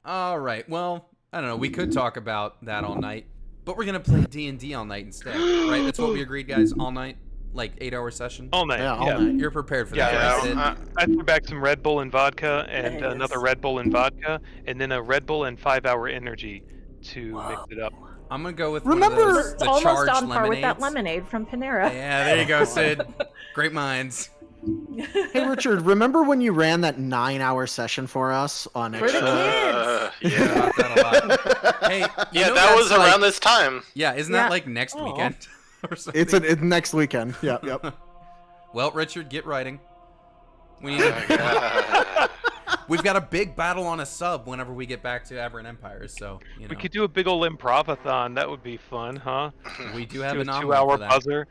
All right. Well, I don't know. We could talk about that all night, but we're gonna play D&D all night instead, right? That's what we agreed, guys. All night, like 8-hour session. All night. Yeah, all Yeah. night. You're prepared for Yeah, that, right, Yeah, Sid? I threw back some Red Bull and vodka, and Yes. another Red Bull and vodka, and then a Red Bull and 5-hour energy to mix it up. I'm gonna go with Remember- one of those, It's the almost charged on par with that lemonades. lemonade from Panera. Yeah, there you go, Sid. Great minds. Hey, Richard, remember when you ran that 9-hour session for us on For the Extra? kids. yeah. About that a lot. Hey, you Yeah, know that was that's like- around this time. Yeah, isn't Yeah. that like next Aw. weekend or something? It's next weekend. Yep. Well, Richard, get writing. We need We've got a big battle on a sub whenever we get back to Aberrant Empires, so you know We could do a big ol' improvathon. That would be fun, huh? we do have Do a an anomaly 2-hour for that. buzzer.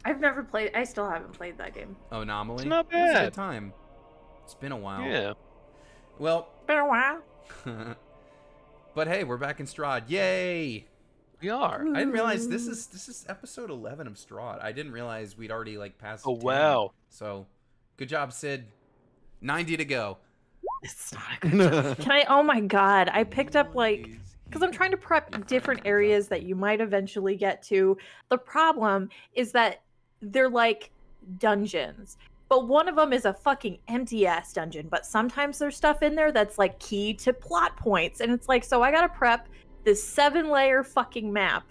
I've never played. I still haven't played that game. Oh, anomaly. It's not It was a bad. good time. It's been a while. Yeah. Well, Been a while. but hey, we're back in Strahd. Yay! We are. I didn't realize this is episode 11 of Strahd. I didn't realize we'd already like passed. Oh, 10. wow. So, good job, Sid. 90 to go. It's not a good Can I? Oh my god! I picked up because I'm trying to prep different areas that you might eventually get to. The problem is that they're like dungeons, but one of them is a fucking empty ass dungeon. But sometimes there's stuff in there that's like key to plot points, and it's like, so I gotta prep this 7-layer fucking map,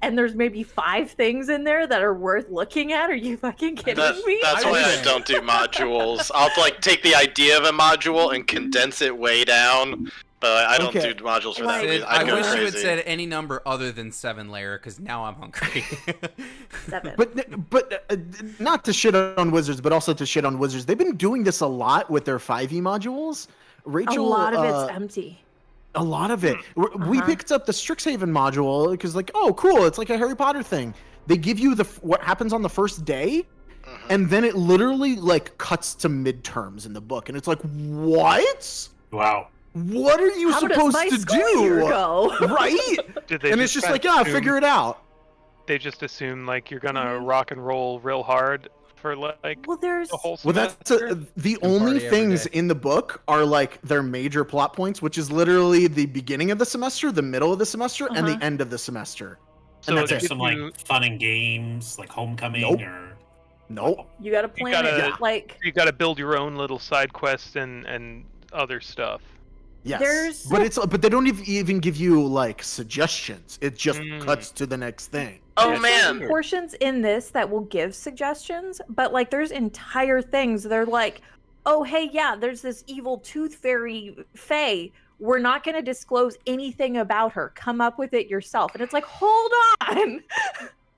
and there's maybe 5 things in there that are worth looking at. Are you fucking kidding me? That's I why I would- don't do modules. I'll like take the idea of a module and condense it way down, but I don't Okay. do modules for that Like- Sid, reason. I I'd go wish you had crazy. said any number other than 7-layer, because now I'm hungry. 7. But not to shit on Wizards, but also to shit on Wizards. They've been doing this a lot with their 5e modules. A Rachel, lot of it's empty. a lot of it. We Uh-huh. picked up the Strixhaven module because, like, oh, cool, it's like a Harry Potter thing. They give you what happens on the first day, and then it literally like cuts to midterms in the book, and it's like, what? Wow. What are you How supposed does my to school year do? go? Right? Did they And it's just like, yeah, assume- figure it out. They just assume like you're gonna rock and roll real hard for like Well, there's the whole Well, semester. that's the Can only party every things day. in the book are like their major plot points, which is literally the beginning of the semester, the middle of the semester, and the Uh-huh. end of the semester. So that's There's it. some like fun and games, like homecoming Nope. or Nope. you got to plan gotta- it like you got to build your own little side quests and other stuff. Yes. There's- But they don't even give you like suggestions. It just Mm. cuts to the next thing. Oh Yes. man, portions in this that will give suggestions, but like there's entire things. They're like, oh hey, yeah, there's this evil tooth fairy fae. We're not going to disclose anything about her. Come up with it yourself. And it's like, hold on.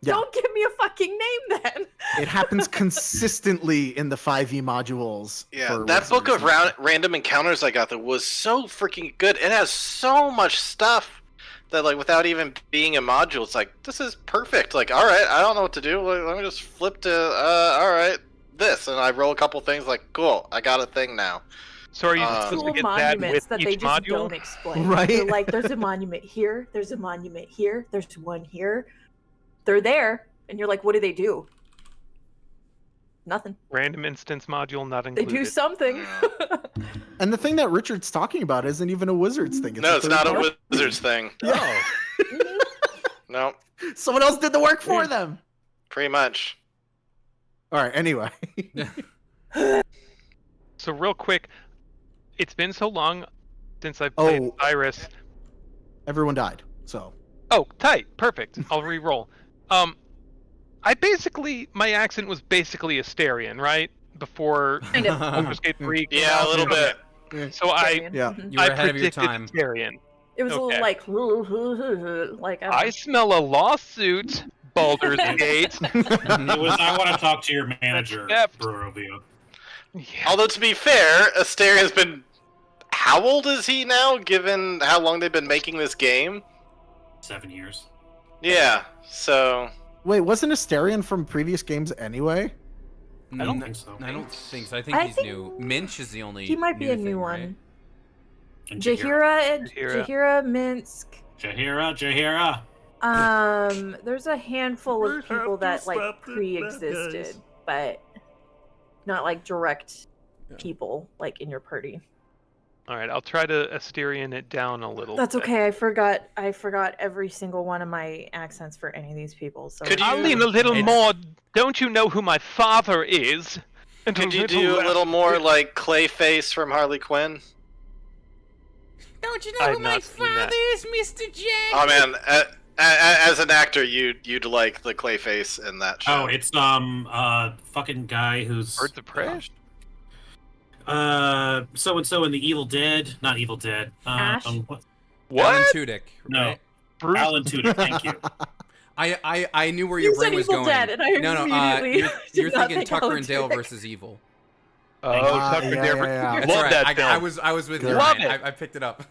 Yeah. Don't give me a fucking name then. It happens consistently in the 5e modules. yeah, for that book Wizards. of random encounters I got that was so freaking good. It has so much stuff that like without even being a module, it's like this is perfect. Like, all right, I don't know what to do. Let me just flip to all right, this, and I roll a couple things. Like, cool, I got a thing now. So are you Cool supposed to Cool get that monuments with that each they just module? don't explain. Right. They're like, there's a monument here. There's a monument here. There's one here. They're there. And you're like, what do? Nothing. Random instance module not They included. do something. And the thing that Richard's talking about isn't even a Wizards thing. No, a it's not a third-party- Wizards thing. Yeah. No, Someone else did the work for them. pretty much. All right. Anyway. So real quick, it's been so long since I've played Oh. Iris. Everyone died. So. Oh, tight, perfect. I'll re-roll. My accent was basically Asterian, right? Before Kind of. Overscape 3 came Yeah, out. a little bit. So I Yeah. Mhm. You were I ahead of your predicted time. Asterian. It was a Okay. little like I smell a lawsuit, Baldur's Gate. it was. I want to talk to your manager, Yep. Barovia. Yeah. Although to be fair, Asterian's been. How old is he now? Given how long they've been making this game. 7 years. Yeah. So. Wait, wasn't Asterion from previous games anyway? I don't think so. I don't think so. I think I he's think new. Minch is the only. he might be a new thing, one. right? And Jahira, Jahira. Jahira, Minsk. Jahira. There's a handful of people that like pre-existed, but not like direct people like in your party. All right, I'll try to Asterian it down a little. That's bit. okay. I forgot every single one of my accents for any of these people. So Could I'll you- lean a little it's- more. Don't you know who my father is? And Could you little do a less- little more like Clayface from Harley Quinn? Don't you I know have who my not seen that. father is, Mr. Jack? Oh man, as an actor, you'd like the Clayface in that show. Oh, it's fucking guy who's Birds of Prey. so and so in the Evil Dead, not Evil Dead. Ash? What? Alan What? Tudyk, No. right? Bruce? Alan Tudyk. Thank you. I knew where You your said brain was Evil going. Dead, and I no, immediately you're did not thinking think Tucker Alan and Dale Tudyk. versus Evil. Oh, Tucker yeah, Dare. yeah, yeah. That's Love right. that film. I was with you. Love Ryan. it. I picked it up.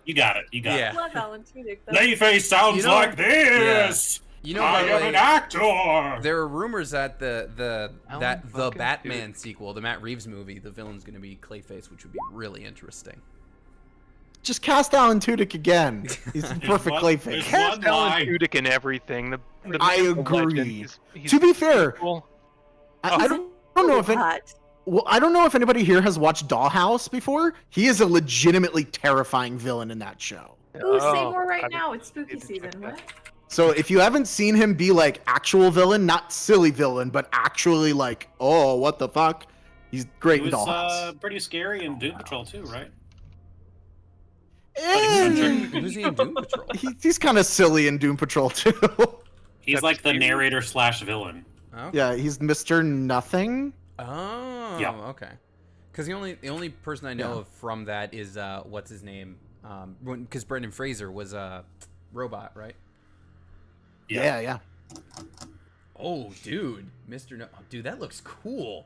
You got it. You got Yeah. it. love Alan Tudyk. Clayface sounds You know- like this. You know, I by the am way, an actor. there are rumors that the Alan fucking Batman sequel, the Matt Reeves movie, the villain's going to be Clayface, which would be really interesting. Just cast Alan Tudyk again. He's the perfect one- Clayface. there's Cast one Alan line. Tudyk and everything. The I man's a legend. agree. He's To be fair, cool. I don't know if I don't know if anybody here has watched Dollhouse before. He is a legitimately terrifying villain in that show. Ooh, say Oh, more right I now. It's spooky need to check season. that. What? So if you haven't seen him be like actual villain, not silly villain, but actually like, oh, what the fuck? He's great He in was Dollhouse. pretty scary in Doom Patrol too, right? Who's he in Doom Patrol? He's kind of silly in Doom Patrol too. He's That's like the scary. narrator / villain. Oh. Yeah, he's Mr. Nothing. Oh. Yeah. Okay. Because the only person I know Yeah. of from that is what's his name? Because Brendan Fraser was a robot, right? Yeah. Oh, dude, Mr. No, oh, dude, that looks cool.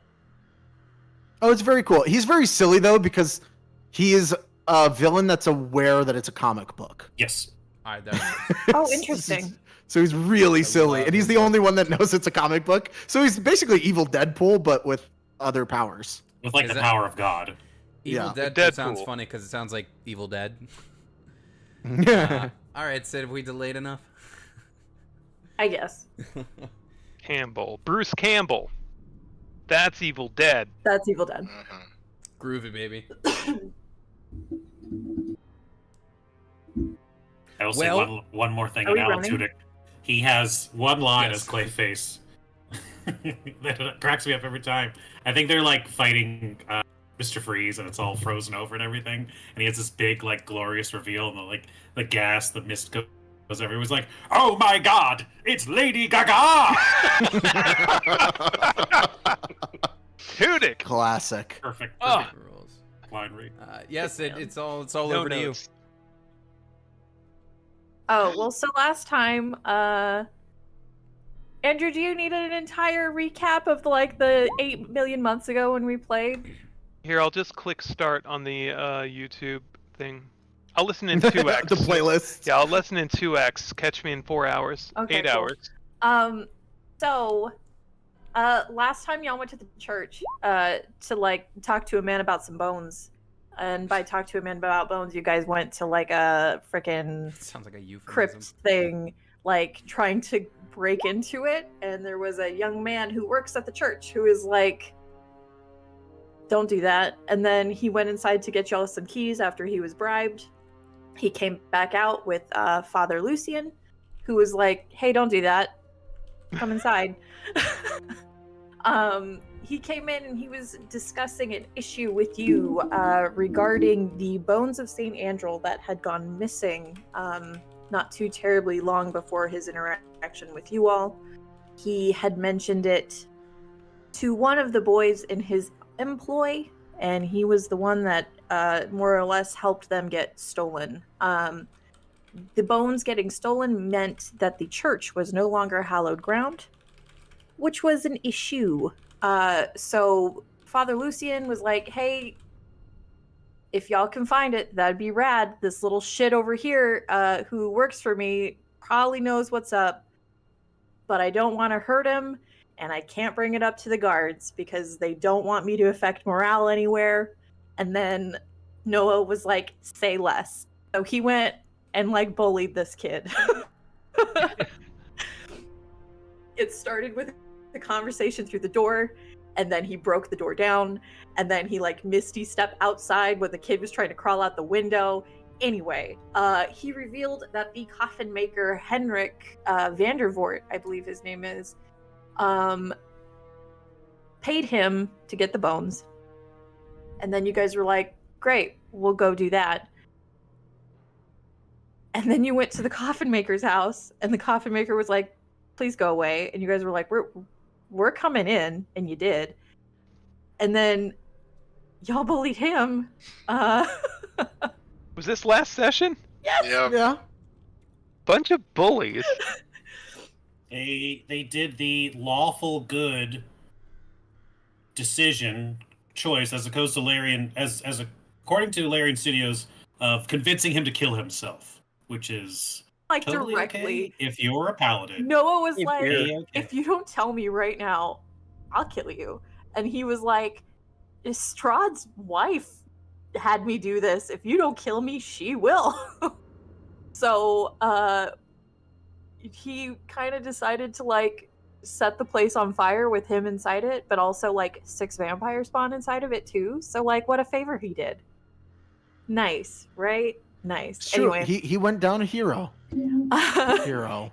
Oh, it's very cool. He's very silly though because he is a villain that's aware that it's a comic book. Yes. All right, that Oh, interesting. So he's really silly, love and he's his the only one that knows it's a comic book. So he's basically evil Deadpool, but with other powers. With like Is the that- power of God. Evil Yeah. Dead. Deadpool. That sounds funny because it sounds like Evil Dead. Yeah. All right, Sid, have we delayed enough? I guess Campbell. Bruce Campbell. That's Evil Dead. that's Evil Dead. Mhm. Groovy, baby. I will Well- say one more thing Are on we Alan running? Tudyk. He has one line Yes. as Clayface that cracks me up every time. I think they're like fighting Mr. Freeze, and it's all frozen over and everything. And he has this big, like, glorious reveal, and the gas, the mist goes everywhere. He's like, "Oh my God, it's Lady Gaga!" Tudyk. Classic. Perfect Oh. Rules. line read. Yes, Sid, it's all No over to you. notes. Oh, well, so last time, Andrew, do you need an entire recap of the 8 million months ago when we played? Here, I'll just click start on the YouTube thing. I'll listen in 2x. The playlist. Yeah, I'll listen in 2x. Catch me in 4 hours. Okay, 8 cool. hours. So, last time y'all went to the church, to talk to a man about some bones. And by talk to a man about bones, you guys went to a frickin' Sounds like a euphemism. crypt thing, trying to break into it. And there was a young man who works at the church who is like, don't do that. And then he went inside to get y'all some keys after he was bribed. He came back out with Father Lucian, who was like, hey, don't do that. Come inside. He came in and he was discussing an issue with you regarding the bones of St. Andrew that had gone missing not too terribly long before his interaction with you all. He had mentioned it to one of the boys in his employ, and he was the one that more or less helped them get stolen. The bones getting stolen meant that the church was no longer hallowed ground, which was an issue. So Father Lucian was like, hey, if y'all can find it, that'd be rad. This little shit over here who works for me probably knows what's up, but I don't want to hurt him, and I can't bring it up to the guards because they don't want me to affect morale anywhere. And then Noah was like, say less. So he went and bullied this kid. It started with the conversation through the door, and then he broke the door down, and then he like misty stepped outside when the kid was trying to crawl out the window. Anyway, he revealed that the coffin maker Henrik Vandervoort, I believe his name is, paid him to get the bones. And then you guys were like, great, we'll go do that. And then you went to the coffin maker's house, and the coffin maker was like, please go away. And you guys were like, we're coming in, and you did. And then y'all bullied him. Was this last session? Yes. Yep. Yeah. Bunch of bullies. They did the lawful good choice as opposed to Larian according to Larian Studios of convincing him to kill himself, which is Like totally directly. okay if you're a paladin. Noah was If like, Okay. if you don't tell me right now, I'll kill you. And he was like, Strahd's wife had me do this. If you don't kill me, she will. So he kind of decided to like set the place on fire with him inside it, but also like 6 vampires spawn inside of it too. So like, what a favor he did. Nice, right? Nice. Sure. Anyway, He went down a hero. Hero.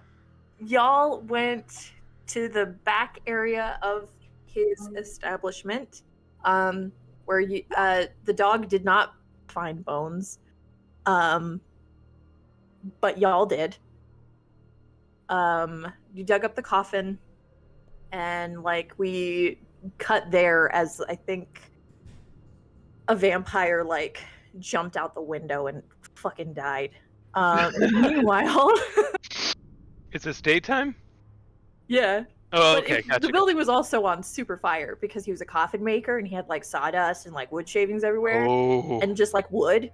y'all went to the back area of his establishment, where you the dog did not find bones, but y'all did. You dug up the coffin, and like we cut there as I think a vampire like jumped out the window and fucking died. Meanwhile, Is this daytime? yeah. Oh, But okay, gotcha. the building was also on super fire because he was a coffin maker and he had like sawdust and like wood shavings everywhere Oh. and just like wood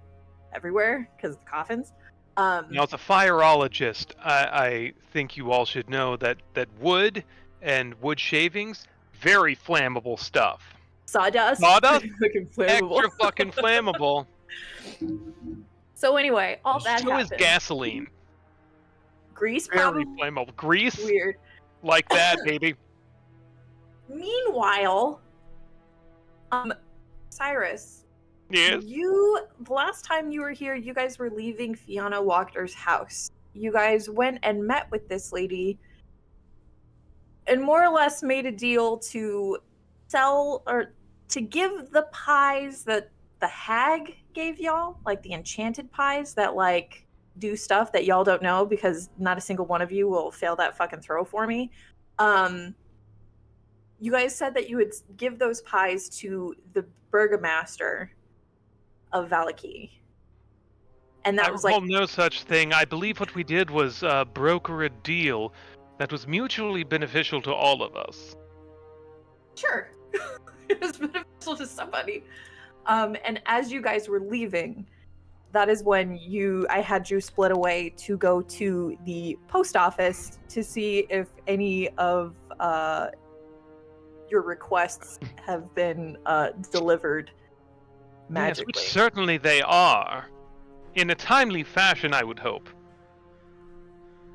everywhere because of the coffins. Now, as a fireologist, I think you all should know that wood and wood shavings, very flammable stuff. Sawdust, Sawdust? fucking flammable. Extra fucking flammable. So anyway, all that So is happened. gasoline. Grease, Very probably flammable. Grease, weird. like that, baby. Meanwhile, Cyrus, Yes. the last time you were here, you guys were leaving Fiona Walker's house. You guys went and met with this lady and more or less made a deal to sell or to give the pies that the hag gave y'all, like the enchanted pies that like do stuff that y'all don't know because not a single one of you will fail that fucking throw for me. You guys said that you would give those pies to the burgomaster of Valaki. And that I was recall like, no such thing. I believe what we did was broker a deal that was mutually beneficial to all of us. sure. It was beneficial to somebody. And as you guys were leaving, that is when I had you split away to go to the post office to see if any of your requests have been delivered magically. Yes, which certainly they are. In a timely fashion, I would hope.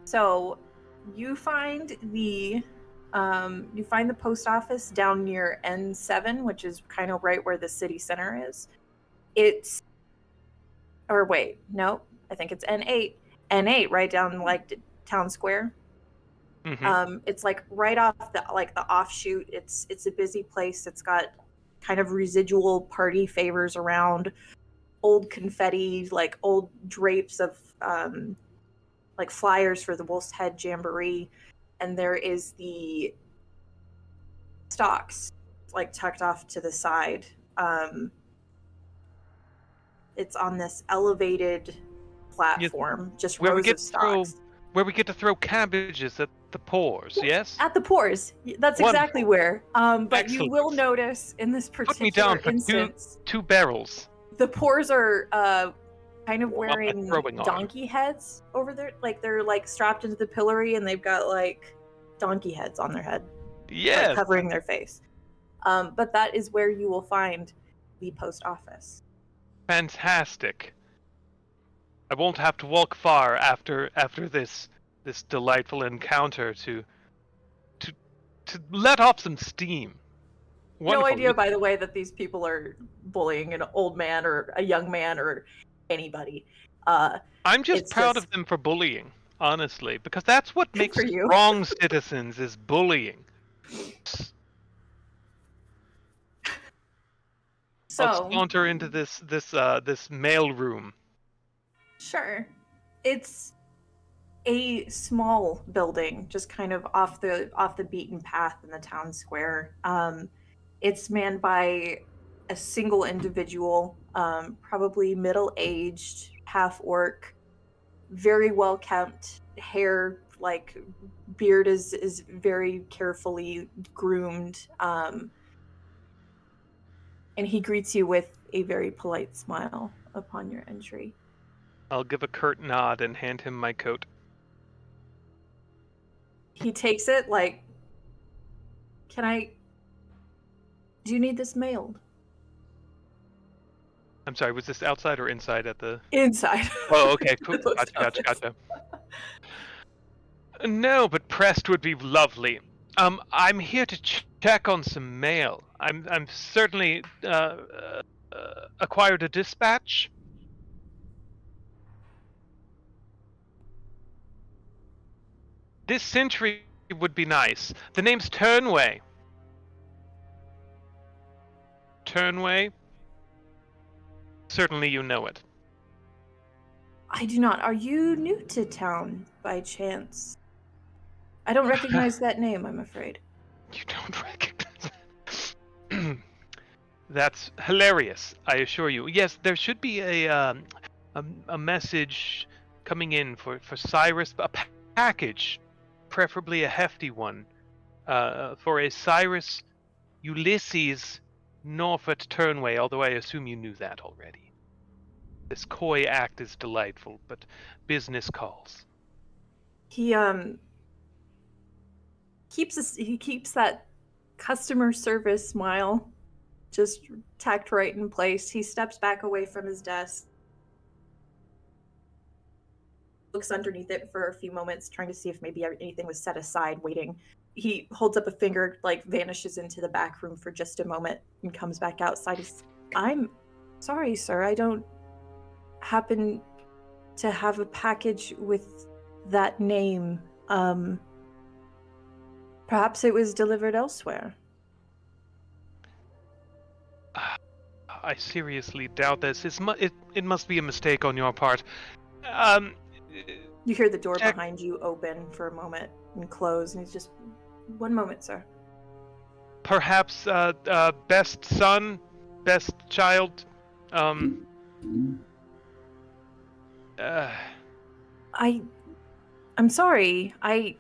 So you find the post office down near N7, which is kind of right where the city center is. I think it's N8. N8, right down like town square. Mhm. It's like right off the offshoot. It's a busy place. It's got kind of residual party favors around, old confetti, like old drapes of like flyers for the Wolf's Head Jamboree, and there is the stocks like tucked off to the side. It's on this elevated platform, just Where we rows get of to throw stocks. where we get to throw cabbages at the pores, yes? At the pores. That's exactly where. But you will Excellent. notice in this Put me particular down for instance, two barrels. the pores are kind of Warm up my wearing throwing arm. donkey heads over there. Like they're like strapped into the pillory and they've got like donkey heads on their head, like, Yes. covering their face. But that is where you will find the post office. Fantastic. I won't have to walk far after this delightful encounter to to let off some steam. No Wonderful. idea, by the way, that these people are bullying an old man or a young man or anybody. I'm just It's proud just- of them for bullying, honestly, because that's what Good makes for you. strong citizens is bullying. I'll So, saunter into this mail room. sure. It's a small building, just kind of off the beaten path in the town square. It's manned by a single individual, probably middle-aged, half orc, very well kept, hair, like beard is very carefully groomed. And he greets you with a very polite smile upon your entry. I'll give a curt nod and hand him my coat. He takes it like, do you need this mailed? I'm sorry, was this outside or inside at the... Inside. Oh, okay, cool. The post Gotcha. No, but pressed would be lovely. I'm here to check on some mail. I'm certainly acquired a dispatch. This century would be nice. The name's Turnway. Turnway? Certainly you know it. I do not. Are you new to town by chance? I don't recognize that name, I'm afraid. You don't recognize it. That's hilarious, I assure you. Yes, there should be a message coming in for Cyrus, a package, preferably a hefty one, for a Cyrus Ulysses Norfolk Turnway, although I assume you knew that already. This coy act is delightful, but business calls. He keeps that customer service smile just tacked right in place. He steps back away from his desk, looks underneath it for a few moments, trying to see if maybe anything was set aside, waiting. He holds up a finger, like vanishes into the back room for just a moment and comes back outside. I'm sorry, sir. I don't happen to have a package with that name. Perhaps it was delivered elsewhere. I seriously doubt this. It must be a mistake on your part. You hear the door Check. behind you open for a moment and close, and he's just, one moment, sir. Perhaps best son, best child. I'm sorry. I'm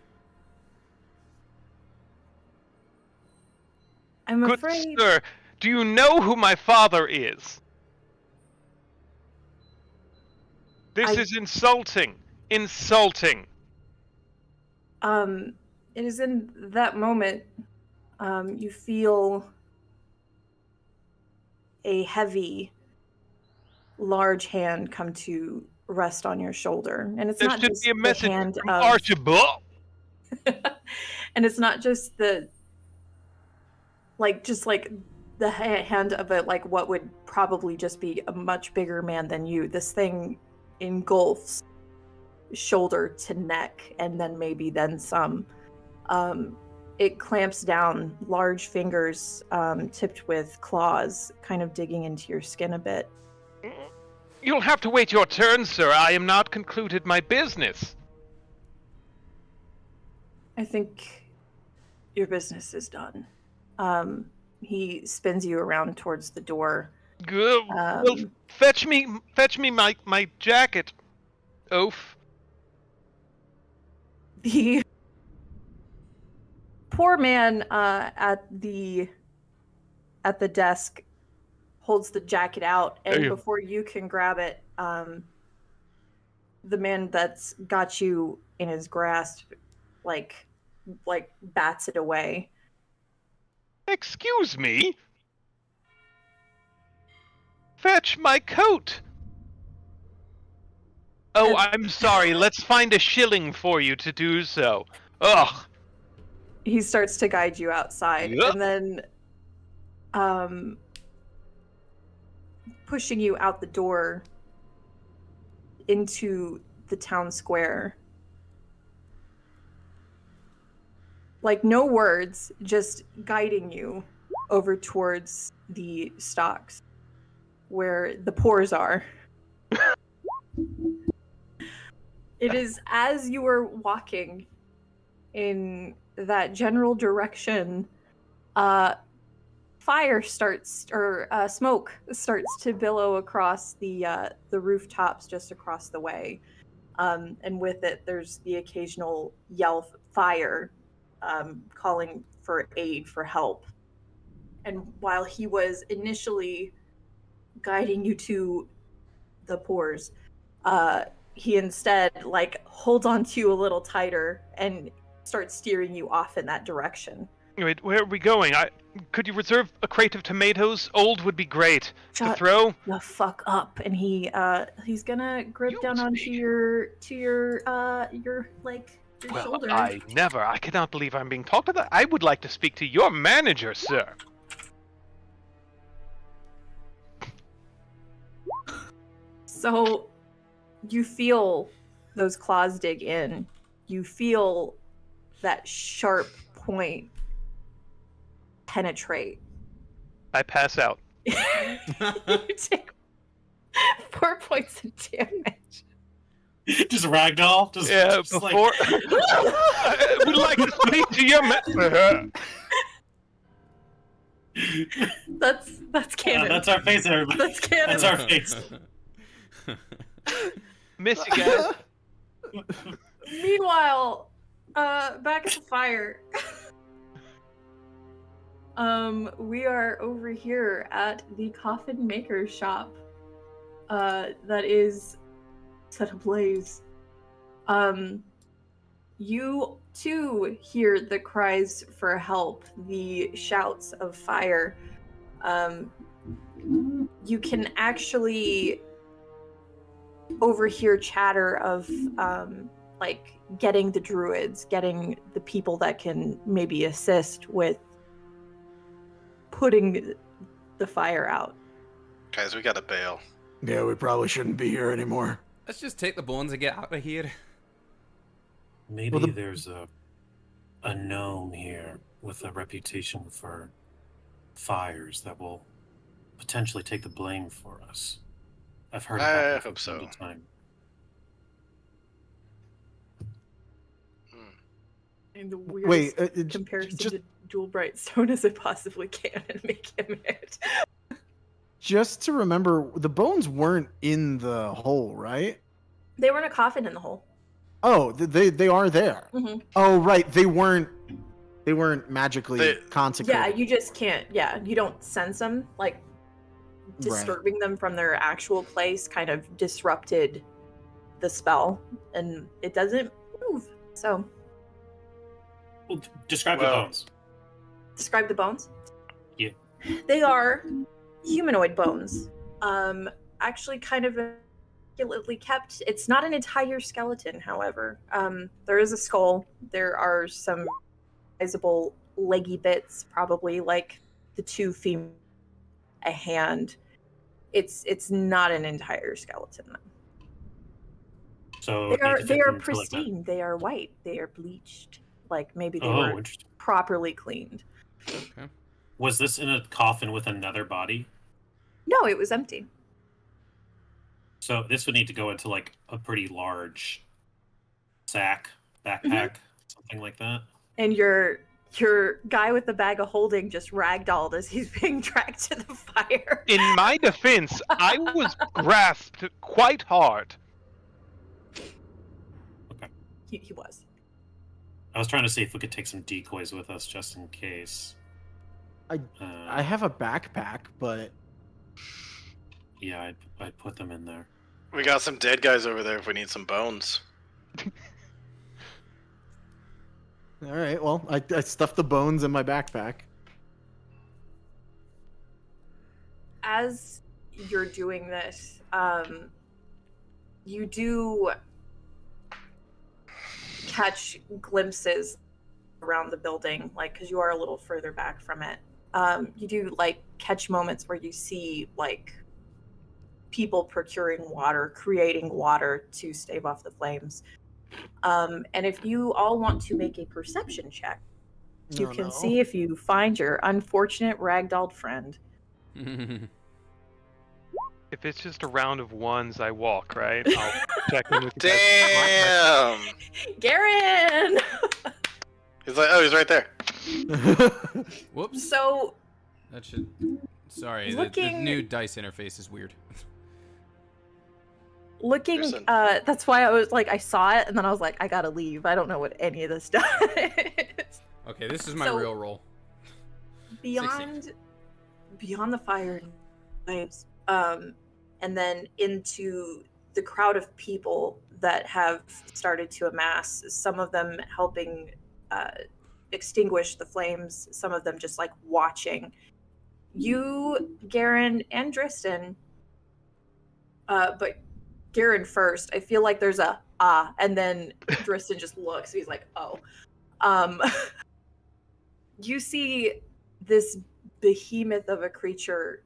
Good afraid. sir, do you know who my father is? This is insulting. Insulting. It is in that moment, you feel a heavy, large hand come to rest on your shoulder, and it's There not should just be a the message hand from of, Archibald. and it's not just the, just like the hand of it, like what would probably just be a much bigger man than you. This thing engulfs shoulder to neck, and then some. It clamps down, large fingers tipped with claws, kind of digging into your skin a bit. You'll have to wait your turn, sir. I am not concluded my business. I think your business is done. He spins you around towards the door. Good. Well, fetch me my jacket. Oaf. The poor man at the desk holds the jacket out, and Damn. before you can grab it, the man that's got you in his grasp, like bats it away. Excuse me? Fetch my coat. Oh, I'm sorry. Let's find a shilling for you to do so. Ugh. he starts to guide you outside, Yup. and then pushing you out the door into the town square. Like, no words, just guiding you over towards the stocks where the pores are. It is as you are walking in that general direction, fire starts, or smoke starts to billow across the rooftops just across the way. And with it, there's the occasional yell of fire, calling for aid, for help. And while he was initially guiding you to the pores, he instead holds on to you a little tighter and starts steering you off in that direction. Wait, where are we going? Could you reserve a crate of tomatoes? Old would be great. To Shut throw? the fuck up. And he's gonna grip You down onto speak. your Well, shoulder. I cannot believe I'm being talked about. I would like to speak to your manager, sir. So you feel those claws dig in. You feel that sharp point penetrate. I pass out. You take 4 points of damage. Just ragdoll. Yeah, just before... I would like to speak to your manager. That's canon. that's our face, everybody. That's canon. That's our face. Miss you guys. Meanwhile, back at the fire. We are over here at the coffin maker's shop. That is set ablaze. You too hear the cries for help, the shouts of fire. You can actually overhear chatter of getting the druids, getting the people that can maybe assist with putting the fire out. Guys, we gotta bail. Yeah, we probably shouldn't be here anymore. Let's just take the bones and get out of here. Maybe Well, there's a gnome here with a reputation for fires that will potentially take the blame for us. I've heard about I that from hope time so. to time. And the weirdest Wait, comparison just to Jewel Brightstone as I possibly can and make him it. just to remember, the bones weren't in the hole, right? They were in a coffin in the hole. Oh, they are there. Mm-hmm. Oh, right, they weren't magically consecrated. Yeah, you just can't. Yeah, you don't sense them. Like, disturbing them from their actual place kind of disrupted the spell, and it doesn't move. So, Well, describe the Well- bones. describe the bones. Yeah. They are humanoid bones. Actually, kind of immaculately kept. It's not an entire skeleton, however. There is a skull. There are some sizable leggy bits, probably like the 2 femur, a hand. It's not an entire skeleton, though. So They are it needs to fit into, like, pristine. They are white. They are bleached. Like maybe they Oh, were interesting. properly cleaned. Was this in a coffin with another body? No, it was empty. So this would need to go into like a pretty large sack, backpack, something like that. And your guy with the bag of holding just ragdolled as he's being dragged to the fire. In my defense, I was grasped quite hard. He was. I was trying to see if we could take some decoys with us just in case. I have a backpack, but Yeah, I'd put them in there. We got some dead guys over there if we need some bones. all right. Well, I stuffed the bones in my backpack. As you're doing this, you do catch glimpses around the building, like because you are a little further back from it. You do like catch moments where you see like people procuring water, creating water to stave off the flames. And if you all want to make a perception check, you can see if you find your unfortunate ragdolled friend. If it's just a round of ones, I walk, right? I'll check in with you guys. Damn! Garen! He's like, oh, he's right there. Whoops. So, That should. Sorry, the Looking- new dice interface is weird. looking, There's that's why I was like, I saw it, and then I was like, I gotta leave. I don't know what any of this does. Okay, this is my So- real roll. beyond the fire and flames, and then into the crowd of people that have started to amass, some of them helping extinguish the flames, some of them just like watching. You, Garen, and Dristan, but Garen first. I feel like there's a and then Dristan just looks. He's like, oh. You see this behemoth of a creature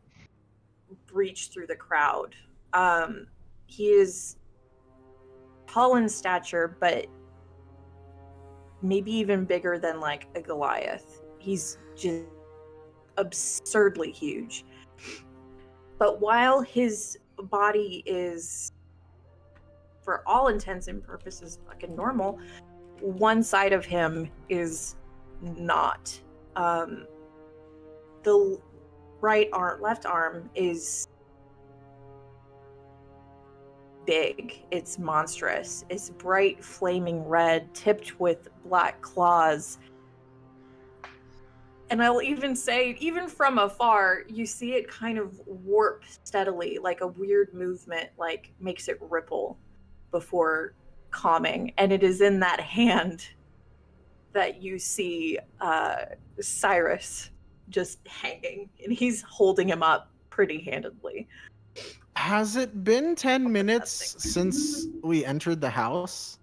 breach through the crowd. He is tall in stature, but maybe even bigger than like a Goliath. He's just absurdly huge. But while his body is, for all intents and purposes, fucking normal, one side of him is not. The left arm is big. It's monstrous. It's bright flaming red, tipped with black claws. And I'll even say, even from afar, you see it kind of warp steadily, like a weird movement, like makes it ripple before calming. And it is in that hand that you see Cyrus just hanging, and he's holding him up pretty handedly. Has it been 10 minutes Fantastic. since we entered the house?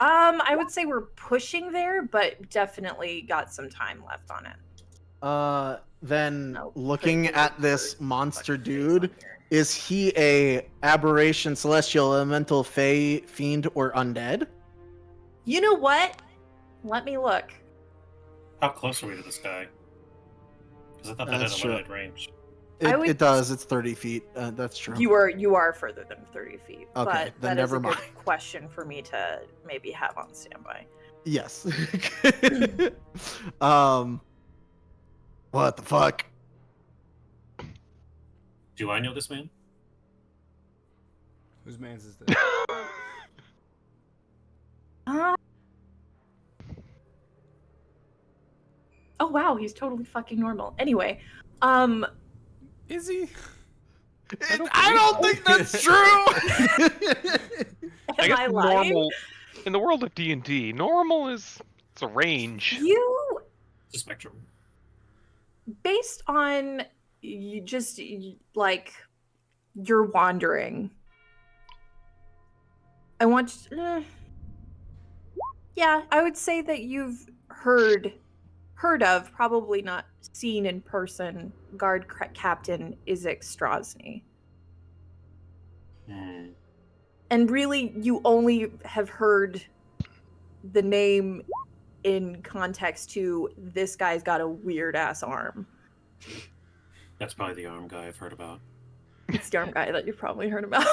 I would say we're pushing there, but definitely got some time left on it. Then No, looking pretty at good this for monster touching base dude, on here. is he a aberration, celestial, elemental, fey, fiend, or undead? You know what? Let me look. How close are we to this guy? Because I thought that That's had a true. limited range. I would- It does. It's 30 feet. That's true. You are further than 30 feet. Okay, but then that is never a good mind. question for me to maybe have on standby. Yes. What the fuck? Do I know this man? Whose man's is this? Oh wow, he's totally fucking normal. Anyway, Is he? I don't think that's true. I am guess I lying? normal in the world of D&D, normal is it's a range. You, It's a spectrum. based on you just like you're wandering. I want. Yeah, I would say that you've heard of, probably not seen in person, Guard Captain Izek Strahd. Hmm. And really, you only have heard the name in context to this guy's got a weird ass arm. That's probably the arm guy I've heard about. It's the arm guy that you've probably heard about.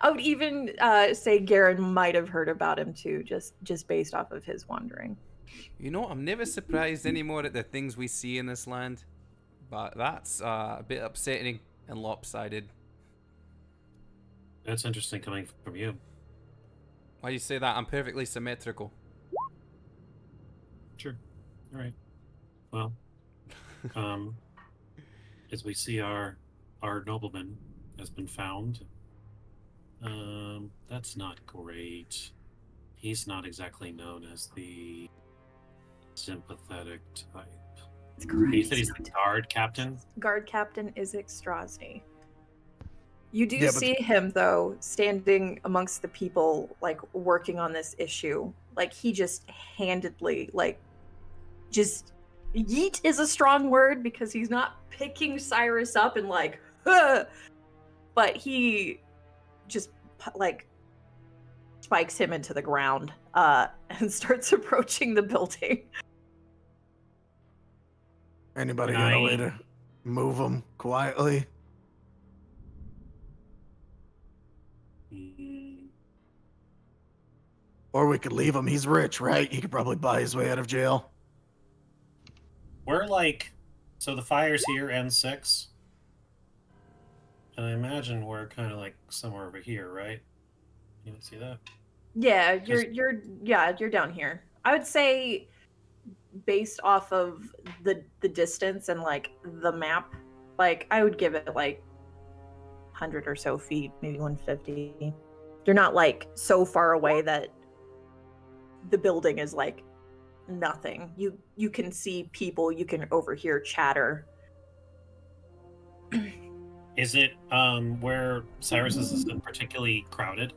I would even say Garen might have heard about him too, just based off of his wandering. You know, I'm never surprised anymore at the things we see in this land, but that's a bit upsetting and lopsided. That's interesting coming from you. Why do you say that? I'm perfectly symmetrical. Sure. All right. Well, as we see our nobleman has been found. That's not great. He's not exactly known as the sympathetic type. That's correct. He said he's the guard captain. Guard Captain Izek Strahd. You do Yeah, but- see him though standing amongst the people, like working on this issue. Like he just handedly, like, just yeet is a strong word because he's not picking Cyrus up and like, huh, but he just like spikes him into the ground and starts approaching the building. Anybody got a way to move him quietly? Or we could leave him. He's rich, right? He could probably buy his way out of jail. We're like, so the fire's here, N6. And I imagine we're kind of like somewhere over here, right? You see that? Yeah, you're down here. I would say based off of the distance and like the map, like I would give it like 100 or so feet, maybe 150. You're not like so far away that the building is like nothing. You can see people, you can overhear chatter. Is it where Cyrus is it particularly crowded?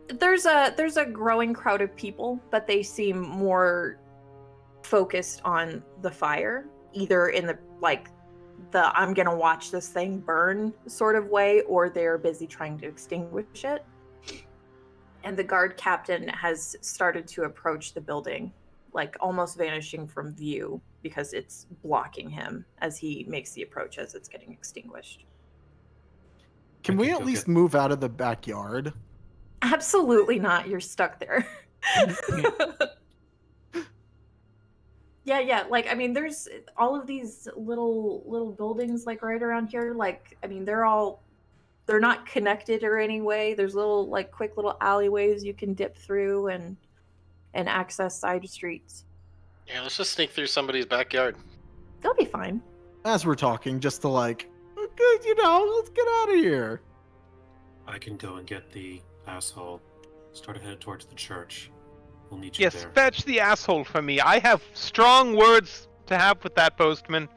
There's a growing crowd of people, but they seem more focused on the fire, either in the like the I'm gonna watch this thing burn sort of way, or they're busy trying to extinguish it. And the guard captain has started to approach the building, like almost vanishing from view because it's blocking him as he makes the approach as it's getting extinguished. Can we at least move out of the backyard? Absolutely not. You're stuck there. Yeah. Like, I mean, there's all of these little buildings like right around here. Like, I mean, they're not connected or any way. There's little like quick little alleyways you can dip through and access side streets. Yeah, let's just sneak through somebody's backyard. They'll be fine. As we're talking, just to like, okay, let's get out of here. I can go and get the asshole. Start headed towards the church. We'll need you Yes, there. fetch the asshole for me. I have strong words to have with that postman.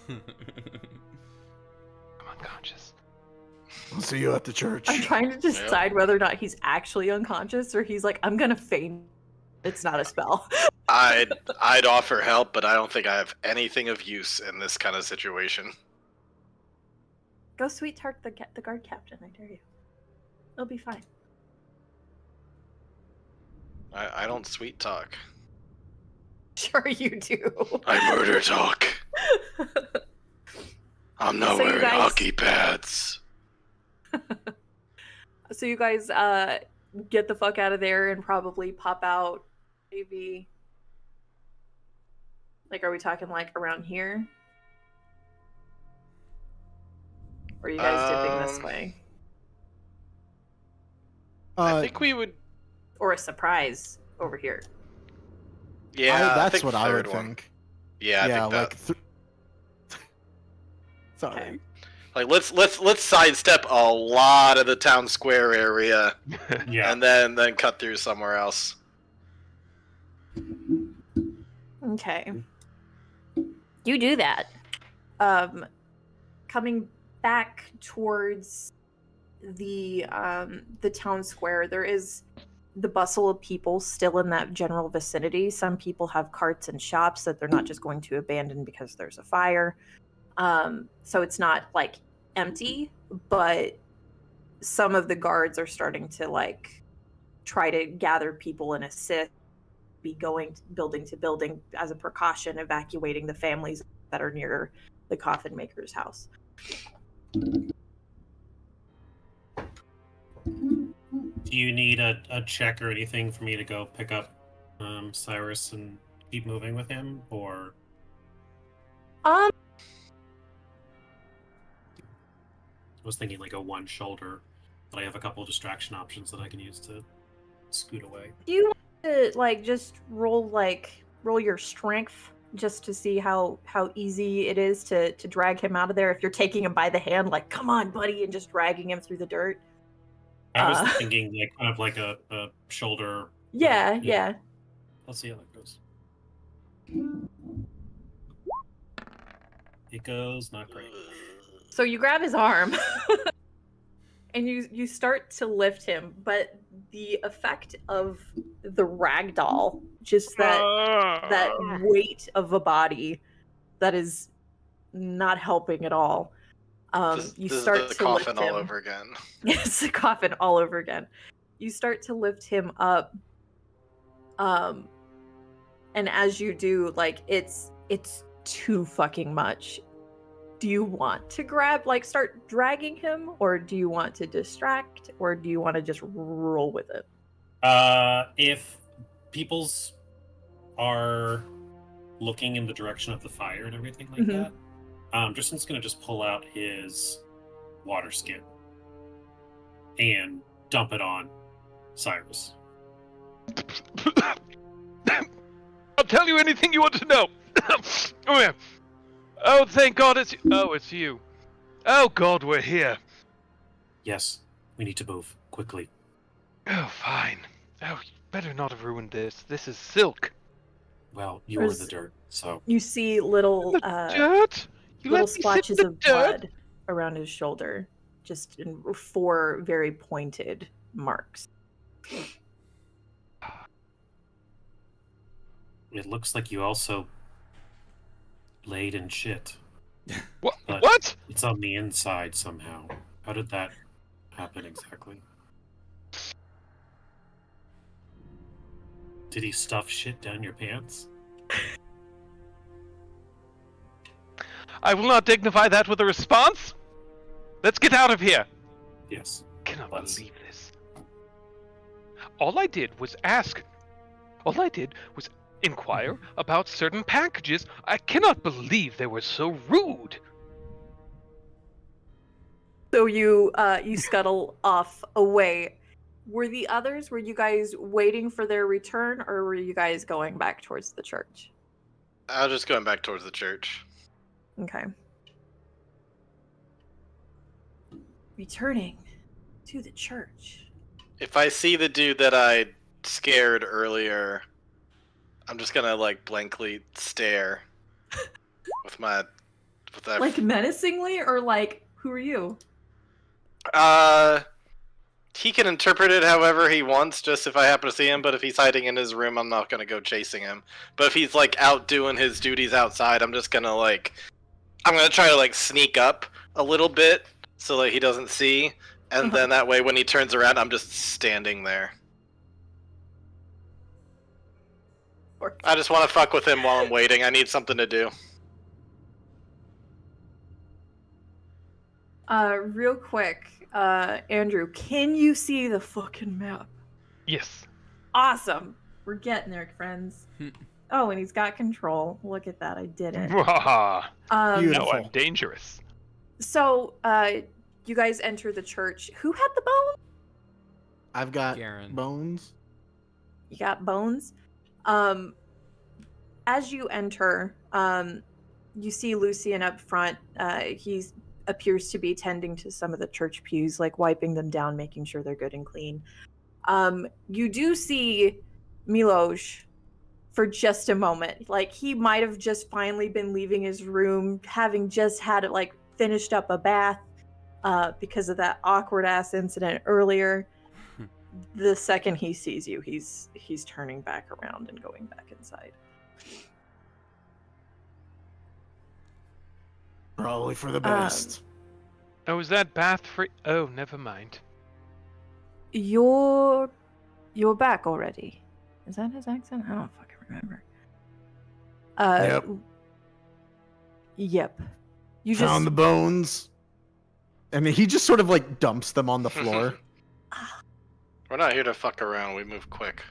I'm unconscious. I'll see you at the church. I'm trying to decide whether or not he's actually unconscious or he's like, I'm gonna feign. It's not a spell. I'd offer help, but I don't think I have anything of use in this kind of situation. Go sweet talk the guard captain, I dare you. It'll be fine. I don't sweet talk. Sure you do. I murder talk. I'm not So you wearing guys- hockey pads. So you guys get the fuck out of there and probably pop out maybe, like, are we talking like around here? Or are you guys dipping this way? I think we would. Or a surprise over here? Yeah, that's think what I would third one. think. Yeah, I think that. like. Sorry. Okay. Like let's sidestep a lot of the town square area, Yeah. and then cut through somewhere else. Okay. You do that. Coming back towards the town square, there is the bustle of people still in that general vicinity. Some people have carts and shops that they're not just going to abandon because there's a fire. So it's not like empty, but some of the guards are starting to like try to gather people and assist, be going building to building as a precaution, evacuating the families that are near the coffin maker's house. Do you need a check or anything for me to go pick up Cyrus and keep moving with him, or? Um, I was thinking like a one shoulder, but I have a couple distraction options that I can use to scoot away. do you want to like just roll your strength just to see how easy it is to drag him out of there if you're taking him by the hand, like, come on, buddy, and just dragging him through the dirt? I was thinking like kind of like a shoulder. Yeah. Let's see how that goes. It goes not great. So you grab his arm and you start to lift him, but the effect of the ragdoll, just that weight of a body, that is not helping at all. You this start is the to coffin lift all him. over again. It's a coffin all over again. You start to lift him up, and as you do, like it's too fucking much. Do you want to start dragging him, or do you want to distract, or do you want to just roll with it? If peoples are looking in the direction of the fire and everything like that, Tristan's gonna just pull out his water skin and dump it on Cyrus. I'll tell you anything you want to know. Oh, yeah. Oh, thank God it's you. Oh, it's you. Oh, God, we're here. Yes, we need to move quickly. Oh, fine. Oh, you better not have ruined this. This is silk. Well, you were the dirt, so You see little Dirt? You little let me sit in splotches the of dirt? blood around his shoulder, just in 4 very pointed marks. it looks like you also laid in shit. What? But What? it's on the inside somehow. How did that happen exactly? Did he stuff shit down your pants? I will not dignify that with a response. Let's get out of here. Yes. Cannot Let's. believe this. All I did was ask. All I did was inquire about certain packages. I cannot believe they were so rude. So you scuttle off away. Were the others? Were you guys waiting for their return, or were you guys going back towards the church? I was just going back towards the church. Okay. Returning to the church. If I see the dude that I scared earlier, I'm just gonna like blankly stare with that. Like menacingly, or like, who are you? He can interpret it however he wants, just if I happen to see him, but if he's hiding in his room, I'm not gonna go chasing him. But if he's like out doing his duties outside, I'm gonna try to like sneak up a little bit so that he doesn't see, and then that way when he turns around, I'm just standing there. I just want to fuck with him while I'm waiting. I need something to do. Real quick, Andrew, can you see the fucking map? Yes. Awesome. We're getting there, friends. Oh, and he's got control. Look at that. I did it. Now Beautiful. I'm dangerous. So, you guys enter the church. Who had the bone? I've got Garen. bones. You got bones. As you enter, you see Lucian up front. He appears to be tending to some of the church pews, like wiping them down, making sure they're good and clean. You do see Milosh for just a moment. Like, he might have just finally been leaving his room, having just had it, like, finished up a bath because of that awkward ass incident earlier. The second he sees you, he's turning back around and going back inside. Probably for the best. Oh, is that bath free? Oh, never mind. You're back already. Is that his accent? I don't fucking remember. Yep. Yep. You Found the bones. And he just sort of like dumps them on the floor. We're not here to fuck around. We move quick.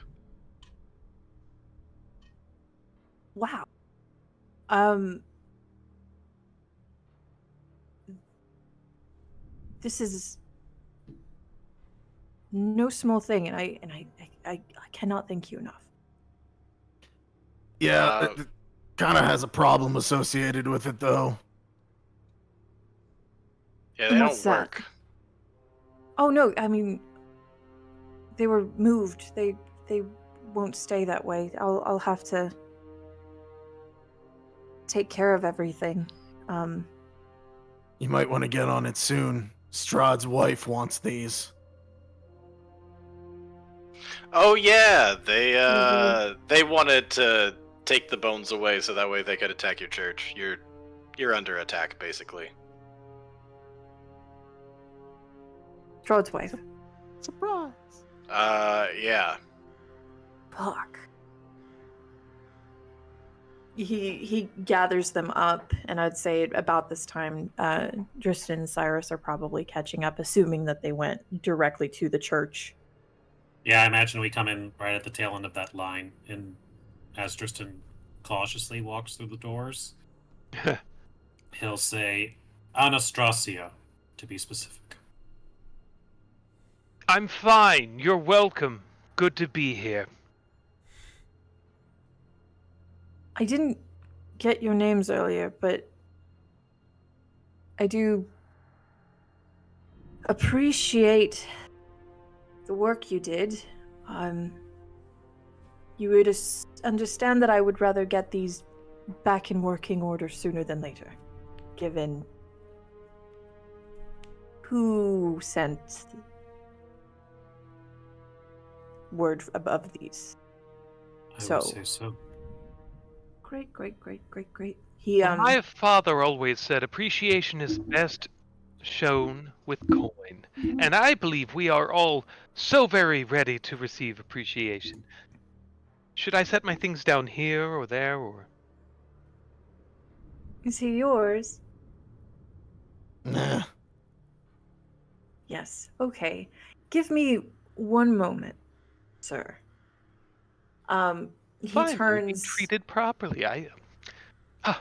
Wow. This is no small thing, and I cannot thank you enough. Yeah, it kind of has a problem associated with it, though. Yeah, they don't What's that? work. Oh no, I mean, they were moved. They won't stay that way. I'll have to take care of everything. You might want to get on it soon. Strahd's wife wants these. Oh yeah, they wanted to take the bones away so that way they could attack your church. You're under attack, basically. Strahd's wife. Surprise. Yeah. Fuck. He gathers them up, and I'd say about this time, Dristan and Cyrus are probably catching up, assuming that they went directly to the church. Yeah, I imagine we come in right at the tail end of that line, and as Tristan cautiously walks through the doors, he'll say, Anastasia, to be specific. I'm fine. You're welcome. Good to be here. I didn't get your names earlier, but I do appreciate the work you did. You would understand that I would rather get these back in working order sooner than later, given who sent word above these. I would say so. Great. He My father always said appreciation is best shown with coin, and I believe we are all so very ready to receive appreciation. Should I set my things down here or there, or? Is he yours? Nah. Yes. Okay. Give me one moment, sir. He Fine, we're being turns treated properly.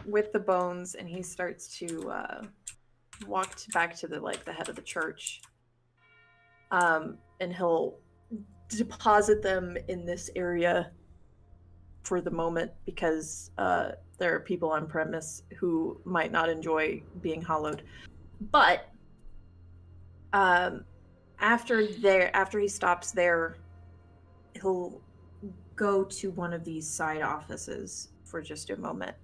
with the bones, and he starts to walk back to the head of the church. And he'll deposit them in this area for the moment, because there are people on premise who might not enjoy being hollowed. But after he stops there, he'll go to one of these side offices for just a moment.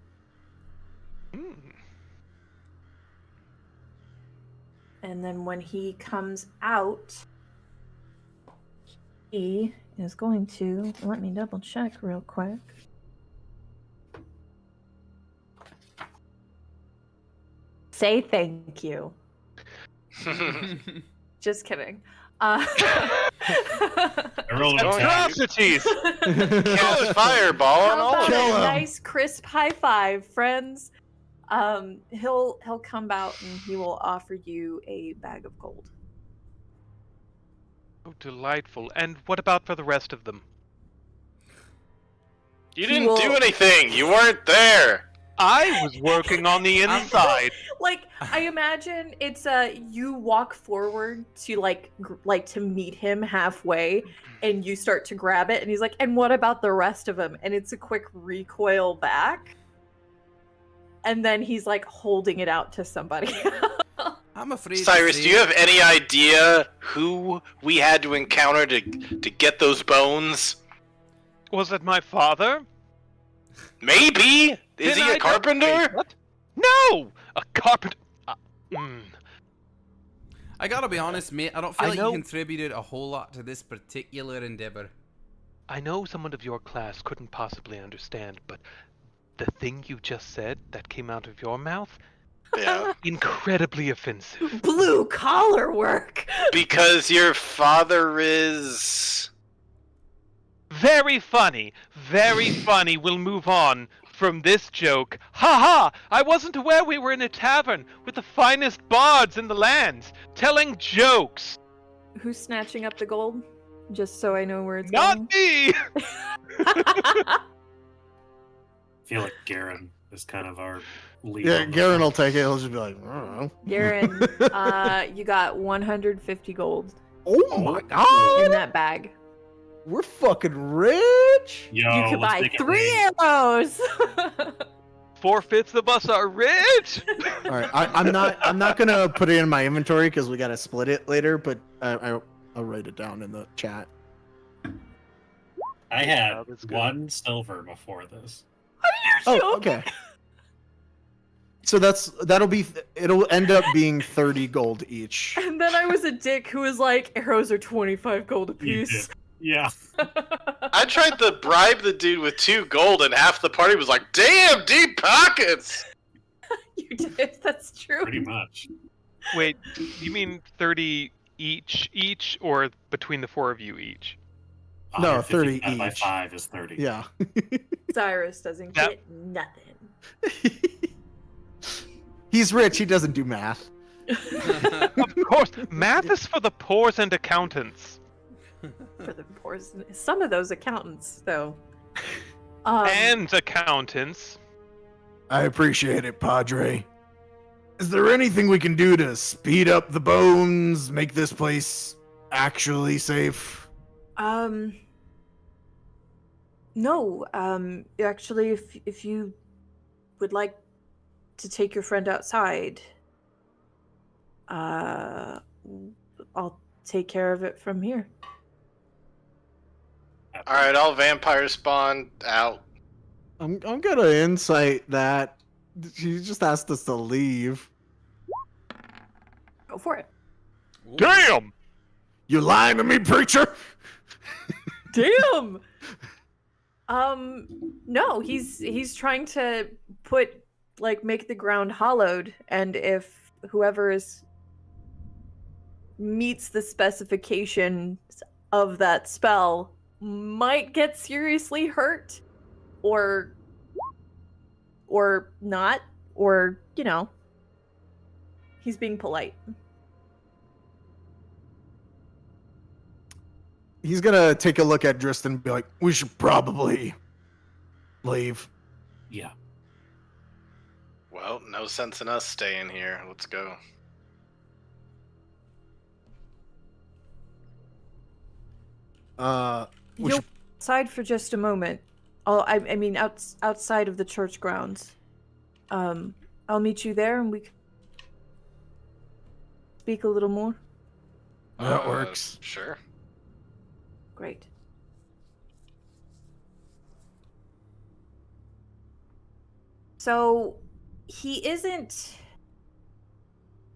And then when he comes out, he is going to, let me double check real quick. Say thank you. Just kidding. I rolled a 10. Atrocities! Cast fireball on How all about of a them. nice crisp high five, friends? He'll come out and he will offer you a bag of gold. Oh, delightful. And what about for the rest of them? You didn't do anything. You weren't there. I was working on the inside. Like, I imagine it's you walk forward to like to meet him halfway, and you start to grab it, and he's like, "And what about the rest of them?" And it's a quick recoil back, and then he's like holding it out to somebody. I'm afraid. Cyrus, do you have any idea who we had to encounter to get those bones? Was it my father? Maybe. Is Then he I a don't- carpenter? Wait, what? No! A carpenter. I gotta be honest, mate. I don't feel I like know- you contributed a whole lot to this particular endeavor. I know someone of your class couldn't possibly understand, but the thing you just said that came out of your mouth, Yeah. incredibly offensive. Blue collar work. Because your father is... Very funny. Very funny. We'll move on from this joke. Ha ha! I wasn't aware we were in a tavern with the finest bards in the lands, telling jokes. Who's snatching up the gold? Just so I know where it's Not me! I feel like Garen is kind of our lead. Yeah, on this Garen one. will take it. He'll just be like, I don't know. Garen, you got 150 gold Oh my god! in that bag. We're fucking rich! Yo, You could let's buy make it 3 rain. arrows. 4/5 of us are rich! Alright, I'm not gonna put it in my inventory because we gotta split it later, but I'll write it down in the chat. I had Oh, that's good. 1 silver before this. Oh, okay. So it'll end up being 30 gold each. And then I was a dick who was like, arrows are 25 gold You apiece. did. Yeah. I tried to bribe the dude with 2 gold, and half the party was like, "Damn, deep pockets." You did. That's true. Pretty much. Wait, you mean 30 each, or between the 4 of you each? No, 150 30 divided by each. 5 is 30. Yeah. Cyrus doesn't Yep. get nothing. He's rich. He doesn't do math. Of course, math is for the poors and accountants. For the poor, some of those accountants, though. And accountants. I appreciate it, Padre. Is there anything we can do to speed up the bones, make this place actually safe? No. Actually, if you would like to take your friend outside, I'll take care of it from here. All right, I'll vampire spawn out. I'm gonna insight that she just asked us to leave. Go for it. Damn! You lying to me, preacher? Damn. No, he's trying to make the ground hollowed, and if whoever meets the specifications of that spell might get seriously hurt, or not, or he's being polite. He's gonna take a look at Dristan and be like, we should probably leave. Yeah. Well, no sense in us staying here. Let's go. We You'll should, outside for just a moment. I mean, outside of the church grounds. I'll meet you there, and we can speak a little more. that works. Sure. Great. So, he isn't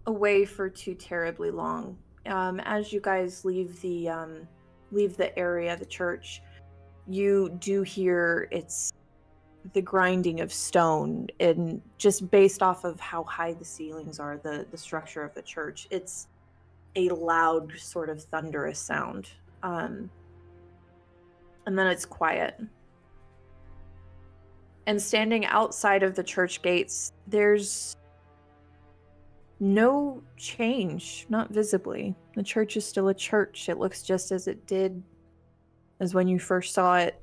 away for too terribly long. As you guys leave the area, the church, you do hear the grinding of stone, and just based off of how high the ceilings are, the structure of the church, it's a loud sort of thunderous sound. And then it's quiet. And standing outside of the church gates, there's no change, not visibly. The church is still a church. It looks just as it did as when you first saw it.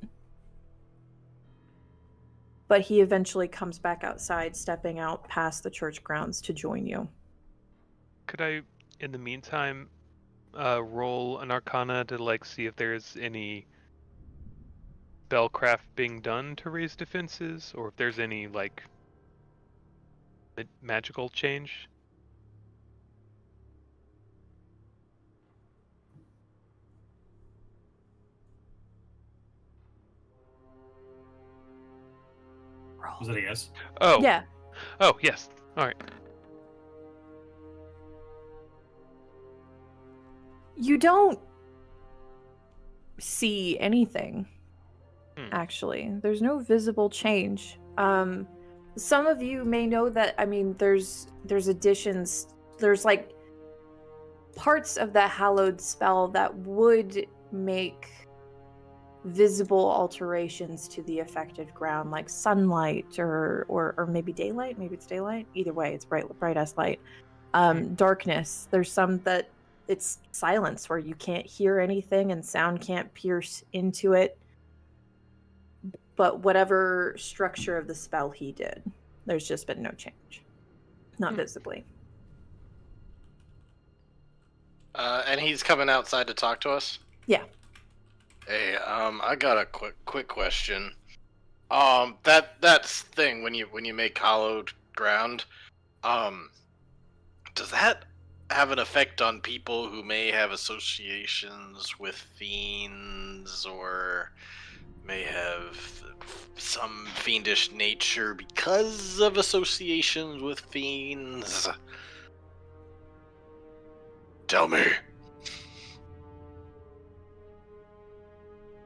But he eventually comes back outside, stepping out past the church grounds to join you. Could I, in the meantime, roll an Arcana to see if there's any spellcraft being done to raise defenses, or if there's any magical change? Was it a yes? Oh. Yeah. Oh, yes. All right. You don't see anything, actually. There's no visible change. Some of you may know that, there's additions, there's parts of the hallowed spell that would make visible alterations to the affected ground, like sunlight or maybe daylight. Maybe it's daylight. Either way, it's bright as light. Darkness. There's some that it's silence, where you can't hear anything and sound can't pierce into it. But whatever structure of the spell he did, there's just been no change. Not visibly. And he's coming outside to talk to us? Yeah. Hey, I got a quick question. That thing when you make hollowed ground, does that have an effect on people who may have associations with fiends, or may have some fiendish nature because of associations with fiends? Tell me. You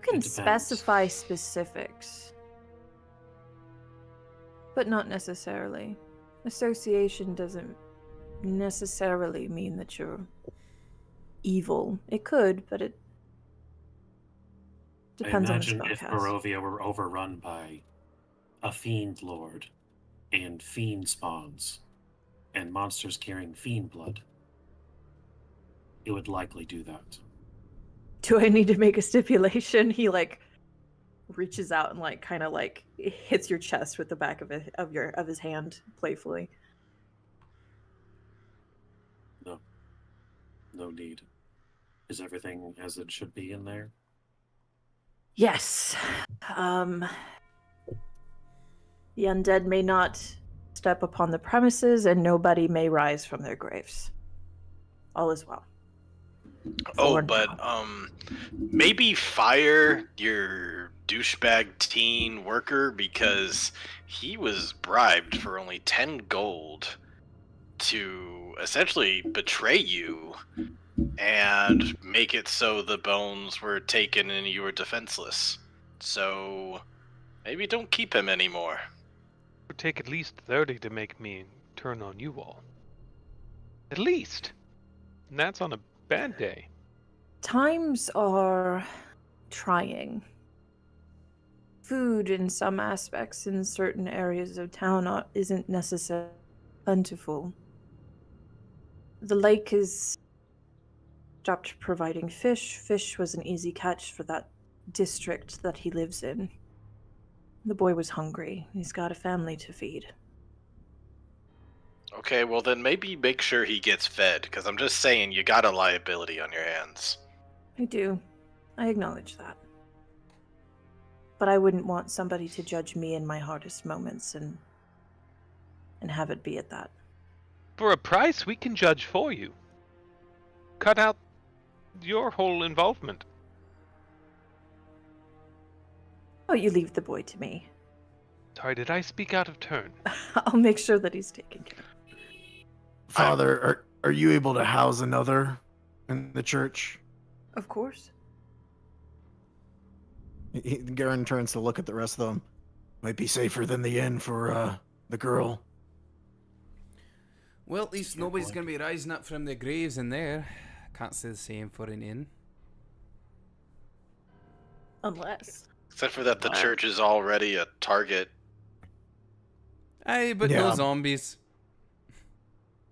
can It depends. specify specifics, but not necessarily. Association doesn't necessarily mean that you're evil. It could, but it depends I on the imagine if spellcast. Barovia were overrun by a fiend lord and fiend spawns and monsters carrying fiend blood, it would likely do that. Do I need to make a stipulation? He reaches out and kind of hits your chest with the back of his hand playfully. No. No need. Is everything as it should be in there? Yes. The undead may not step upon the premises, and nobody may rise from their graves. All is well. Oh, For but now. maybe fire your douchebag teen worker because he was bribed for only 10 gold to essentially betray you and make it so the bones were taken and you were defenseless. So maybe don't keep him anymore. It would take at least 30 to make me turn on you all. At least. And that's on a bad day. Times are trying. Food in some aspects in certain areas of town isn't necessarily plentiful. The lake has stopped providing fish. Fish was an easy catch for that district that he lives in. The boy was hungry. He's got a family to feed. Okay, well then maybe make sure he gets fed, because I'm just saying you got a liability on your hands. I do. I acknowledge that. But I wouldn't want somebody to judge me in my hardest moments and have it be at that. For a price, we can judge for you. Cut out your whole involvement. Oh, you leave the boy to me. Sorry, did I speak out of turn? I'll make sure that he's taken care of. Father, are you able to house another in the church? Of course. Garen turns to look at the rest of them. Might be safer than the inn for the girl. Well, at least nobody's going to be rising up from their graves in there. Can't say the same for an inn. Unless. Except for that the church is already a target Aye, but Yeah. no zombies.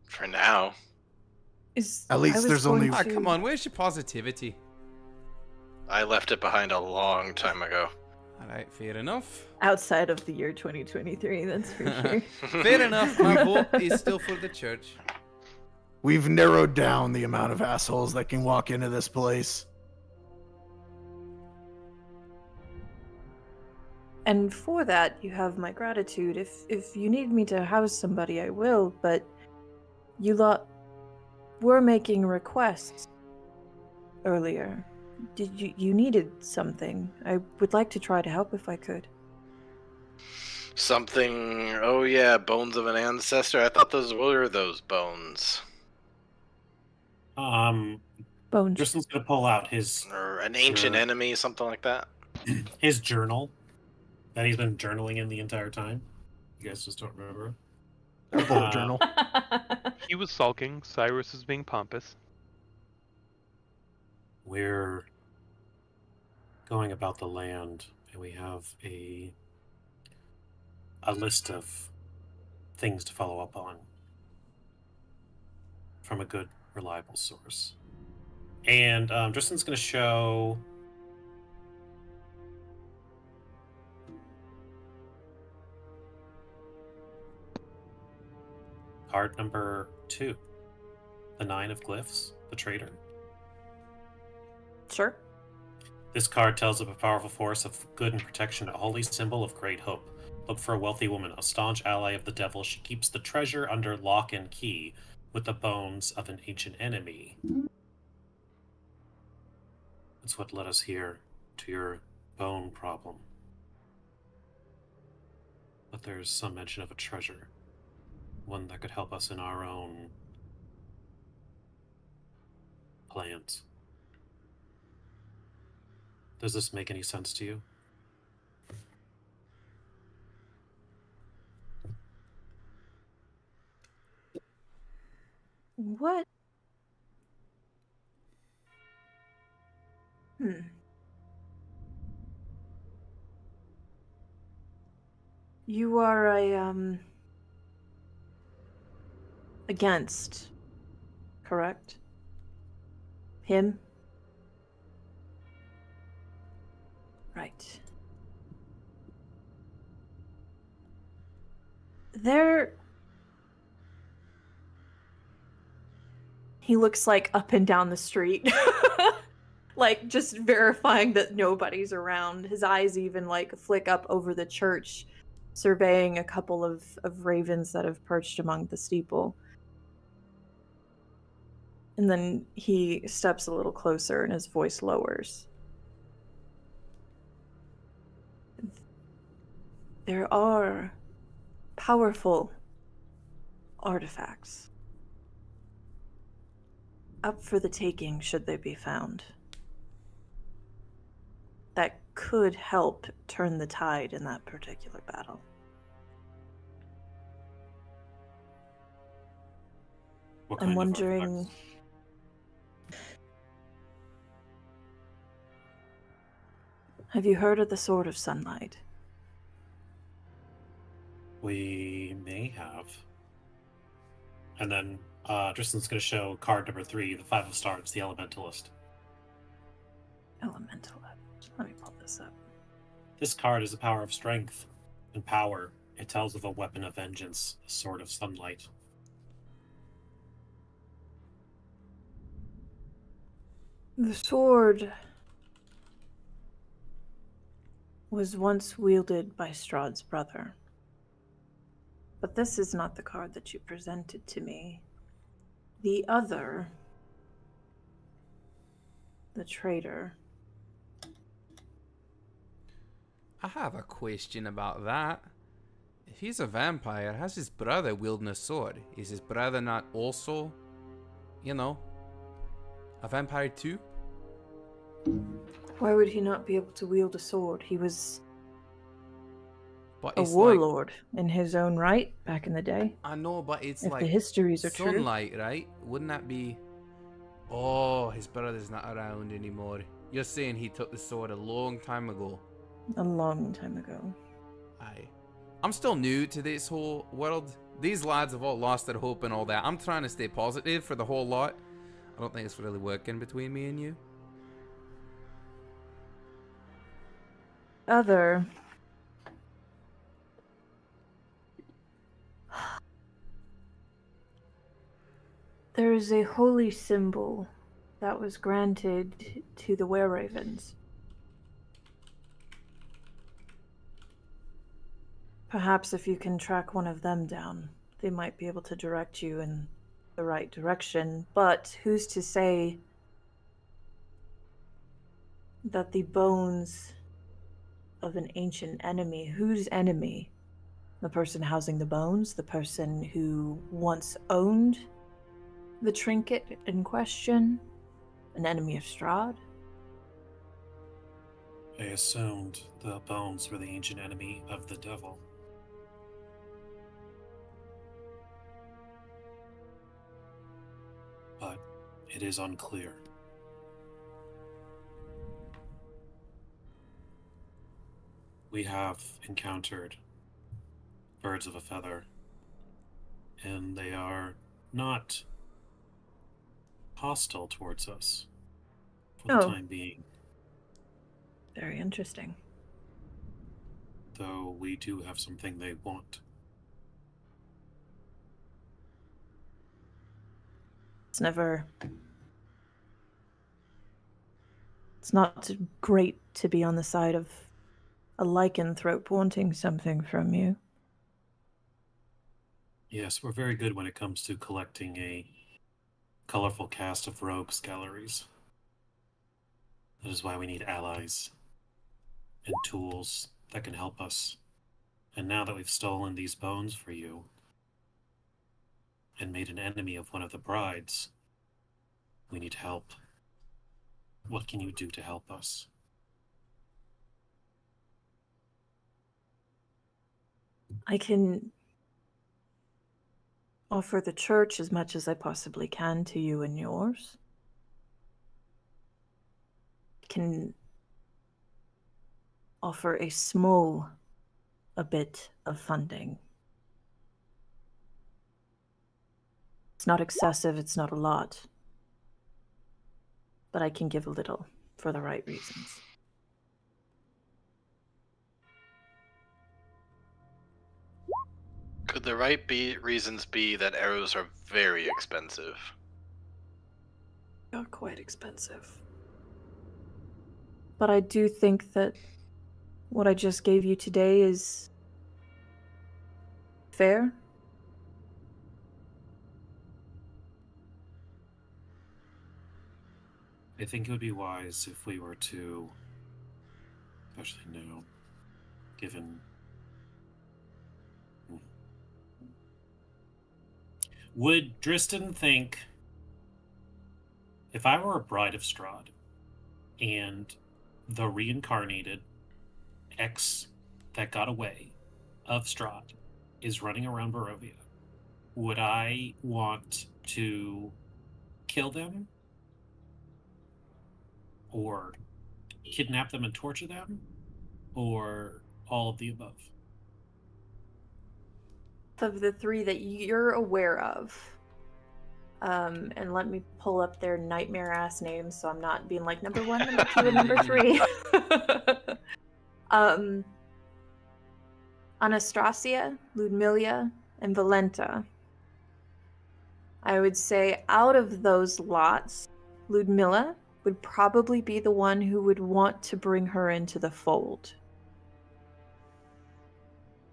for now. At least I was there's going only- Ah, to- come on, where's your positivity? I left it behind a long time ago. Alright, fair enough. Outside of the year 2023, that's for sure. Fair enough, my vote is still for the church. We've narrowed down the amount of assholes that can walk into this place. And for that, you have my gratitude. If you need me to house somebody, I will, but you lot were making requests earlier. Did you needed something? I would like to try to help if I could. Something. Oh yeah, bones of an ancestor. I thought those were those bones, Bones. Tristan's gonna pull out his or an ancient Sure. enemy, something like that. journal that he's been journaling in the entire time. You guys just don't remember. A bullet journal. He was sulking. Cyrus is being pompous. We're going about the land, and we have a list of things to follow up on from a good, reliable source. And Tristan's going to show card number 2, the 9 of Glyphs, the Traitor. Sure. This card tells of a powerful force of good and protection, a holy symbol of great hope. Look for a wealthy woman, a staunch ally of the devil. She keeps the treasure under lock and key with the bones of an ancient enemy. That's what led us here to your bone problem. But there's some mention of a treasure, one that could help us in our own plans. Does this make any sense to you? What? You are against, correct? Him? Right. He looks like up and down the street. Like just verifying that nobody's around. His eyes even like flick up over the church, surveying a couple of ravens that have perched among the steeple. And then he steps a little closer and his voice lowers. There are powerful artifacts up for the taking should they be found. That could help turn the tide in that particular battle. What I'm kind of wondering. artifacts? Have you heard of the Sword of Sunlight? We may have. And then Tristan's going to show card number 3, the 5 of Stars, the Elementalist. Elementalist. Let me pull this up. This card is a power of strength and power. It tells of a weapon of vengeance, a sword of sunlight. The sword was once wielded by Strahd's brother. But this is not the card that you presented to me. The other, the traitor. I have a question about that. If he's a vampire, how's his brother wielding a sword? Is his brother not also, a vampire too? Why would he not be able to wield a sword? He was But a it's warlord in his own right back in the day. I know, but it's If like the histories are true. sunlight, right? Wouldn't that be? Oh, his brother's not around anymore. You're saying he took the sword a long time ago. A long time ago. I'm still new to this whole world. These lads have all lost their hope and all that. I'm trying to stay positive for the whole lot. I don't think it's really working between me and you. Other. There is a holy symbol that was granted to the were-ravens. Perhaps if you can track one of them down, they might be able to direct you in the right direction. But who's to say that the bones of an ancient enemy, whose enemy? The person housing the bones? The person who once owned the trinket in question? An enemy of Strahd? I assumed the bones were the ancient enemy of the devil. But it is unclear. We have encountered birds of a feather, and they are not hostile towards us for the time being. Very interesting. Though we do have something they want. It's not great to be on the side of a lycanthrope wanting something from you. Yes, we're very good when it comes to collecting a colorful cast of rogues galleries. That is why we need allies and tools that can help us. And now that we've stolen these bones for you and made an enemy of one of the brides, We need help. What can you do to help us? I can offer the church as much as I possibly can to you and yours. I can offer a bit of funding. It's not excessive, it's not a lot. But I can give a little for the right reasons. Could the right reasons be that arrows are very expensive? They are quite expensive. But I do think that what I just gave you today is fair. I think it would be wise if we were to, especially now, given... Would Dristan think, if I were a bride of Strahd, and the reincarnated ex that got away of Strahd is running around Barovia, would I want to kill them? Or kidnap them and torture them? Or all of the above? Of the three that you're aware of, and let me pull up their nightmare ass names so I'm not being like number 1, number 2, and number 3. Anastasia, Ludmilla, and Valenta. I would say out of those lots, Ludmilla would probably be the one who would want to bring her into the fold.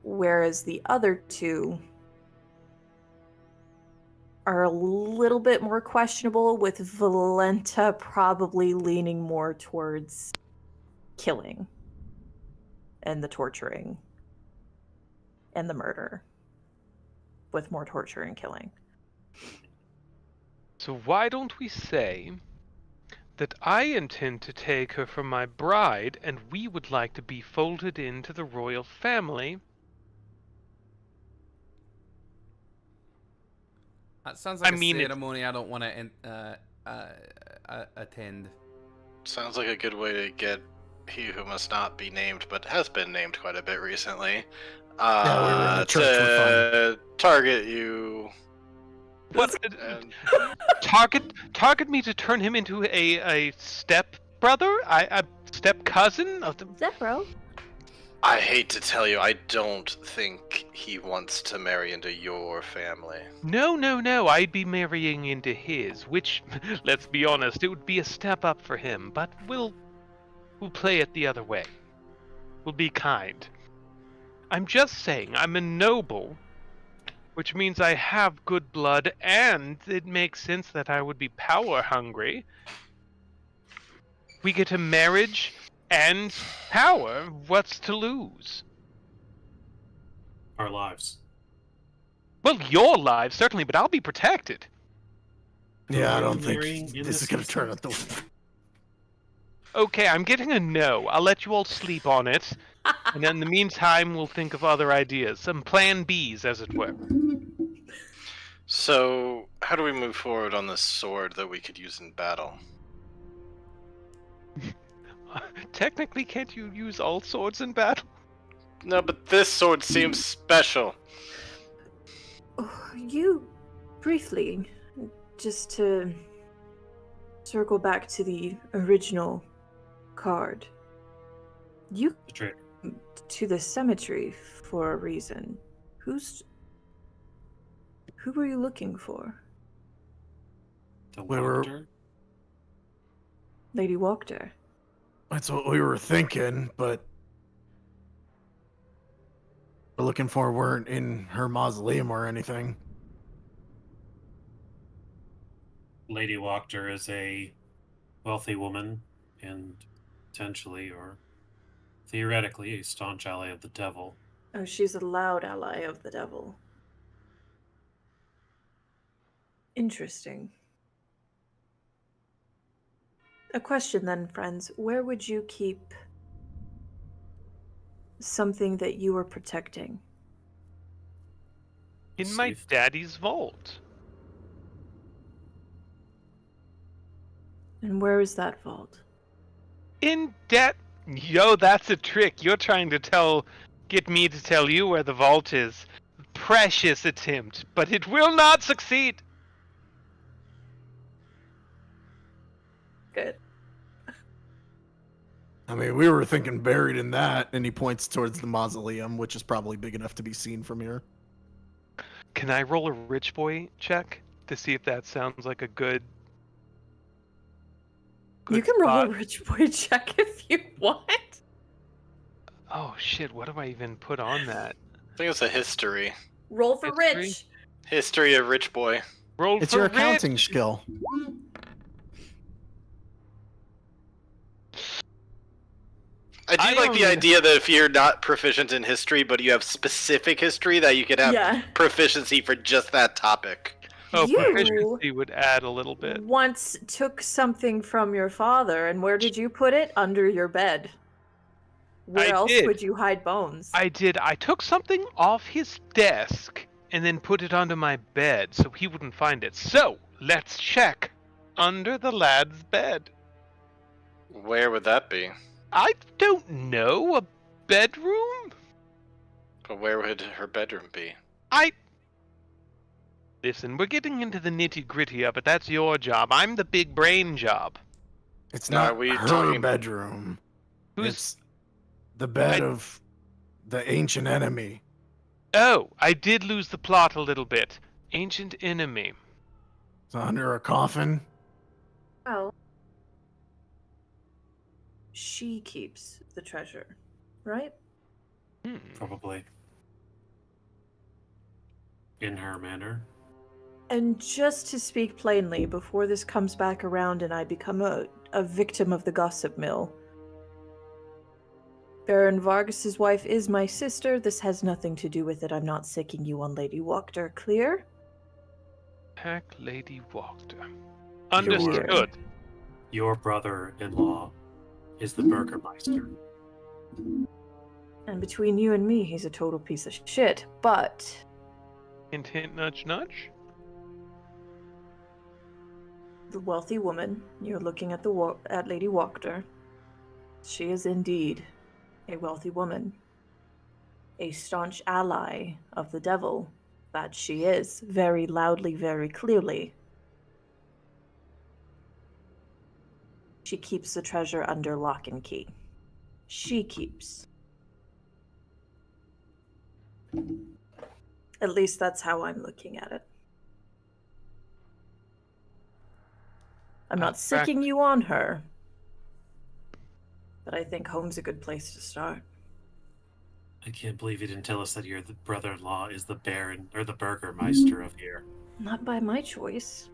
Whereas the other two are a little bit more questionable, with Valenta probably leaning more towards killing and the torturing and the murder, with more torture and killing. So why don't we say that I intend to take her for my bride, and we would like to be folded into the royal family? That sounds like I a mean, ceremony I don't want to attend. Sounds like a good way to get he who must not be named, but has been named quite a bit recently, Yeah, we were in the church, we're to target you. What? And Target me to turn him into a step brother? A step cousin of the... Zepro? I hate to tell you, I don't think he wants to marry into your family. No, I'd be marrying into his, which, let's be honest, it would be a step up for him, but we'll play it the other way. We'll be kind. I'm just saying, I'm a noble, which means I have good blood, and it makes sense that I would be power hungry. We get a marriage and power. What's to lose? Our lives. Well, your life, certainly, but I'll be protected. Yeah, I don't Marrying think in this is going to turn out the way. Okay, I'm getting a no. I'll let you all sleep on it. And in the meantime, we'll think of other ideas. Some plan Bs, as it were. So, how do we move forward on this sword that we could use in battle? Technically, can't you use all swords in battle? No, but this sword seems special. You, briefly, just to circle back to the original card, you Betrayed. to the cemetery for a reason. Who were you looking for? The We were- Wachter? Lady Wachter. That's what we were thinking, but we're looking for weren't in her mausoleum or anything. Lady Wachter is a wealthy woman and potentially, or theoretically, a staunch ally of the devil. Oh, she's a loud ally of the devil. Interesting. A question then, friends. Where would you keep something that you were protecting? In my Safe. daddy's vault. And where is that vault? In debt. Yo, that's a trick. You're trying to get me to tell you where the vault is. Precious attempt, but it will not succeed. Good. I mean, we were thinking buried in that, and he points towards the mausoleum, which is probably big enough to be seen from here. Can I roll a rich boy check to see if that sounds like a good You can roll a spot? rich boy check if you want. Oh shit, what do I even put on that? I think it's a history. Roll for History? rich. History of Rich Boy. Roll It's for your rich. accounting skill. I do I like the only- idea that if you're not proficient in history, but you have specific history, that you could have Yeah. proficiency for just that topic. Oh, You- proficiency would add a little bit. Once took something from your father, and where did you put it? Under your bed. Where I else did. would you hide bones? I did. I took something off his desk and then put it under my bed so he wouldn't find it. So, let's check under the lad's bed. Where would that be? I don't know. A bedroom? But where would her bedroom be? Listen, we're getting into the nitty-gritty of it. That's your job. I'm the big brain job. It's Now, not are we her talking- bedroom. Who's... It's the bed I- of the ancient enemy. Oh, I did lose the plot a little bit. Ancient enemy. It's under a coffin. Well, she keeps the treasure, right? Probably. In her manner. And just to speak plainly, before this comes back around and I become a victim of the gossip mill, Baron Vargas's wife is my sister. This has nothing to do with it. I'm not sicking you on Lady Wachter. Clear? Heck, Lady Wachter. Understood. Your brother-in-law is the Burgermeister. And between you and me, he's a total piece of shit. But Hint, hint, nudge, nudge. the wealthy woman, you're looking at at Lady Wachter. She is indeed a wealthy woman. A staunch ally of the devil. That she is, very loudly, very clearly. She keeps the treasure under lock and key. She keeps. At least that's how I'm looking at it. I'm not sicking you on her, but I think home's a good place to start. I can't believe you didn't tell us that your brother-in-law is the Baron or the Burgermeister of here. Not by my choice.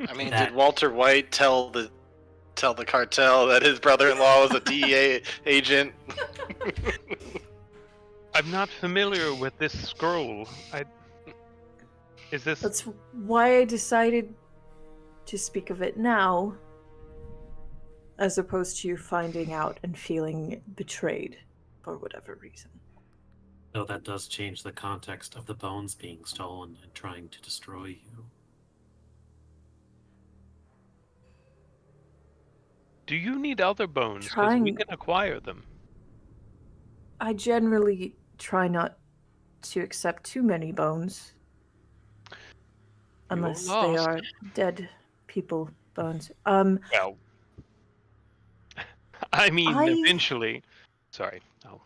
I mean, That- did Walter White tell the cartel that his brother-in-law was a DEA agent? I'm not familiar with this scroll. Is this... That's why I decided to speak of it now, as opposed to you finding out and feeling betrayed for whatever reason. Though that does change the context of the bones being stolen and trying to destroy you. Do you need other bones? Because we Trying- can acquire them. I generally try not to accept too many bones. Unless they lost. are dead people bones. Well, I mean, I- eventually. Sorry. Oh.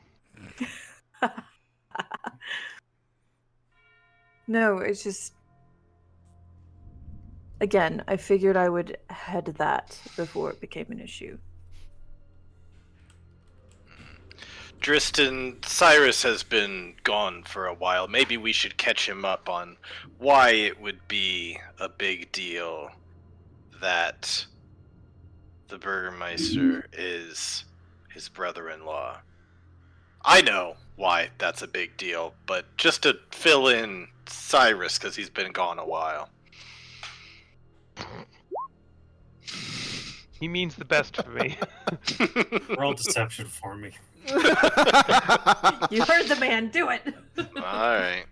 No, it's just... Again, I figured I would head that before it became an issue. Dristan, Cyrus has been gone for a while. Maybe we should catch him up on why it would be a big deal that the Burgermeister is his brother-in-law. I know why that's a big deal, but just to fill in Cyrus, because he's been gone a while. He means the best for me. Roll deception for me. You heard the man. Do it. Alright.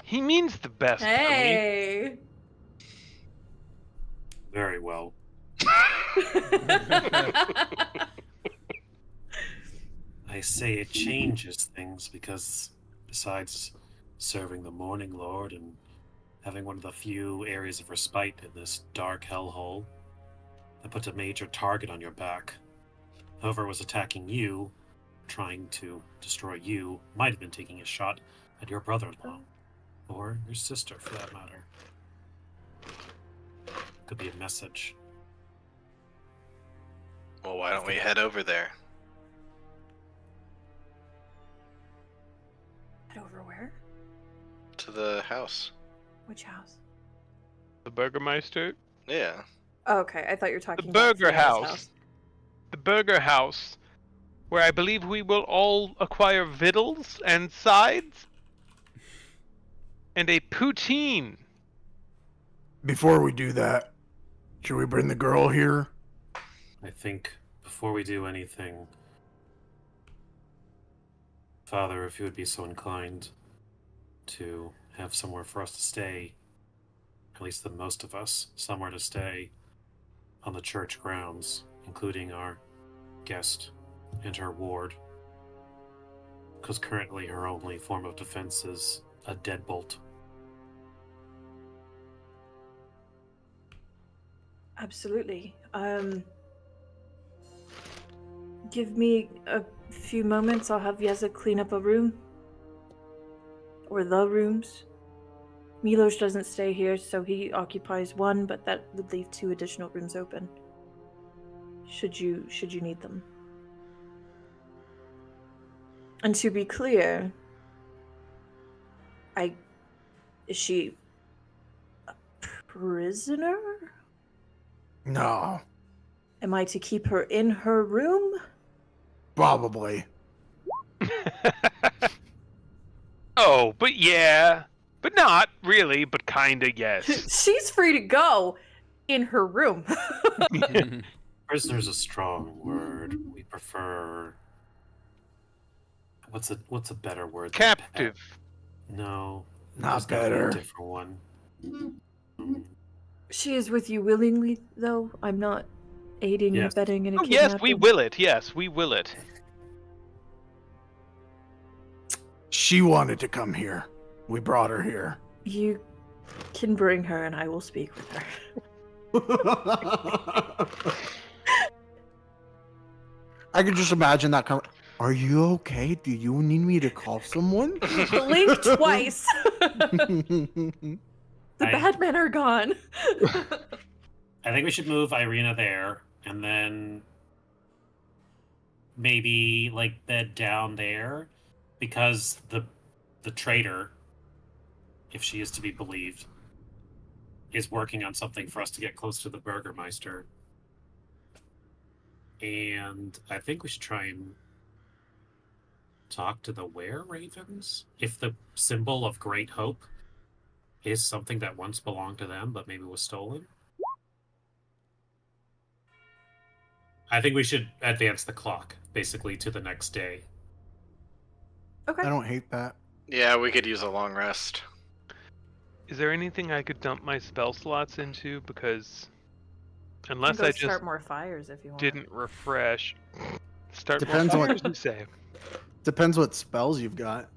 He means the best for me. Hey. Very well. I say it changes things because besides serving the Morning Lord and having one of the few areas of respite in this dark hellhole, I put a major target on your back. Whoever was attacking you, trying to destroy you, might have been taking a shot at your brother-in-law. Or your sister, for that matter. Could be a message. Well, why don't we head over there? Head over where? To the house. Which house? The Burgermeister? Yeah. Oh, okay, I thought you were talking The about Burger Fiona's House. The Burger House, where I believe we will all acquire victuals and sides, and a poutine. Before we do that, should we bring the girl here? I think before we do anything, Father, if you would be so inclined to have somewhere for us to stay, at least the most of us, somewhere to stay on the church grounds, including our guest and her ward, because currently her only form of defense is a deadbolt. Absolutely. Give me a few moments. I'll have Yeza clean up a room. Or the rooms. Milos doesn't stay here, so he occupies one, but that would leave 2 additional rooms open. Should you need them. And to be clear, is she a prisoner? No, Am I to keep her in her room? probably. Oh, but yeah. But not really, but kinda yes. She's free to go in her room. Prisoner's a strong word. We prefer. What's a better word? than Captive. pet? No, Not there's gotta be a better. different one. She is with you willingly, though. I'm not aiding or Yes. abetting in a Oh, kidnapping. yes, we will it. Yes, we will it. She wanted to come here. We brought her here. You can bring her, and I will speak with her. I could just imagine that comment. Are you okay? Do you need me to call someone? Blink twice. The bad men are gone. I think we should move Irina there, and then maybe like bed down there, because the traitor, if she is to be believed, is working on something for us to get close to the Burgermeister. And I think we should try and talk to the were-ravens. If the symbol of Great Hope is something that once belonged to them, but maybe was stolen. I think we should advance the clock, basically, to the next day. Okay. I don't hate that. Yeah, we could use a long rest. Is there anything I could dump my spell slots into? Because You unless can go I just start more fires if you want. didn't refresh. Start Depends more on fires, what- you say. Depends what spells you've got.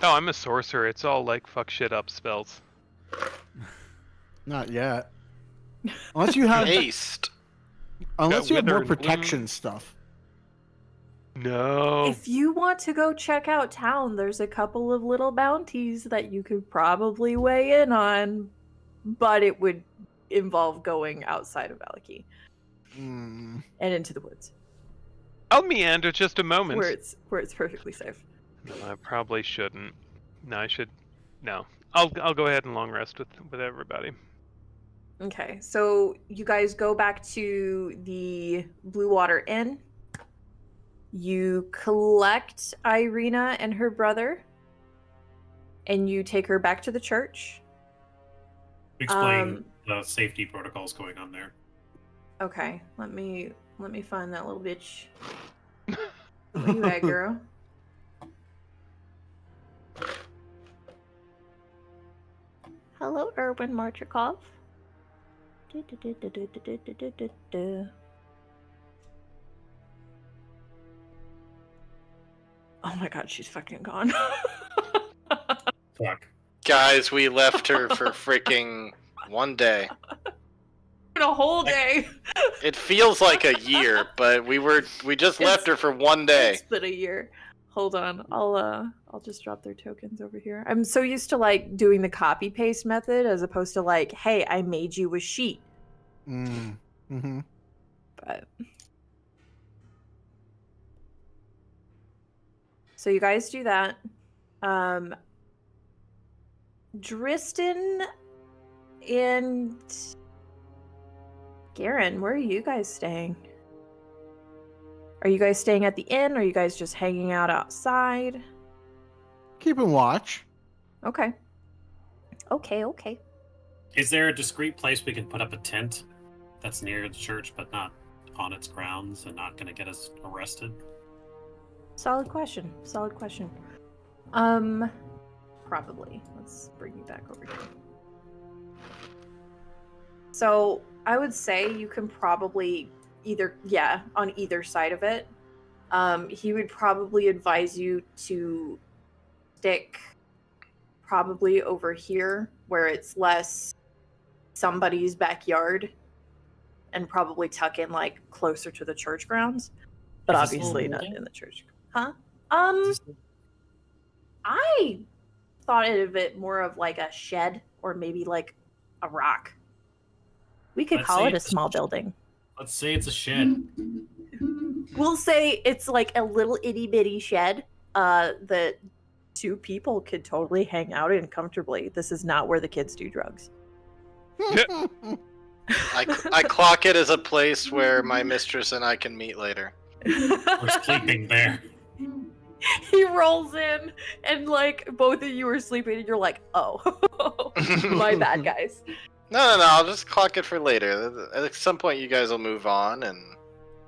Oh, I'm a sorcerer. It's all like fuck shit up spells. Not yet. Unless you have, Haste. unless you have Wither more and Bloom. protection stuff. No. If you want to go check out town, there's a couple of little bounties that you could probably weigh in on, but it would involve going outside of Valaki Hmm. and into the woods, I'll meander just a moment. where it's perfectly safe. No, I probably shouldn't. No, I should. No, I'll go ahead and long rest with everybody. Okay, so you guys go back to the Blue Water Inn. You collect Irina and her brother, and you take her back to the church. Explain the safety protocols going on there. Okay, let me find that little bitch. Where you at, girl? Hello, Erwin Marchikov. Oh my god, she's fucking gone. Fuck. Guys, we left her for freaking one day. A whole day. It feels like a year, but we just left her for one day. It's been a year. Hold on, I'll just drop their tokens over here. I'm so used to like doing the copy paste method as opposed to like, hey, I made you a sheet. Mm-hmm. But so you guys do that. Dristan and Garen, where are you guys staying? Are you guys staying at the inn? Or are you guys just hanging out outside? Keeping watch. Okay. Okay. Is there a discreet place we can put up a tent that's near the church but not on its grounds and not going to get us arrested? Solid question. Probably. Let's bring you back over here. So I would say you can probably on either side of it. He would probably advise you to stick probably over here where it's less somebody's backyard and probably tuck in like closer to the church grounds, but obviously not in the church. Huh? I thought of it more of like a shed or maybe like a rock. We could call it a small building. Let's say it's a shed. We'll say it's like a little itty bitty shed that two people could totally hang out in comfortably. This is not where the kids do drugs. I clock it as a place where my mistress and I can meet later. We're sleeping there. He rolls in and like both of you are sleeping and you're like, oh, my bad, guys. No, I'll just clock it for later. At some point you guys will move on and...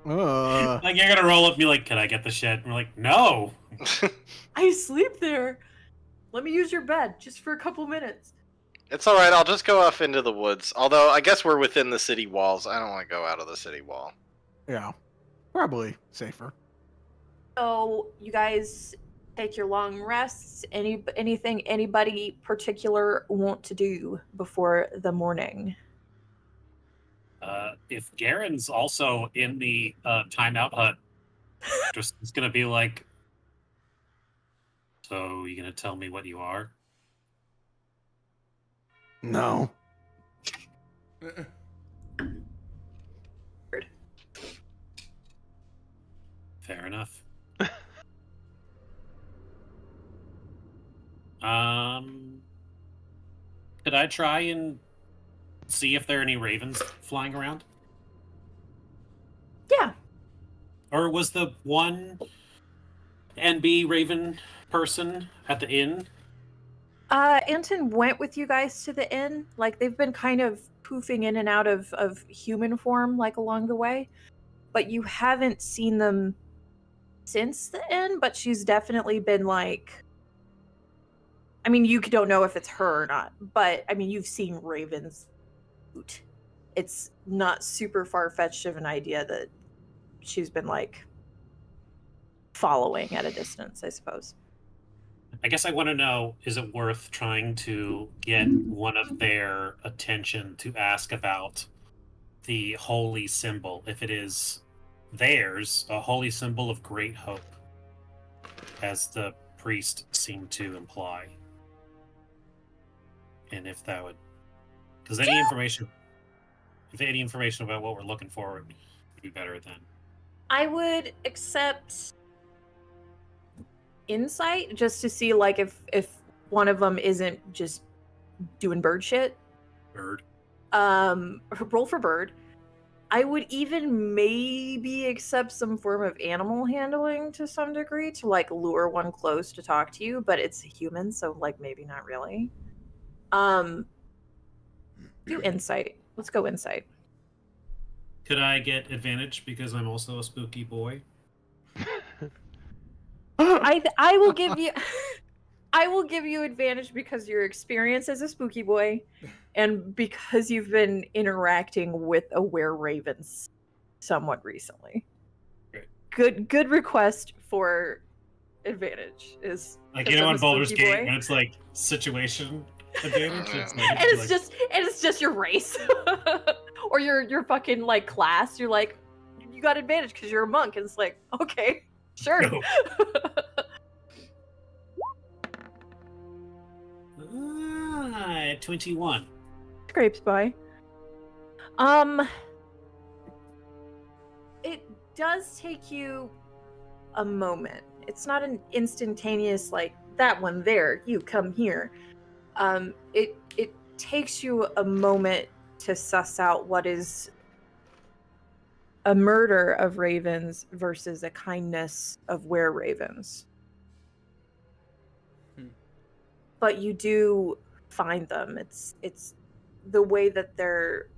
Like, you're gonna roll up and be like, can I get the shed? And we're like, no! I sleep there. Let me use your bed just for a couple minutes. It's alright, I'll just go off into the woods. Although, I guess we're within the city walls. I don't want to go out of the city wall. Yeah, probably safer. So, you guys take your long rests. Anything anybody particular want to do before the morning? If Garen's also in the timeout hut, just is gonna be like, so you gonna tell me what you are? No. Fair enough. Could I try and see if there are any ravens flying around? Yeah. Or was the one NB raven person at the inn? Anton went with you guys to the inn. Like, they've been kind of poofing in and out of human form, like, along the way. But you haven't seen them since the inn, but she's definitely been, like... I mean, you don't know if it's her or not, but, I mean, you've seen ravens. It's not super far-fetched of an idea that she's been, like, following at a distance, I suppose. I guess I want to know, is it worth trying to get one of their attention to ask about the holy symbol, if it is theirs, a holy symbol of great hope, as the priest seemed to imply? And if that would... Because any information about what we're looking for would be better then. I would accept insight just to see, like, if one of them isn't just doing bird shit. Bird. Roll for bird. I would even maybe accept some form of animal handling to some degree to, like, lure one close to talk to you, but it's a human, so, like, maybe not really. Do insight. Let's go insight. Could I get advantage because I'm also a spooky boy? I will give you I will give you advantage because your experience as a spooky boy and because you've been interacting with aware ravens somewhat recently. Great. Good request for advantage is Like, 'cause you know, I'm on a Baldur's spooky Gate, boy. when it's like situation advantage, it's like, And it's just your race. Or your fucking like class. You're like, you got advantage because you're a monk, and it's like, okay, sure. No. 21. Scrapes by. It does take you a moment. It's not an instantaneous like that one there, you come here. It takes you a moment to suss out what is a murder of ravens versus a kindness of were ravens. But you do find them. It's the way that they're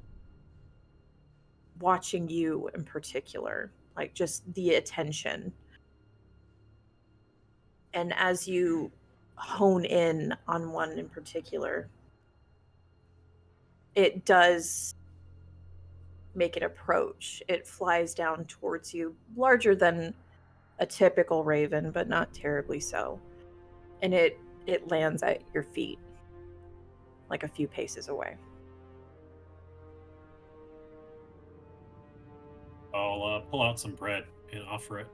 watching you in particular, like just the attention. And as you hone in on one in particular, it does make an approach. It flies down towards you, larger than a typical raven, but not terribly so. And it lands at your feet, like a few paces away. I'll pull out some bread and offer it.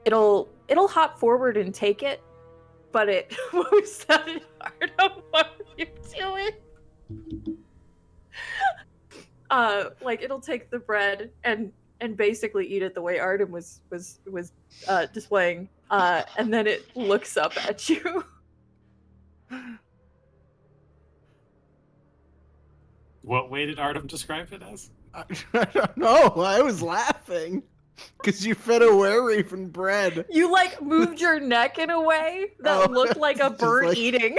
It'll hop forward and take it, but it moves out of hard on what you're doing. Like it'll take the bread and basically eat it the way Artem was displaying, and then it looks up at you. What way did Artem describe it as? I don't know. I was laughing because you fed a were-raven bread. You like moved your neck in a way that Oh, looked like a just bird like- eating.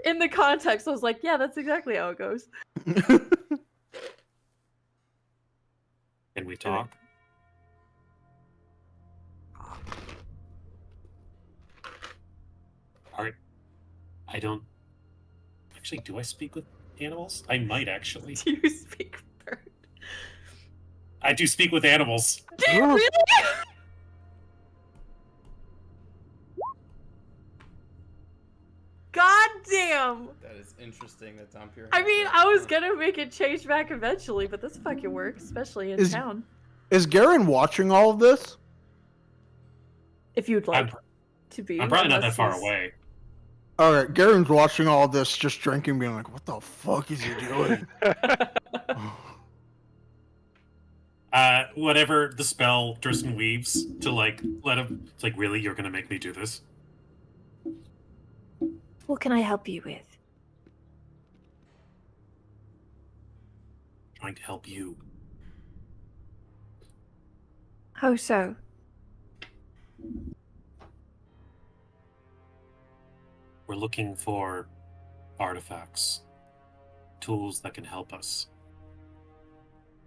In the context, I was like, yeah, that's exactly how it goes. Can we talk? Art, I don't... Actually, do I speak with animals? I might, actually. Do you speak bird? I do speak with animals. Do you really? God damn! That is interesting that Dampier. I mean, I was gonna make it change back eventually, but this fucking works, especially in town. Is Garen watching all of this? If you'd like to be. I'm probably not that unless far he's- away. All right, Garen's watching all of this, just drinking, being like, "What the fuck is he doing?" Whatever the spell Tristan weaves to like let him. It's like, really, you're gonna make me do this? What can I help you with? Trying to help you. How so? We're looking for artifacts, tools that can help us.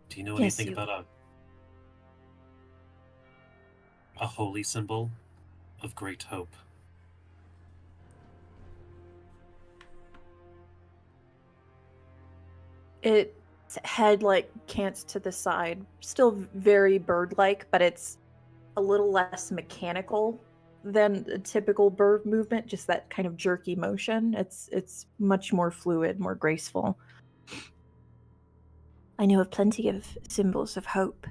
Do you know Yes, anything about a holy symbol of great hope? Its head like cants to the side, still very bird-like, but it's a little less mechanical than a typical bird movement, just that kind of jerky motion. It's much more fluid, more graceful. I know of plenty of symbols of hope.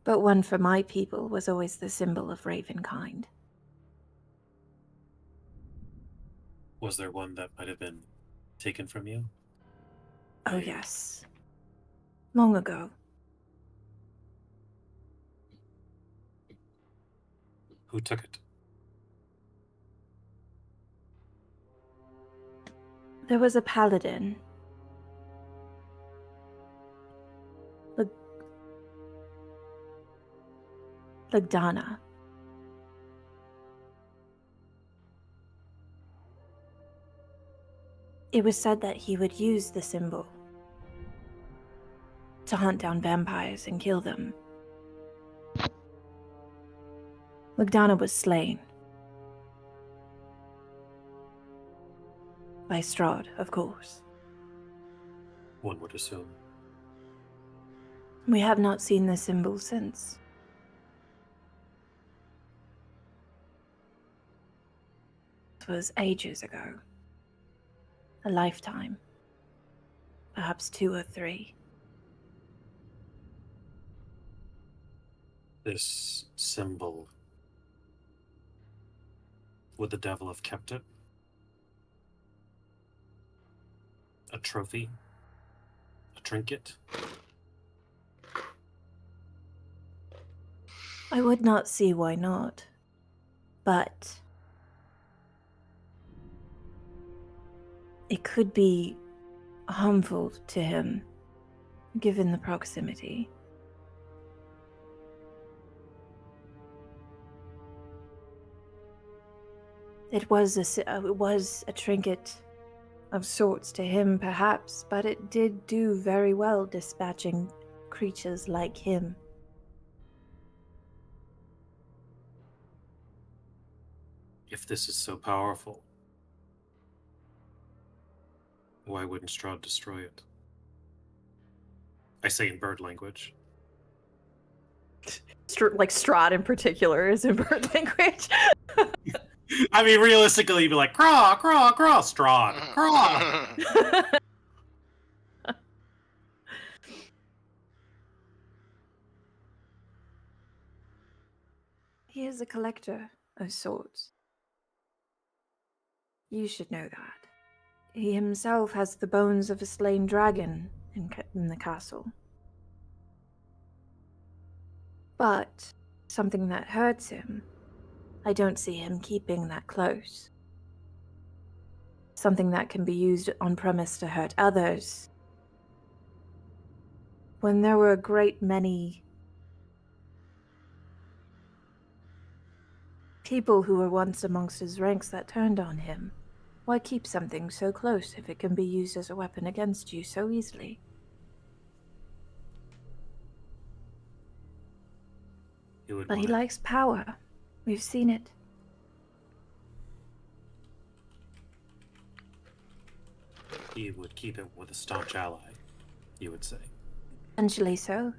But one for my people was always the symbol of ravenkind. Was there one that might have been taken from you? Oh yes. Long ago. Who took it? There was a paladin. Lagdana. It was said that he would use the symbol to hunt down vampires and kill them. Lugdana was slain. By Strahd, of course. One would assume. We have not seen the symbol since. It was ages ago. A lifetime. Perhaps 2 or 3. This symbol. Would the devil have kept it? A trophy? A trinket? I would not see why not. But it could be harmful to him, given the proximity. It was a trinket of sorts to him, perhaps, but it did do very well dispatching creatures like him. If this is so powerful, why wouldn't Strahd destroy it? I say in bird language. Like Strahd in particular is in bird language. I mean, realistically, you'd be like, craw, craw, craw, Strahd, craw. He is a collector of sorts. You should know that. He himself has the bones of a slain dragon in the castle. But something that hurts him, I don't see him keeping that close. Something that can be used on premise to hurt others. When there were a great many people who were once amongst his ranks that turned on him, why keep something so close if it can be used as a weapon against you so easily? But he likes power. We've seen it. He would keep it with a staunch ally, you would say. Potentially so.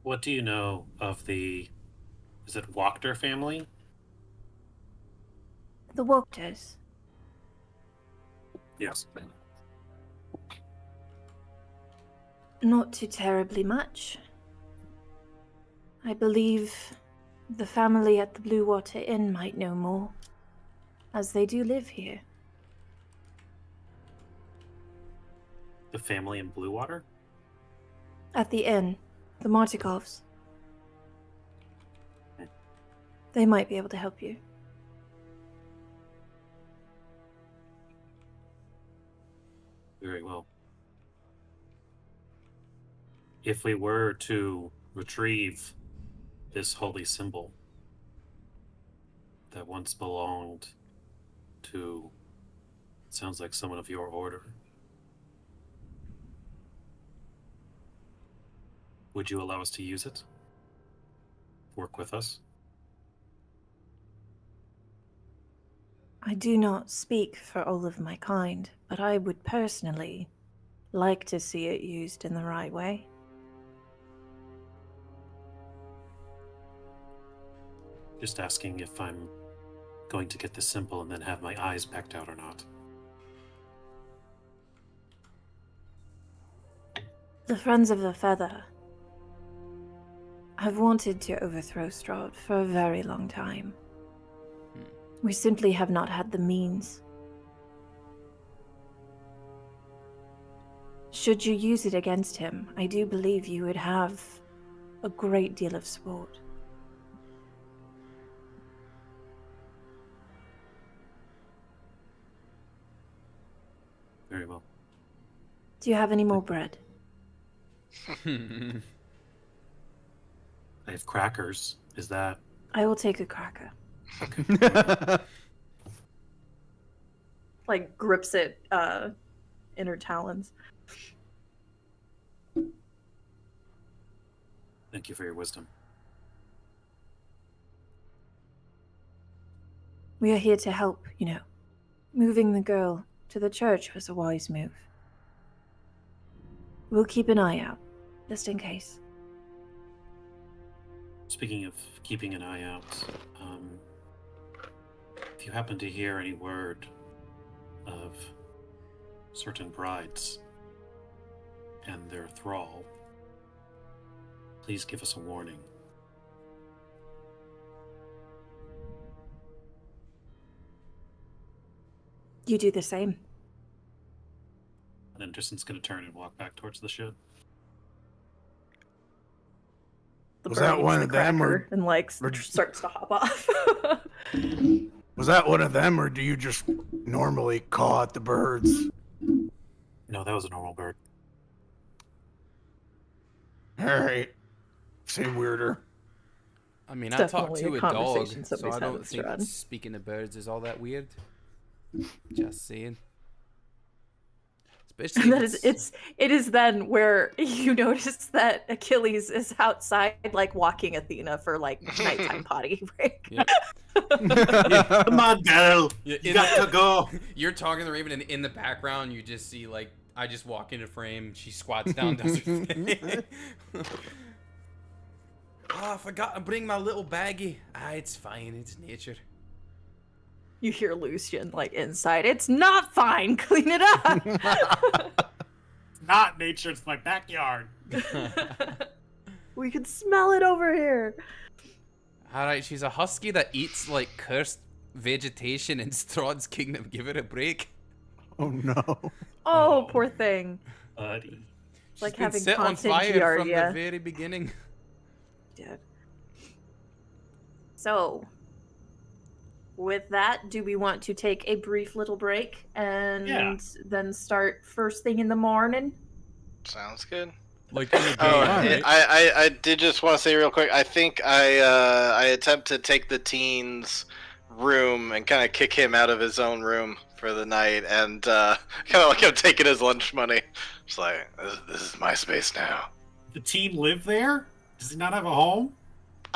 What do you know of the, is it Wachter family? The Wachters. Yes. Not too terribly much. I believe the family at the Blue Water Inn might know more, as they do live here. The family in Bluewater? At the inn, the Martikovs. They might be able to help you. Very well. If we were to retrieve this holy symbol that once belonged to, sounds like someone of your order, would you allow us to use it? Work with us? I do not speak for all of my kind, but I would personally like to see it used in the right way. Just asking if I'm going to get the symbol and then have my eyes pecked out or not. The Friends of the Feather have wanted to overthrow Strahd for a very long time. We simply have not had the means. Should you use it against him, I do believe you would have a great deal of support. Very well. Do you have any more bread? I have crackers. Is that I will take a cracker. Like grips it in her talons. Thank you for your wisdom. We are here to help, you know. Moving the girl to the church was a wise move. We'll keep an eye out, just in case. Speaking of keeping an eye out, if you happen to hear any word of certain brides and their thrall, please give us a warning. You do the same. And then Tristan's going to turn and walk back towards the ship. The Was bird that eats one the of them, or- cracker and like or- starts to hop off. Was that one of them, or do you just normally call out the birds? No, that was a normal bird. All right. Seem weirder. I mean, It's I talked definitely to a a dog, conversation so somebody's I don't having, think Strahd. speaking of birds is all that weird. Just saying. Especially And if that it is then where you notice that Achilles is outside, like walking Athena for like nighttime potty break. Yeah. Come on, girl! Yeah, You got to go! You're talking to the Raven, and in the background, you just see, like, I just walk into frame, she squats down, does her thing. Oh, I forgot to bring my little baggie. It's fine, it's nature. You hear Lucian like inside. It's not fine. Clean it up. It's not nature, it's my backyard. We can smell it over here. Alright, she's a husky that eats, like, cursed vegetation in Strahd's kingdom. Give it a break. Oh no. Oh, poor thing. Buddy. She's Like been having set on constant fire from the giardia. very beginning. Dead. So, with that, do we want to take a brief little break and Yeah. then start first thing in the morning? Sounds good. Like in a Oh, game, right? I did just want to say real quick. I think I attempt to take the teen's room and kind of kick him out of his own room for the night, and kind of like I'm taking his lunch money. Just like this is my space now. The teen live there? Does he not have a home?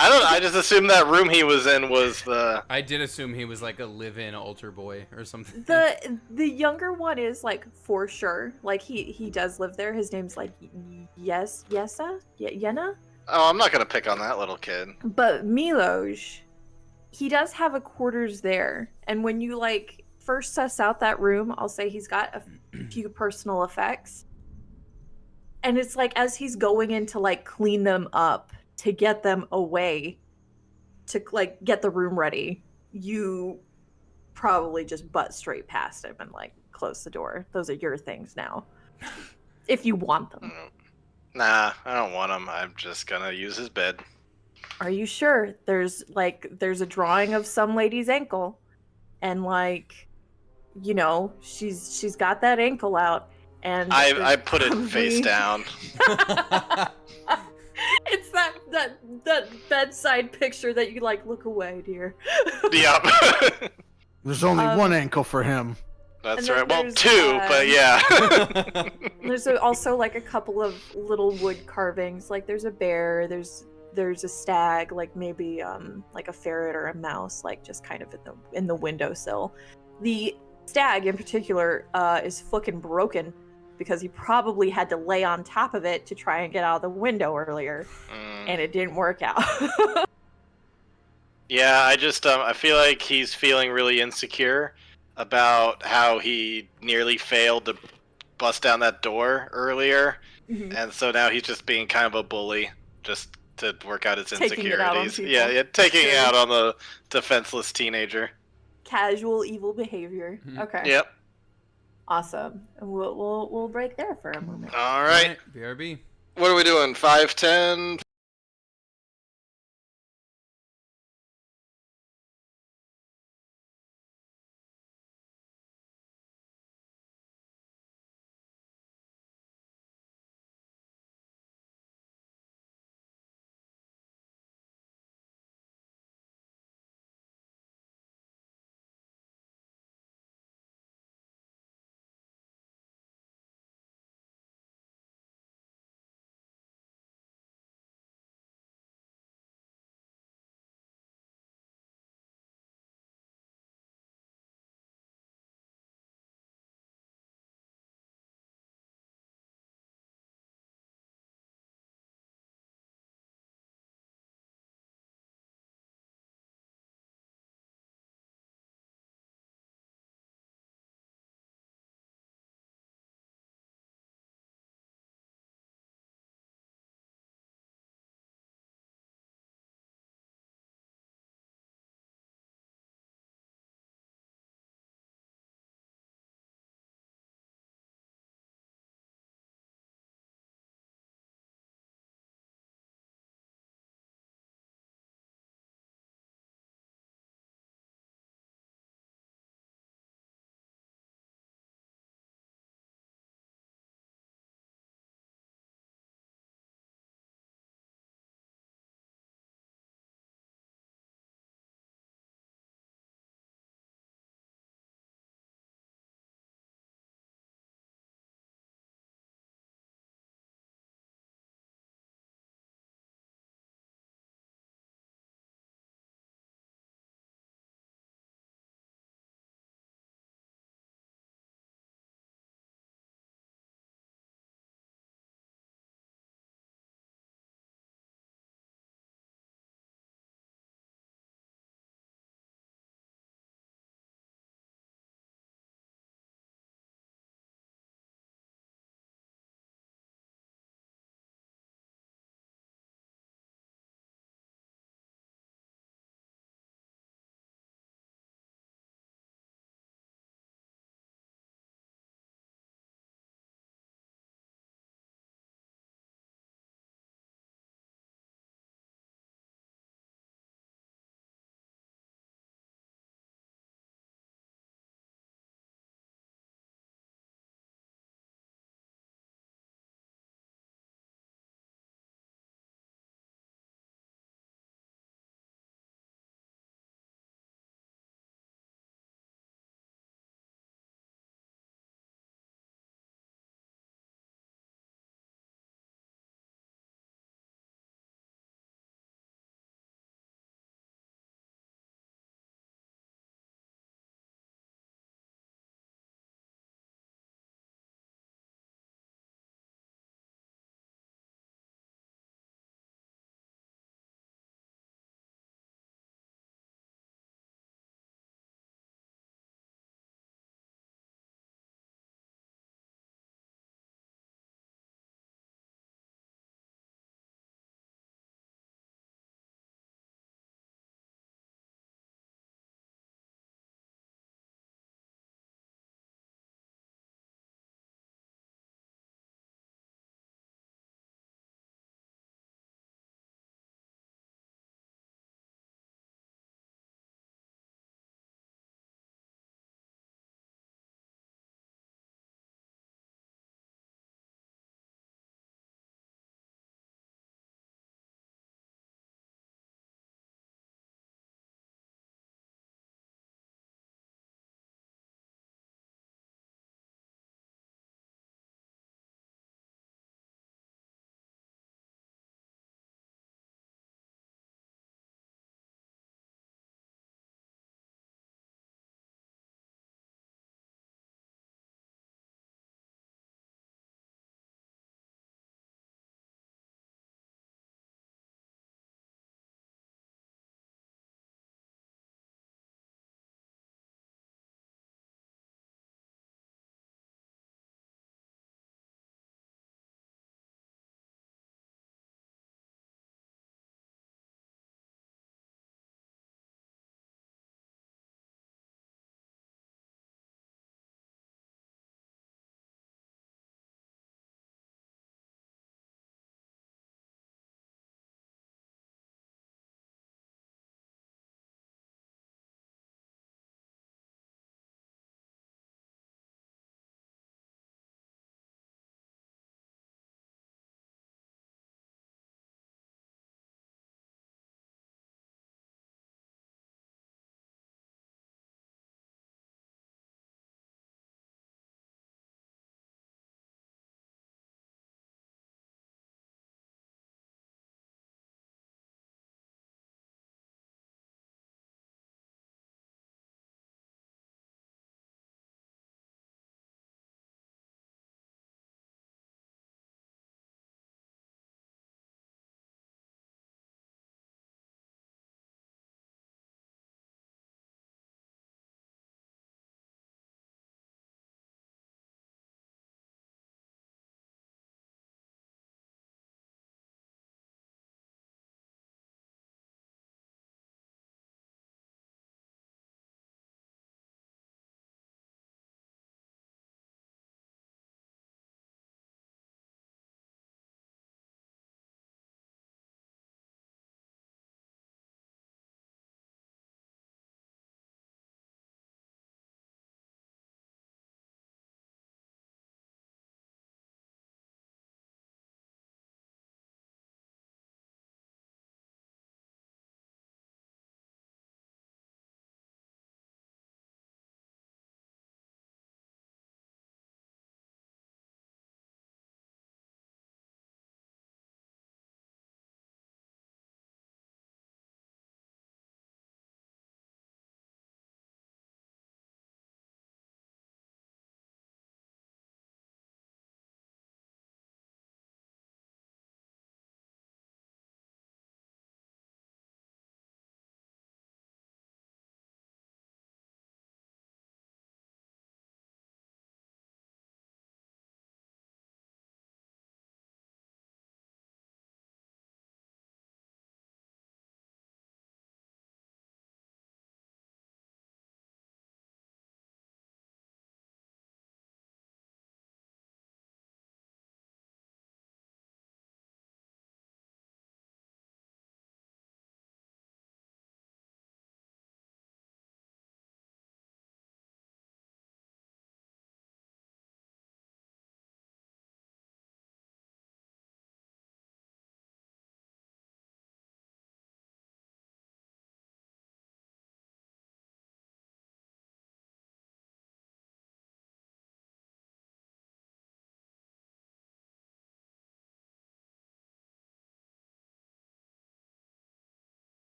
I don't. I just assumed that room he was in was the. I did assume he was like a live-in altar boy or something. The younger one is like for sure. Like he does live there. His name's like Yena. Oh, I'm not gonna pick on that little kid. But Miloj, he does have a quarters there. And when you like first suss out that room, I'll say he's got a few personal effects. And it's like as he's going in to like clean them up to get them away to like get the room ready, you probably just butt straight past him and like close the door. Those are your things now. If you want them. Nah, I don't want him. I'm just gonna use his bed. Are you sure? There's a drawing of some lady's ankle, and like, you know, she's got that ankle out, and I put it probably- face down. It's that bedside picture that you like look away, dear. Yep. There's only one ankle for him. That's And then right. Well, there's, two, but yeah. There's also like a couple of little wood carvings. Like there's a bear, there's a stag, like maybe like a ferret or a mouse, like just kind of in the windowsill. The stag in particular is fucking broken because he probably had to lay on top of it to try and get out of the window earlier, and it didn't work out. Yeah, I just I feel like he's feeling really insecure about how he nearly failed to bust down that door earlier, and so now he's just being kind of a bully just to work out his Taking it out on insecurities. people. Yeah, taking it Sure. out on the defenseless teenager. Casual evil behavior. Okay. Yep. Awesome. And we'll break there for a moment. All right. BRB. What are we doing? 5:10.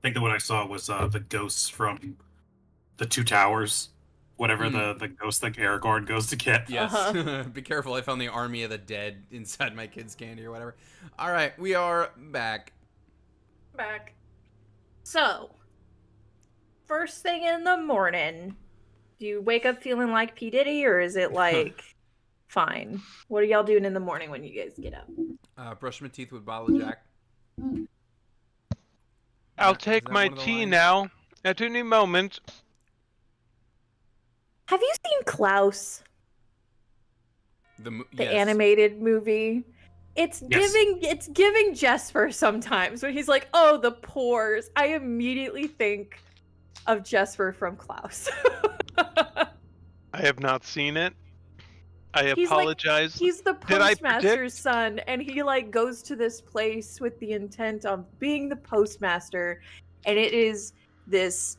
think that what I saw was the ghosts from the Two Towers. Whatever the ghost that Aragorn goes to get. Yes. Be careful, I found the army of the dead inside my kid's candy or whatever. Alright, we are back. So, first thing in the morning, do you wake up feeling like P. Diddy, or is it like fine? What are y'all doing in the morning when you guys get up? Brush my teeth with bottle of Jack. I'll Is take that my one of the tea lines? now. At any moment. Have you seen Klaus, the Yes. animated movie? It's Yes. giving Jesper sometimes when he's like, "Oh, the pores." I immediately think of Jesper from Klaus. I have not seen it. I He's like- apologize. He's the Did I postmaster's son, and he like goes to this place with the intent of being the postmaster, and it is this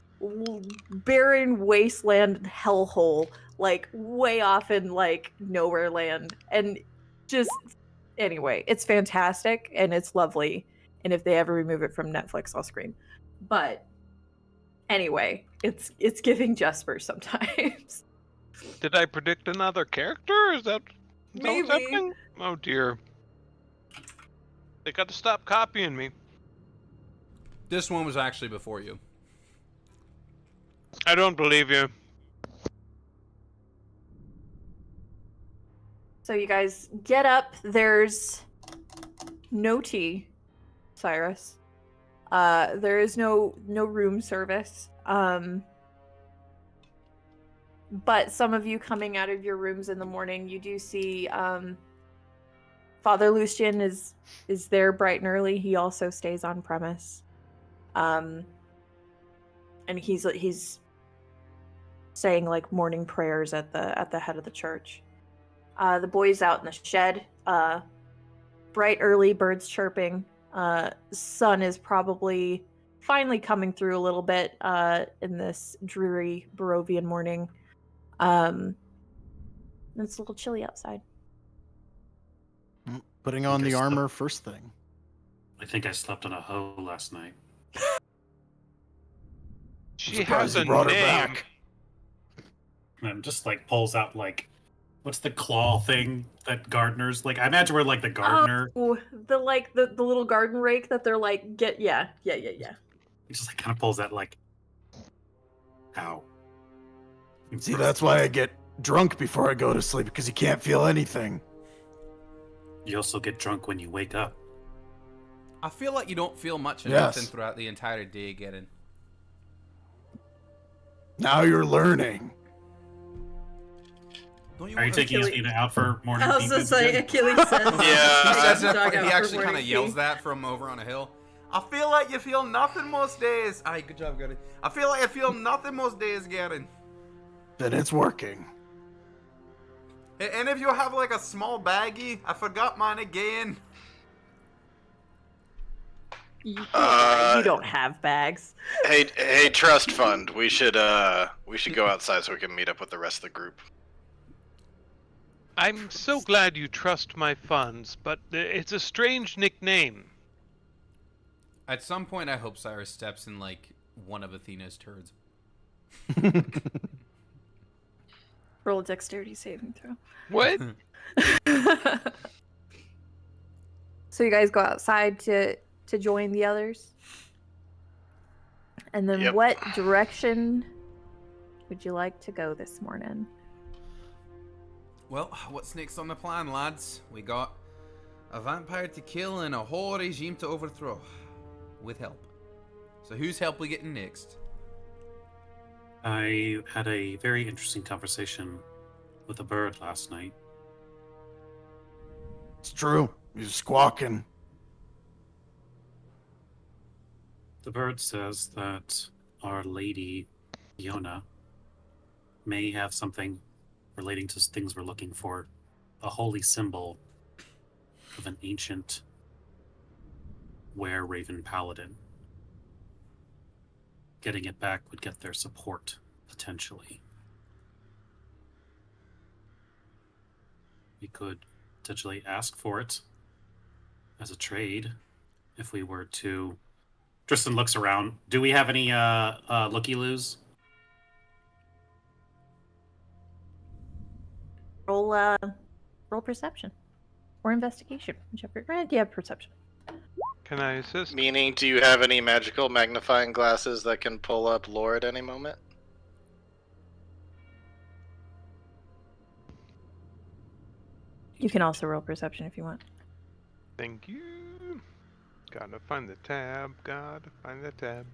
barren wasteland hellhole, like way off in like nowhere land, and just anyway, it's fantastic and it's lovely. And if they ever remove it from Netflix, I'll scream. But anyway, it's giving Jesper sometimes. Did I predict another character? Is that what's Maybe. happening? Oh dear. They got to stop copying me. This one was actually before you. I don't believe you. So you guys get up. There's no tea, Cyrus. There is no room service. But some of you coming out of your rooms in the morning, you do see Father Lucian is there bright and early. He also stays on premise. And he's saying like morning prayers at the head of the church. The boys out in the shed, bright early, birds chirping. Sun is probably finally coming through a little bit in this dreary Barovian morning. It's a little chilly outside. Putting on the Guess armor first thing. I think I slept on a hoe last night. She has a name. And just like pulls out like, what's the claw thing that gardeners like? I imagine we're like the gardener. Oh, the little garden rake that they're like yeah. He just like kind of pulls that like, ow. See, that's why I get drunk before I go to sleep, because you can't feel anything. You also get drunk when you wake up. I feel like you don't feel much of Yes. nothing throughout the entire day, Getting. Now you're learning. Don't you Are you want taking Achilles- Athena out for morning I was gonna defense say again? Achilles says. Yeah. He says that, Dog out he for actually kind of morning yells tea. that from over on a hill. I feel like you feel nothing most days. Aye, good job, Gary. I feel like I feel nothing most days, Gary. Then it's working. And if you have like a small baggie, I forgot mine again. You don't have bags. Hey, trust fund. We should go outside so we can meet up with the rest of the group. I'm so glad you trust my funds, but it's a strange nickname. At some point, I hope Cyrus steps in like one of Athena's turds. Roll a dexterity saving throw. What? So you guys go outside to join the others? And then Yep. what direction would you like to go this morning? Well, what's next on the plan, lads? We got a vampire to kill and a whole regime to overthrow. With help. So whose help we getting next? I had a very interesting conversation with a bird last night. It's true. He's squawking. The bird says that Our Lady Fiona may have something relating to things we're looking for. A holy symbol of an ancient were-raven paladin. Getting it back would get their support, potentially. We could potentially ask for it as a trade if we were to Tristan looks around. Do we have any looky-loos? Roll perception or investigation, whichever. Yeah, perception. Can I assist? Meaning, do you have any magical magnifying glasses that can pull up lore at any moment? You can also roll perception if you want. Thank you. Gotta find the tab. Gotta find the tab.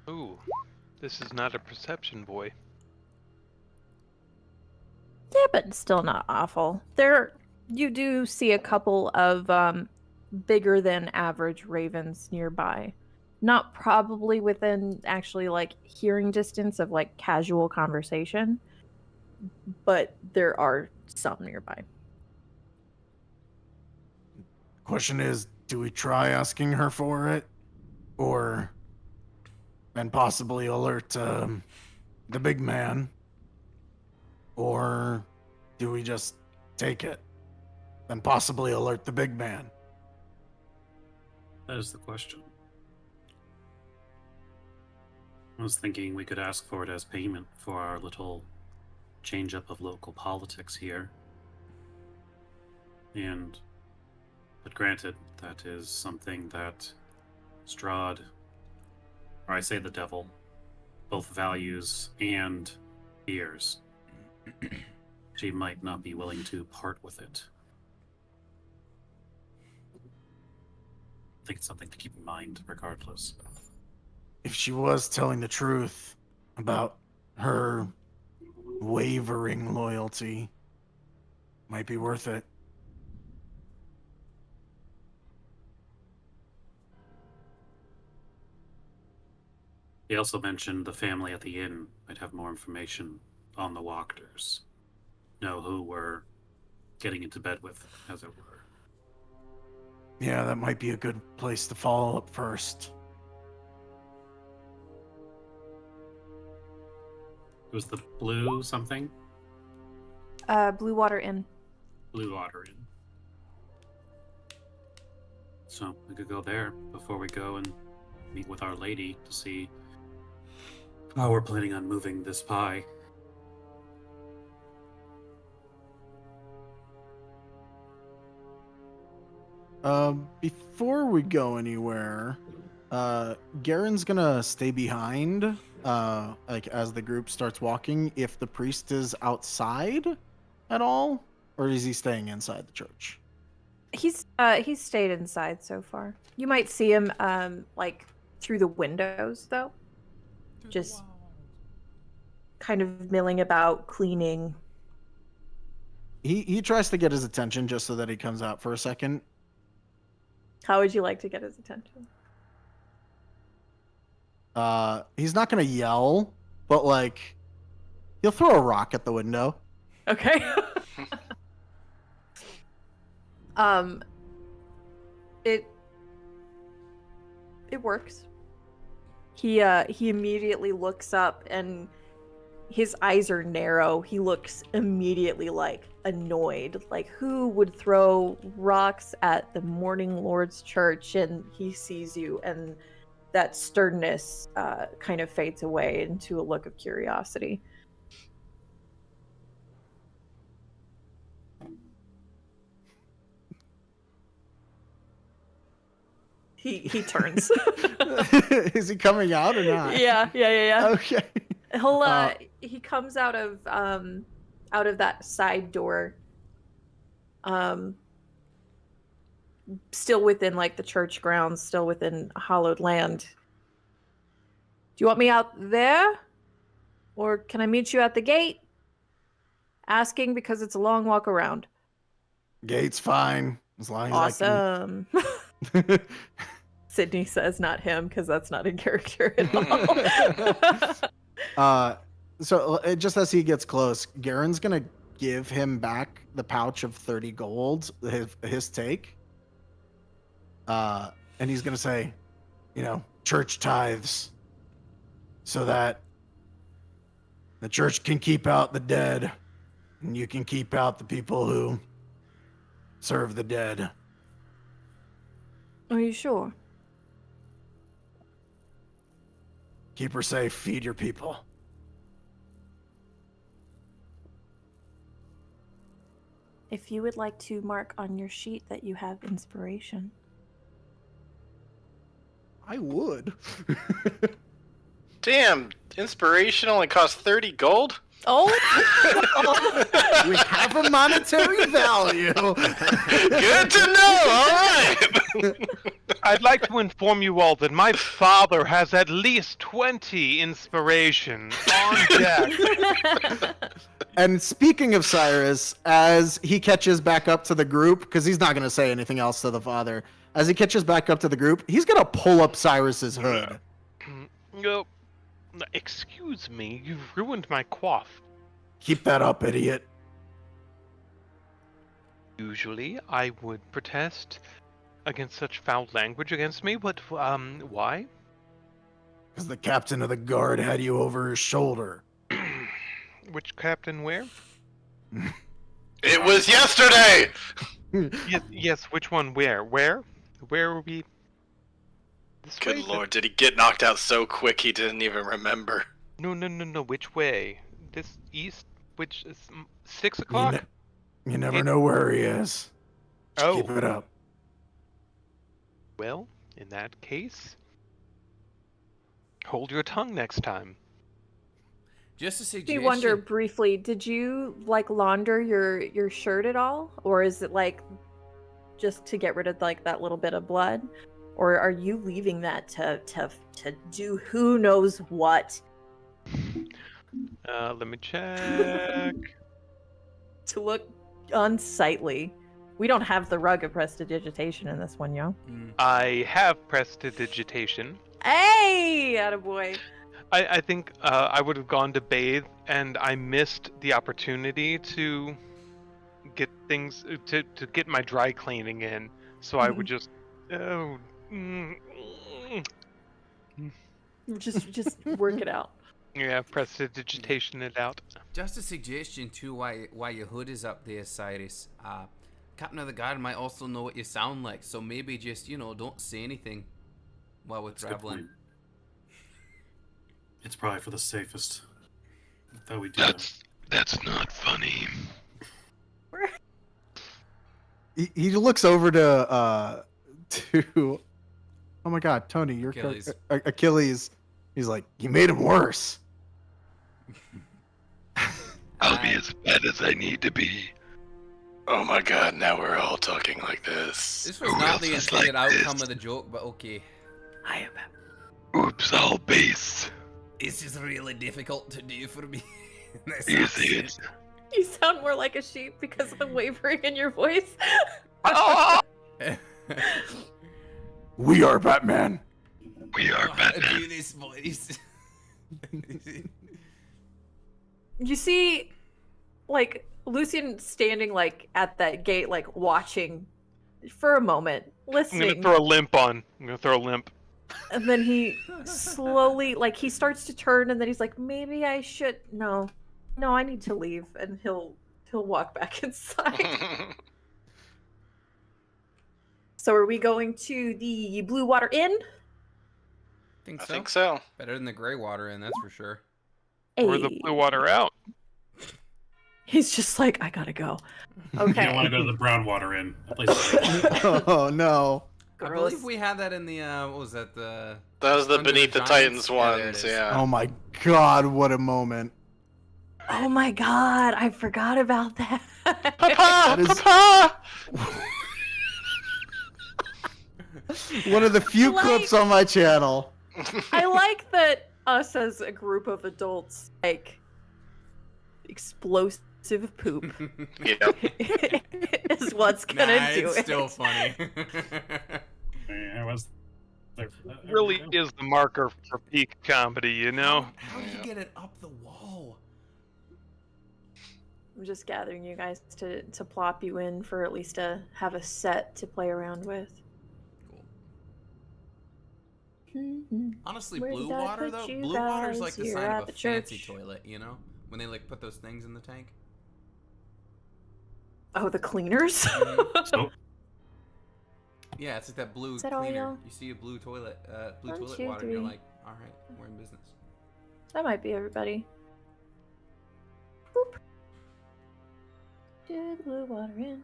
Ooh, this is not a perception, boy. Yeah, but still not awful. You do see a couple of bigger than average ravens nearby. Not probably within actually like hearing distance of like casual conversation, but there are some nearby. Question is, do we try asking her for it? Or and possibly alert the big man? Or do we just take it and possibly alert the big man? That is the question. I was thinking we could ask for it as payment for our little change-up of local politics here. But granted, that is something that Strahd, or I say the devil, both values and fears. She might not be willing to part with it. I think it's something to keep in mind, regardless. If she was telling the truth about her wavering loyalty, might be worth it. He also mentioned the family at the inn might have more information on the Walkers. Know who we're getting into bed with, as it were. Yeah, that might be a good place to follow up first. It was the blue something? Blue Water Inn. Blue Water Inn. So we could go there before we go and meet with Our Lady to see how we're planning on moving this pie. Before we go anywhere, Garen's gonna stay behind, like as the group starts walking. If the priest is outside at all, or is he staying inside the church? He's stayed inside so far. You might see him like through the windows though. Just kind of milling about, cleaning. He tries to get his attention just so that he comes out for a second. How would you like to get his attention? He's not gonna yell, but like he'll throw a rock at the window. Okay. It works. He immediately looks up and his eyes are narrow. He looks immediately like annoyed. Like, who would throw rocks at the Morning Lord's Church? And he sees you, and that sternness kind of fades away into a look of curiosity. He turns. Is he coming out or not? Yeah. Okay. He comes out of that side door, still within like the church grounds, still within hallowed land. Do you want me out there, or can I meet you at the gate? Asking because it's a long walk around. Gate's fine as long as Awesome. I can. Sydney says, not him, because that's not in character at all. So just as he gets close, Garen's gonna give him back the pouch of 30 gold, his take. And he's gonna say, church tithes, so that the church can keep out the dead, and you can keep out the people who serve the dead. Are you sure? Keep her safe. Feed your people. If you would like to mark on your sheet that you have inspiration. I would. Damn, inspiration only costs 30 gold? Oh! We have a monetary value. Good to know, alright! I'd like to inform you all that my father has at least 20 inspiration on deck. And speaking of Cyrus, as he catches back up to the group, because he's not going to say anything else to the father, as he catches back up to the group, he's going to pull up Cyrus's hood. No, excuse me, you've ruined my coif. Keep that up, idiot. Usually, I would protest against such foul language against me, but, why? Because the captain of the guard had you over his shoulder. Which captain where? It was yesterday! Yes, which one where? Where were we? This Good way? lord, did he get knocked out so quick he didn't even remember? No, which way? This east? Which is 6 o'clock? You never know where he is. Just Oh. keep it up. Well, in that case, hold your tongue next time. Just a Do suggestion. you wonder briefly, did you like launder your shirt at all? Or is it like just to get rid of like that little bit of blood? Or are you leaving that to do who knows what? Let me check. To look unsightly. We don't have the rug of prestidigitation in this one, yo. I have prestidigitation. Hey, attaboy. I think I would have gone to bathe, and I missed the opportunity to get things to get my dry cleaning in. So I would just Just work it out. yeah, prestidigitation it out. Just a suggestion too, why your hood is up there, Cyrus. Captain of the guard might also know what you sound like, so maybe just don't say anything while we're That's a good traveling. point. It's probably for the safest that we do. That's not funny. He looks over to oh my god, Tony, you're Achilles. Achilles. He's like, you made him worse. I'll be as bad as I need to be. Oh my god, now we're all talking like this. This was Who not else the is intended like outcome this? of the joke, but okay. I am. Oops, all base. This is really difficult to do for me. This Is accent. it? You sound more like a sheep because of the wavering in your voice. We are Batman. We are How to Batman. do this voice. You see, like, Lucian standing, like, at that gate, like, watching for a moment, I'm listening. gonna throw a limp on. I'm gonna throw a limp. And then he slowly, like, he starts to turn, and then he's like, maybe I should. No, I need to leave. And he'll walk back inside. So are we going to the Blue Water Inn? think I so. think so. Better than the gray water in, that's for sure. Or the blue water out. He's just like, I gotta go. You don't want Okay. to go to the brown water inn. That place is like, Oh no. I Gross. believe we had that in the what was that, the That was the Under the Beneath the Giants? Titans Yeah, there it ones, is. yeah. Oh my god, what a moment. Oh my god, I forgot about that. That is Papa! one of the few Like- clips on my channel. I like that us as a group of adults like explosive poop Yeah. is what's gonna nah, do it's it. still funny. yeah, I was there for that. Really is the marker for peak comedy, you know? How do you get it up the wall? I'm just gathering you guys to plop you in for at least have a set to play around with. Cool. Honestly, Where blue did I water put though, you blue water's like guys? the You're sign at of a the fancy church. toilet, you know? When they like put those things in the tank. Oh, the cleaners? So, Yeah, it's like that blue Is that all cleaner. y'all? You see a blue toilet, blue 1, toilet 2, water, and you're 3. like, all right, we're in business. That might be everybody. Boop. To the blue water inn.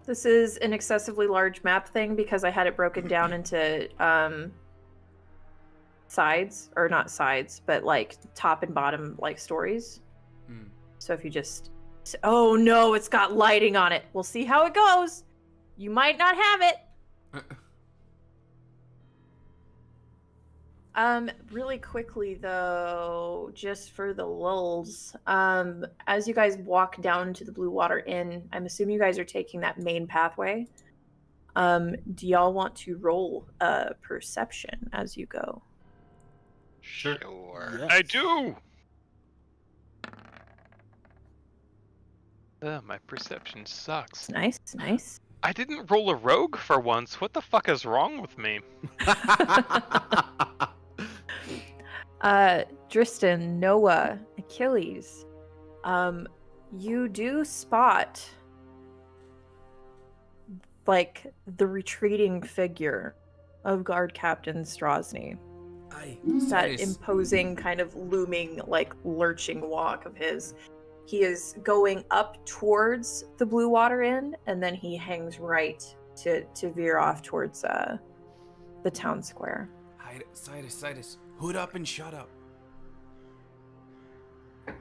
This is an excessively large map thing because I had it broken down into sides, or not sides, but like top and bottom like stories. Hmm. So if you just, oh no, it's got lighting on it. We'll see how it goes. You might not have it. Really quickly though, just for the lulz, as you guys walk down to the Blue Water Inn, I'm assuming you guys are taking that main pathway. Do y'all want to roll perception as you go? Sure. Yes. I do. My perception sucks. Nice, nice. I didn't roll a rogue for once. What the fuck is wrong with me? Dristan, Noah, Achilles, you do spot like the retreating figure of Guard Captain Strahd. Aye. That Cyrus. imposing kind of looming, like lurching walk of his. He is going up towards the Blue Water Inn, and then he hangs right to veer off towards the town square. Cyrus, hood up and shut up.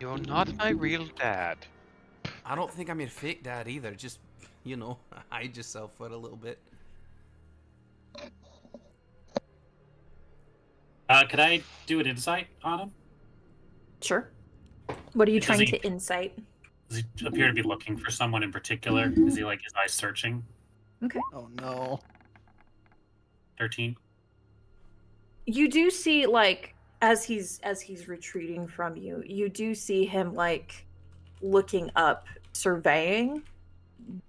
You're not my real dad. I don't think I'm your fake dad either. Just, hide yourself for a little bit. Could I do an insight on him? Sure. What are you Does trying he- to insight? Does he appear to be looking for someone in particular? Is he like his eyes searching? Okay. Oh no. 13. You do see, like, as he's retreating from you, you do see him like looking up, surveying,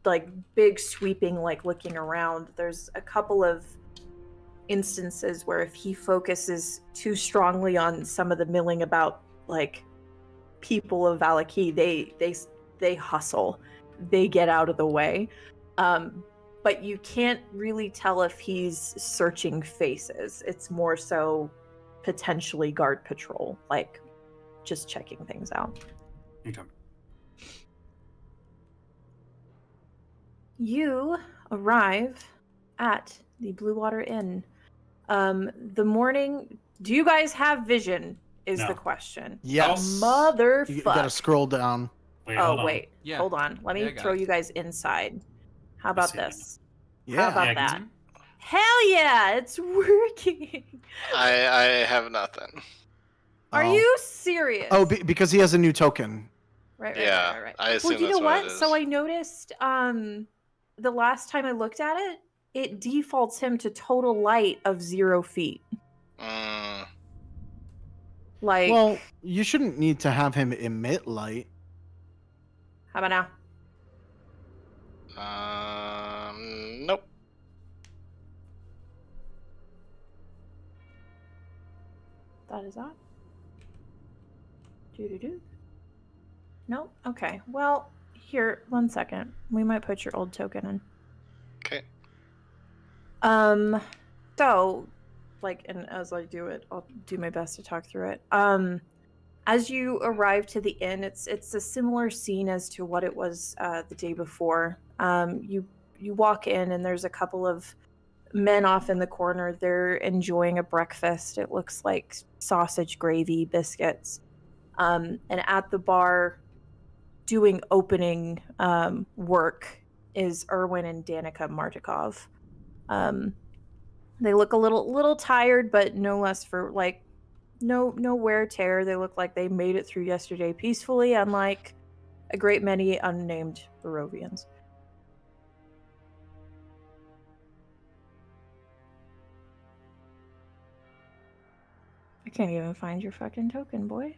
like big sweeping, like looking around. There's a couple of instances where if he focuses too strongly on some of the milling about, like, people of Valaki, they hustle, they get out of the way. But you can't really tell if he's searching faces. It's more so potentially guard patrol, like just checking things out. Okay. You arrive at the Blue Water Inn. The morning. Do you guys have vision? Is No. the question. Yes. Motherfuck. You gotta scroll down. Wait, Oh hold on. wait, Yeah. hold on. Let me Yeah, I got throw it. you guys inside. How about see. this? Yeah. How about Yeah, that? Mhm. Hell yeah, it's working. I have nothing. Are Oh. you serious? Oh, because he has a new token. right, Yeah, right. I assume Well, you that's know what what? it So is. I noticed the last time I looked at it, it defaults him to total light of 0 feet. Mm, Like, Well, you shouldn't need to have him emit light. how about now? nope. That is odd. Do. Nope. Okay. Well, here, 1 second. We might put your old token in. Okay. So, like, and as I do it, I'll do my best to talk through it. As you arrive to the inn, it's a similar scene as to what it was the day before. You walk in, and there's a couple of men off in the corner. They're enjoying a breakfast. It looks like sausage gravy, biscuits. And at the bar, doing opening work, is Erwin and Danica Martikov. They look a little tired, but no less for like no wear tear. They look like they made it through yesterday peacefully, unlike a great many unnamed Barovians. I can't even find your fucking token, boy.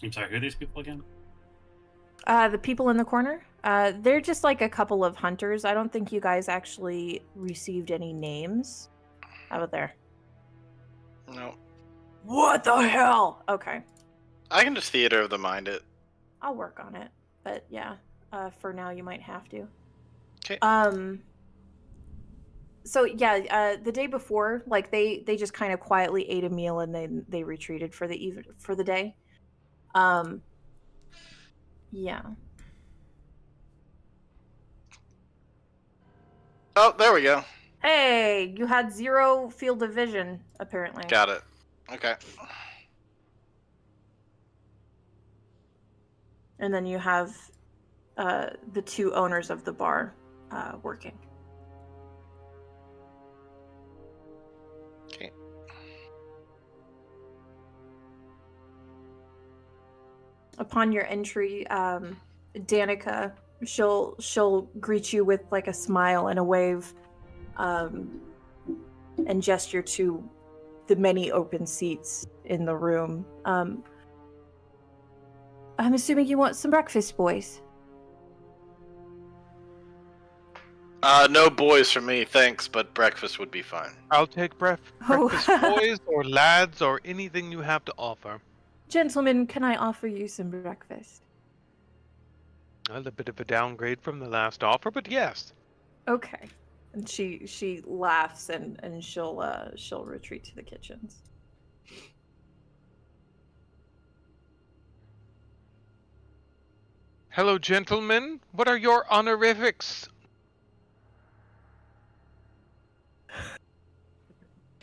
I'm sorry, who are these people again? The people in the corner, they're just like a couple of hunters. I don't think you guys actually received any names. How about there? No. What the hell? Okay, I can just theater of the mind it. I'll work on it. But yeah, for now, you might have to. Okay. So yeah, the day before, like they just kind of quietly ate a meal and then they retreated for the day. Yeah. Oh, there we go. Hey, you had 0 field of vision apparently. Got it. Okay. And then you have the 2 owners of the bar working. Okay. Upon your entry, Danica, she'll greet you with like a smile and a wave, and gesture to the many open seats in the room. I'm assuming you want some breakfast, boys. No boys for me, thanks, but breakfast would be fine. I'll take breakfast, Oh. boys, or lads, or anything you have to offer. Gentlemen, can I offer you some breakfast? A little bit of a downgrade from the last offer, but yes. Okay. And she laughs and she'll retreat to the kitchens. Hello, gentlemen. What are your honorifics?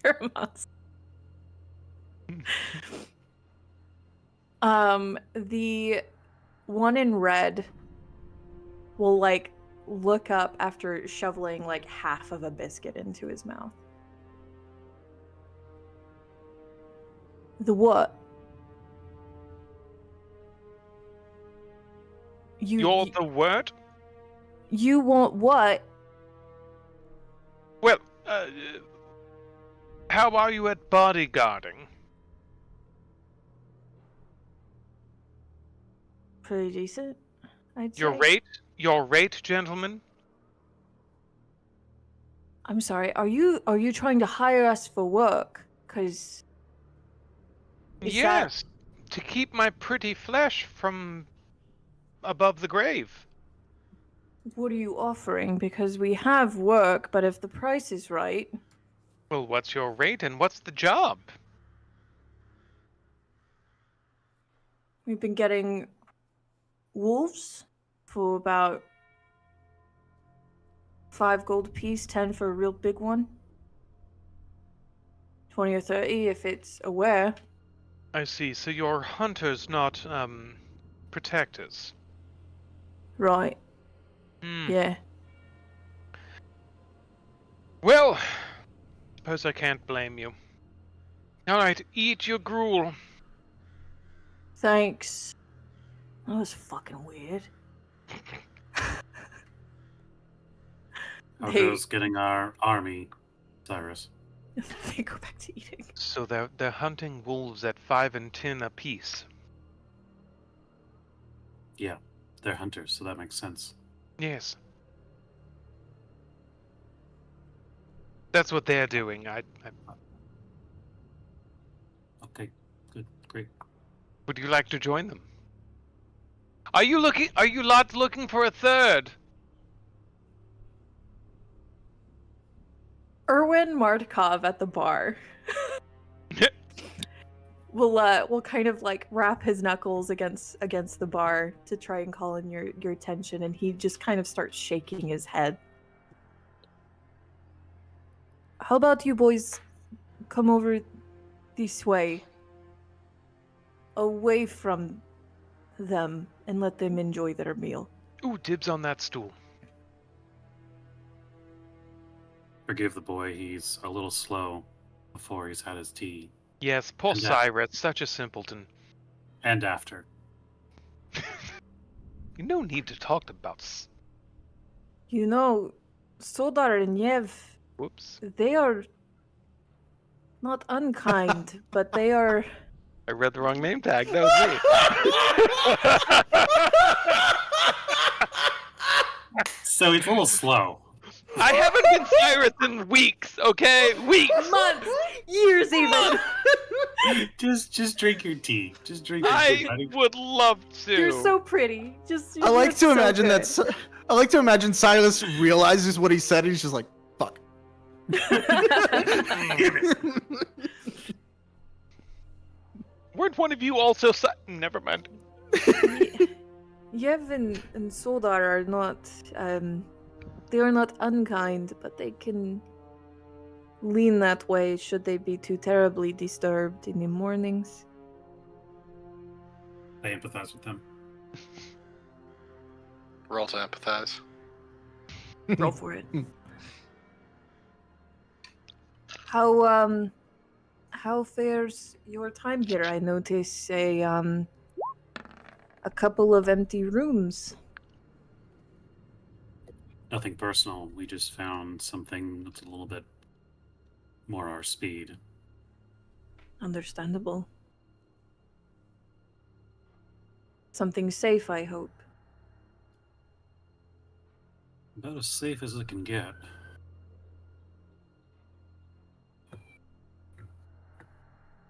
Paramount. The one in red will like look up after shoveling like half of a biscuit into his mouth. The what? You're the what? You want what? Well, how are you at bodyguarding? Pretty decent, I'd Your say. Your rate, gentlemen? I'm sorry. Are you trying to hire us for work? 'Cause is Yes, to keep my pretty flesh from above the grave. what are you offering? Because we have work, but if the price is right, Well, what's your rate and what's the job? we've been getting wolves for about 5 gold apiece, 10 for a real big one. 20 or 30 if it's aware. I see. So you're hunters, not protectors. Right. Hmm. Yeah. Well, suppose I can't blame you. All right, eat your gruel. Thanks. That was fucking weird. How They- goes getting our army, Cyrus? They go back to eating. So they're hunting wolves at 5 and 10 apiece. Yeah, they're hunters, so that makes sense. Yes. That's what they're doing. Okay, good, great. Would you like to join them? Are you lot looking for a third? Erwin Martkov at the bar will kind of like rap his knuckles against the bar to try and call in your attention, and he just kind of starts shaking his head. How about you boys come over this way, away from them, and let them enjoy their meal? Ooh, dibs on that stool. Forgive the boy, he's a little slow before he's had his tea. Yes, poor And Cyrus, such a simpleton. And after. No need to talk about You know, Sodar and Yev, whoops. they are not unkind, but they are... I read the wrong name tag. That was me. So it's a little slow. I haven't been Cyrus in weeks, okay? Weeks! Months! Years even! Just drink your tea. Just drink your tea, I buddy. would love to. You're so pretty. Just I like you're to so imagine good. that. I like to imagine Silas realizes what he said, and he's just like, "Fuck." Weren't one of you also never mind. Yev and Soldar are not, they are not unkind, but they can lean that way should they be too terribly disturbed in the mornings. I empathize with them. Roll to empathize. Roll for it. How fares your time here? I notice a couple of empty rooms. Nothing personal. We just found something that's a little bit more our speed. Understandable. Something safe, I hope. About as safe as it can get.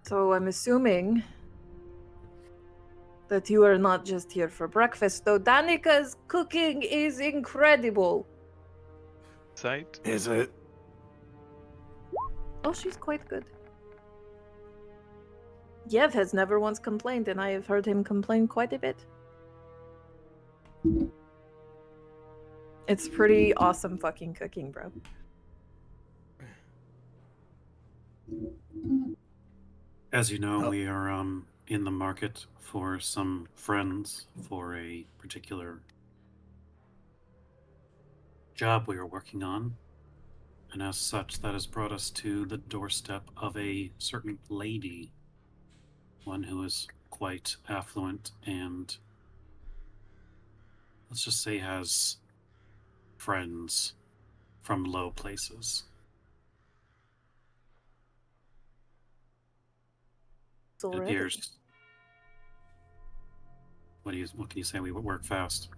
So I'm assuming that you are not just here for breakfast, though Danika's cooking is incredible. Sight. Is it? Oh, she's quite good. Yev has never once complained, and I have heard him complain quite a bit. It's pretty awesome fucking cooking, bro. As you know, we are in the market for some friends for a particular job we are working on. And as such, that has brought us to the doorstep of a certain lady. One who is quite affluent and, let's just say, has friends from low places. It Already. appears. What can you say? We work fast.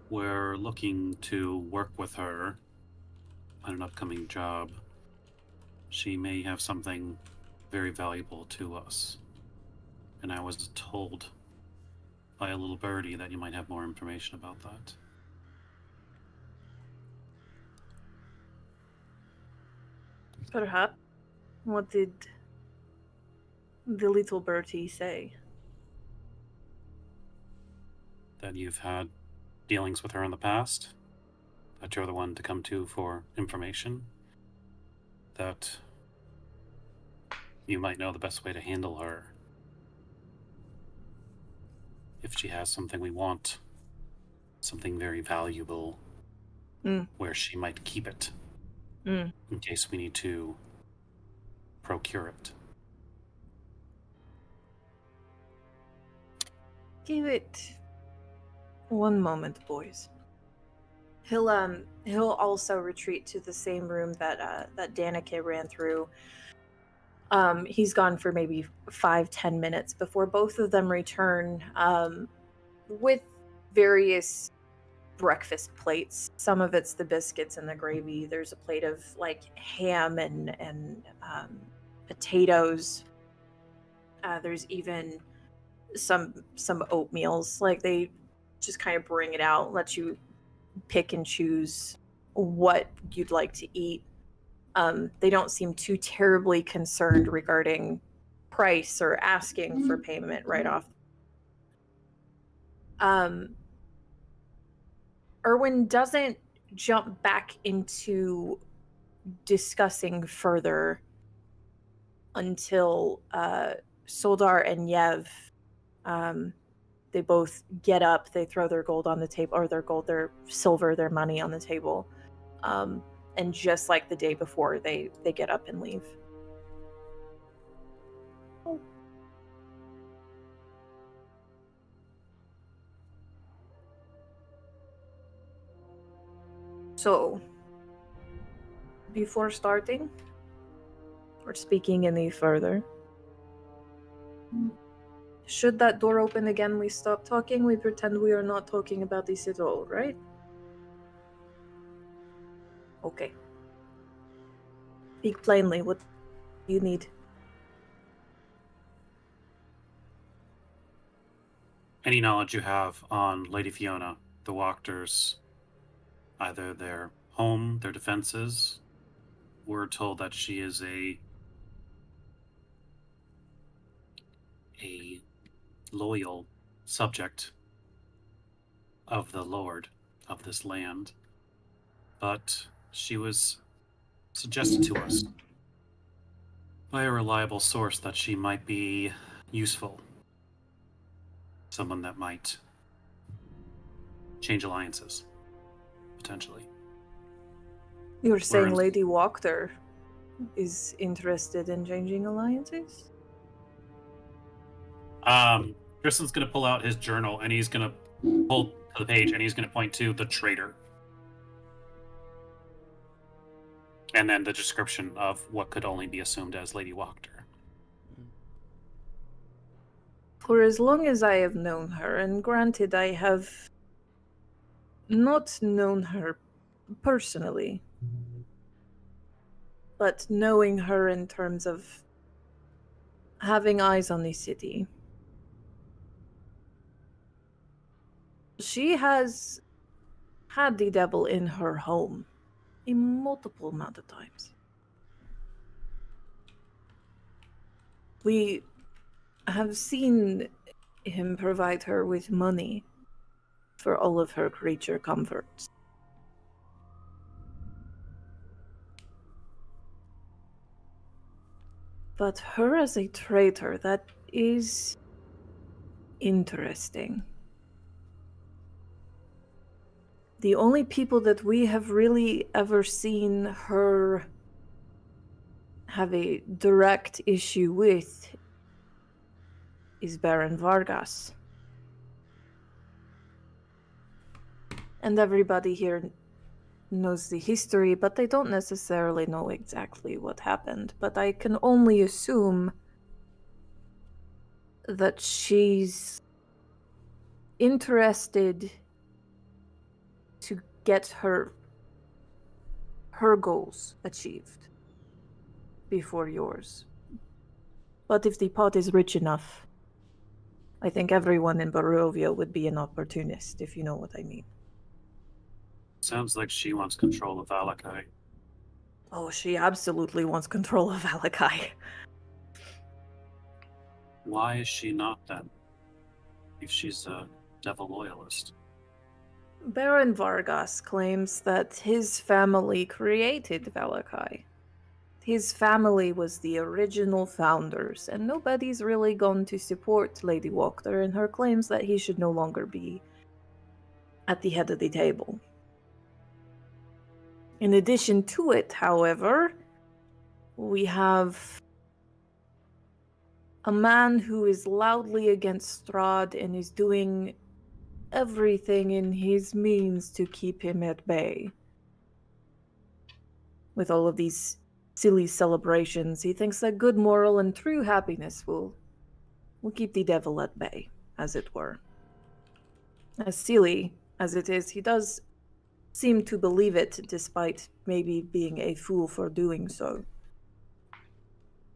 We're looking to work with her on an upcoming job. She may have something very valuable to us. And I was told by a little birdie that you might have more information about that. Perhaps. What did the little birdie say? That you've had dealings with her in the past, that you're the one to come to for information, that you might know the best way to handle her. If she has something we want, something very valuable, where she might keep it, in case we need to procure it. Give it one moment, boys. He'll also retreat to the same room that Danica ran through. He's gone for maybe 5-10 minutes before both of them return with various breakfast plates. Some of it's the biscuits and the gravy. There's a plate of like ham and potatoes. There's even some oatmeals. Like they just kind of bring it out, let you pick and choose what you'd like to eat. They don't seem too terribly concerned regarding price or asking for payment right off. Erwin doesn't jump back into discussing further until Soldar and Yev, they both get up, they throw their gold on the table, or their silver, their money on the table. And just like the day before, they get up and leave. So, before starting, or speaking any further, should that door open again, we stop talking, we pretend we are not talking about this at all, right? Okay. Speak plainly. What do you need? Any knowledge you have on Lady Fiona, the Walkers, either their home, their defenses? We're told that she is a loyal subject of the Lord of this land, but she was suggested to us by a reliable source that she might be useful. Someone that might change alliances, potentially. You're saying in- Lady Walker is interested in changing alliances? Tristan's going to pull out his journal and he's going to pull to the page and he's going to point to the traitor. And then the description of what could only be assumed as Lady Walker. For as long as I have known her, and granted I have not known her personally, but knowing her in terms of having eyes on the city, she has had the devil in her home a multiple amount of times. We have seen him provide her with money for all of her creature comforts. But her as a traitor, that is interesting. The only people that we have really ever seen her have a direct issue with is Baron Vargas. And everybody here knows the history, but they don't necessarily know exactly what happened. But I can only assume that she's interested to get her goals achieved before yours. But if the pot is rich enough, I think everyone in Barovia would be an opportunist, if you know what I mean. Sounds like she wants control of Valakai. Oh, she absolutely wants control of Valakai. Why is she not then? If she's a devil loyalist. Baron Vargas claims that his family created Valakai. His family was the original founders, and nobody's really gone to support Lady Walker in her claims that he should no longer be at the head of the table. In addition to it, however, we have a man who is loudly against Strahd and is doing everything in his means to keep him at bay. With all of these silly celebrations, he thinks that good moral and true happiness will keep the devil at bay, as it were. As silly as it is, he does seem to believe it, despite maybe being a fool for doing so.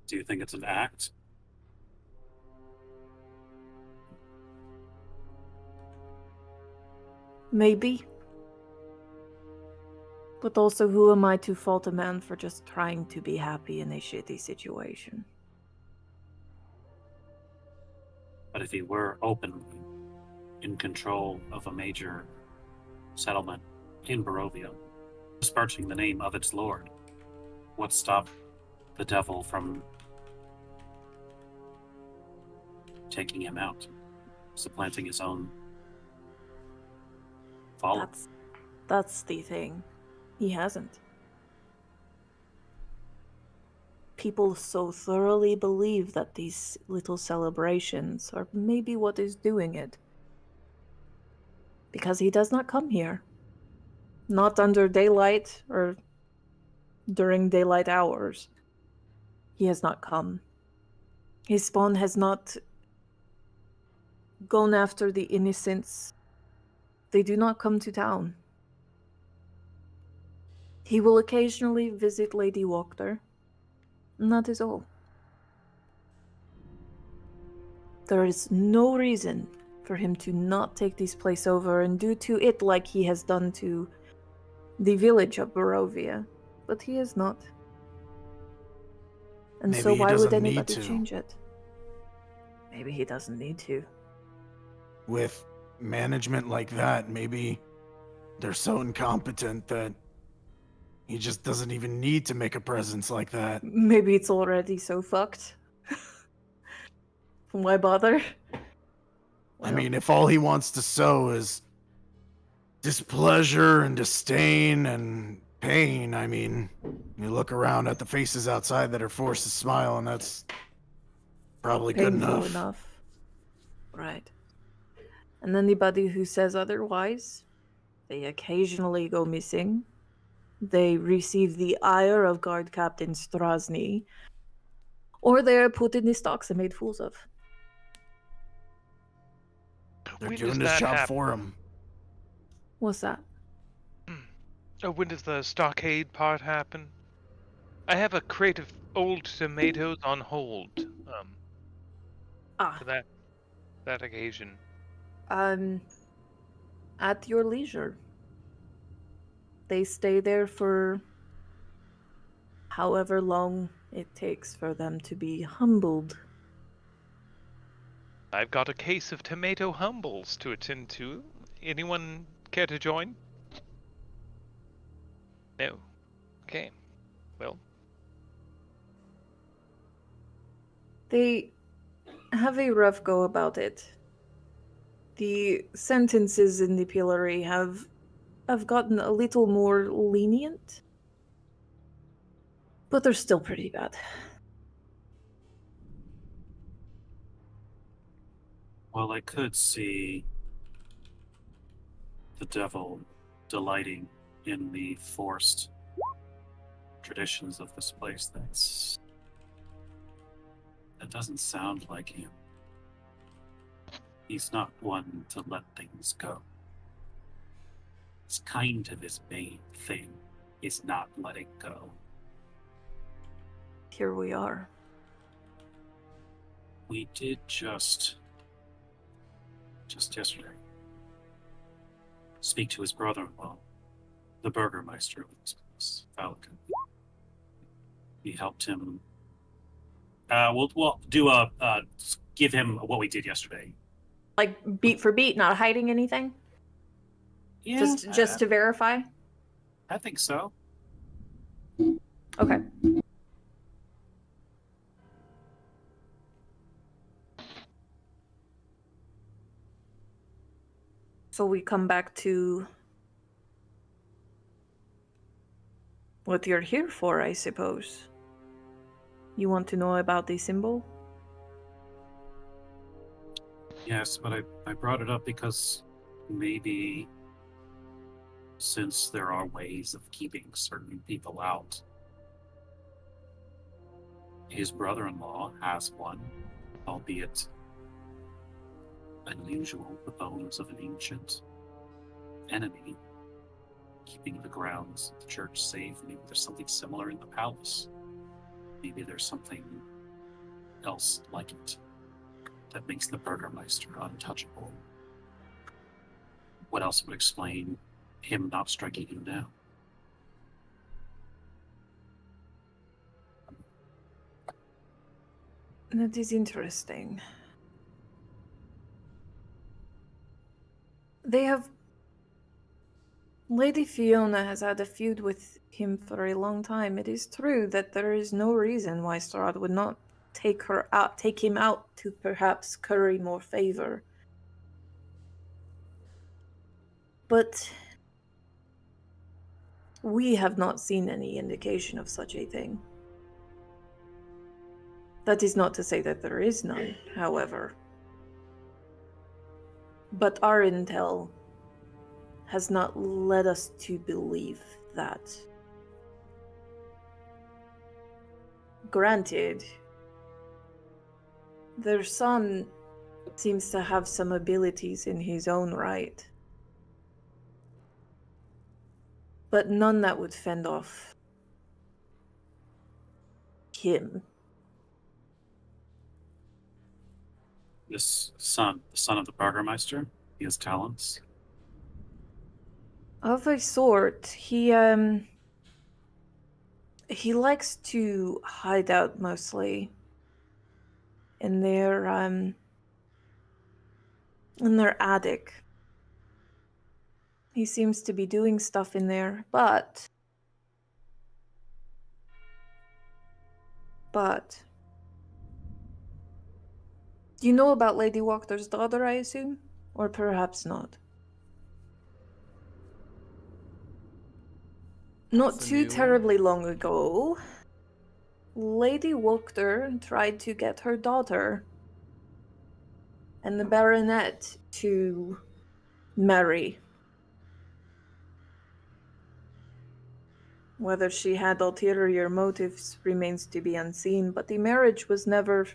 Do you think it's an act? Maybe. But also, who am I to fault a man for just trying to be happy in a shitty situation? But if he were openly in control of a major settlement in Barovia, besmirching the name of its lord, what stopped the devil from taking him out, supplanting his own followers? That's the thing. He hasn't. People so thoroughly believe that these little celebrations are maybe what is doing it. Because he does not come here. Not under daylight or during daylight hours. He has not come. His spawn has not gone after the innocents. They do not come to town. He will occasionally visit Lady Wachter. And that is all. There is no reason for him to not take this place over and do to it like he has done to the village of Barovia. But he is not. And Maybe so he why would doesn't need anybody to. change it? Maybe he doesn't need to. With management like that, maybe they're so incompetent that he just doesn't even need to make a presence like that. Maybe it's already so fucked. Why bother? I mean, if all he wants to sow is displeasure and disdain and pain, I mean, you look around at the faces outside that are forced to smile, and that's probably good painful enough. Right. And anybody who says otherwise, they occasionally go missing. They receive the ire of Guard Captain Strahd, or they are put in the stocks and made fools of. They're When doing does his that job happen? for him. What's that? When does the stockade part happen? I have a crate of old tomatoes on hold. Ah, For that occasion. at your leisure. They stay there for however long it takes for them to be humbled. I've got a case of tomato humbles to attend to. Anyone care to join? No. Okay. Well, They have a rough go about it. The sentences in the pillory have gotten a little more lenient, but they're still pretty bad. Well, I could see the devil delighting in the forced traditions of this place. That doesn't sound like him. He's not one to let things go. It's kind of his main thing is not letting go. Here we are. We did just yesterday speak to his brother-in-law, the burgermeister of this place, Falcon. We helped him. We'll do give him what we did yesterday. Like beat for beat, not hiding anything? Yeah, Just to verify? I think so. Okay. So we come back to what you're here for, I suppose. You want to know about the symbol? Yes, but I brought it up because maybe since there are ways of keeping certain people out, his brother-in-law has one, albeit unusual, the bones of an ancient enemy, keeping the grounds of the church safe. Maybe there's something similar in the palace. Maybe there's something else like it that makes the Burgermeister untouchable. What else would explain him not striking him down? That is interesting. Lady Fiona has had a feud with him for a long time. It is true that there is no reason why Strahd would not take him out to perhaps curry more favor. But we have not seen any indication of such a thing. That is not to say that there is none, however. But our intel has not led us to believe that. Granted, their son seems to have some abilities in his own right. but none that would fend off him. This son, the son of the Burgermeister, he has talents. Of a sort, he likes to hide out mostly in their attic. He seems to be doing stuff in there, but you know about Lady Wachtter's daughter, I assume? Or perhaps not. Not That's a too new one. terribly long ago, Lady Wachter tried to get her daughter and the Baronet to marry. Whether she had ulterior motives remains to be unseen, but the marriage was never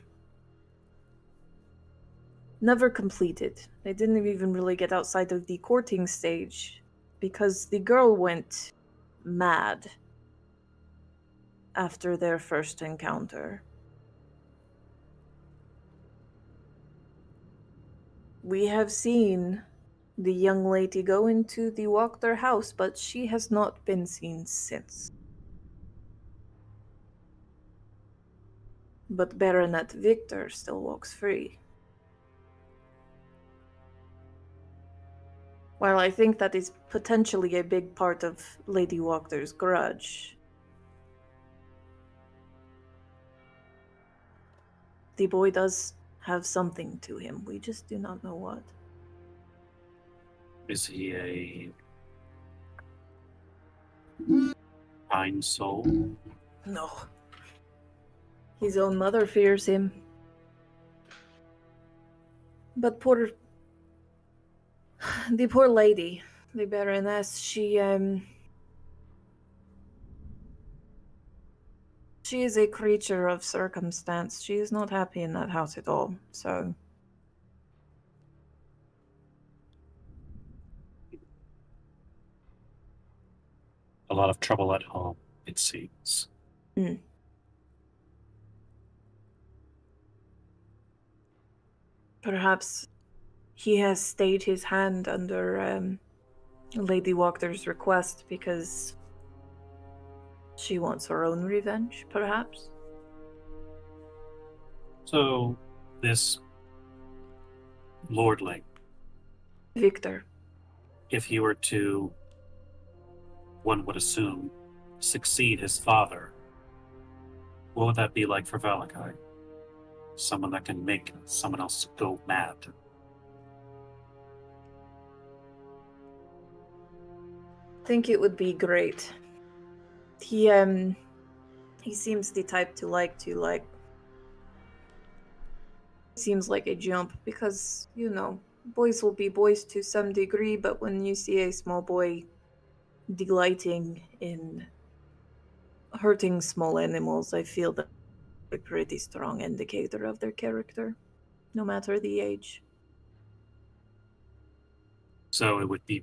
completed. They didn't even really get outside of the courting stage because the girl went mad after their first encounter. We have seen the young lady go into the Wachter house, but she has not been seen since. But Baronet Victor still walks free. While I think that is potentially a big part of Lady Wachter's grudge, the boy does have something to him. We just do not know what. Is he a kind soul? No. His own mother fears him. But the poor lady, the Baroness, she is a creature of circumstance. She is not happy in that house at all, so... A lot of trouble at home, it seems. Perhaps he has stayed his hand under Lady Wachter's request because she wants her own revenge, perhaps? So, this lordling, Victor. if he were to, one would assume, succeed his father, what would that be like for Valakai? Someone that can make someone else go mad. I think it would be great. He seems the type to seems like a jump because, you know, boys will be boys to some degree, but when you see a small boy delighting in hurting small animals, I feel that a pretty strong indicator of their character, no matter the age. So it would be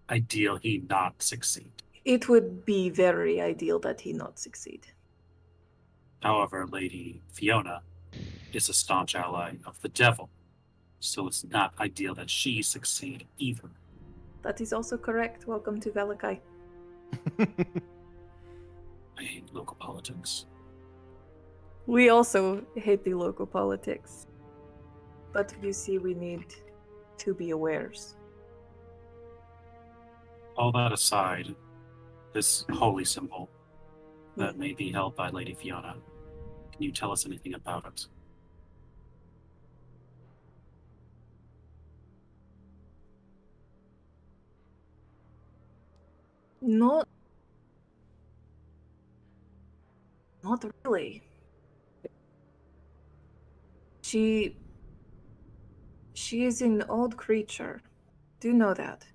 ideal he not succeed. It would be very ideal that he not succeed. However, Lady Fiona is a staunch ally of the devil, so it's not ideal that she succeed either. That is also correct. Welcome to Valakai. I hate local politics. We also hate the local politics. But you see, we need to be awares. All that aside, this holy symbol that may be held by Lady Fiona, can you tell us anything about it? Not really. She is an old creature. Do know that.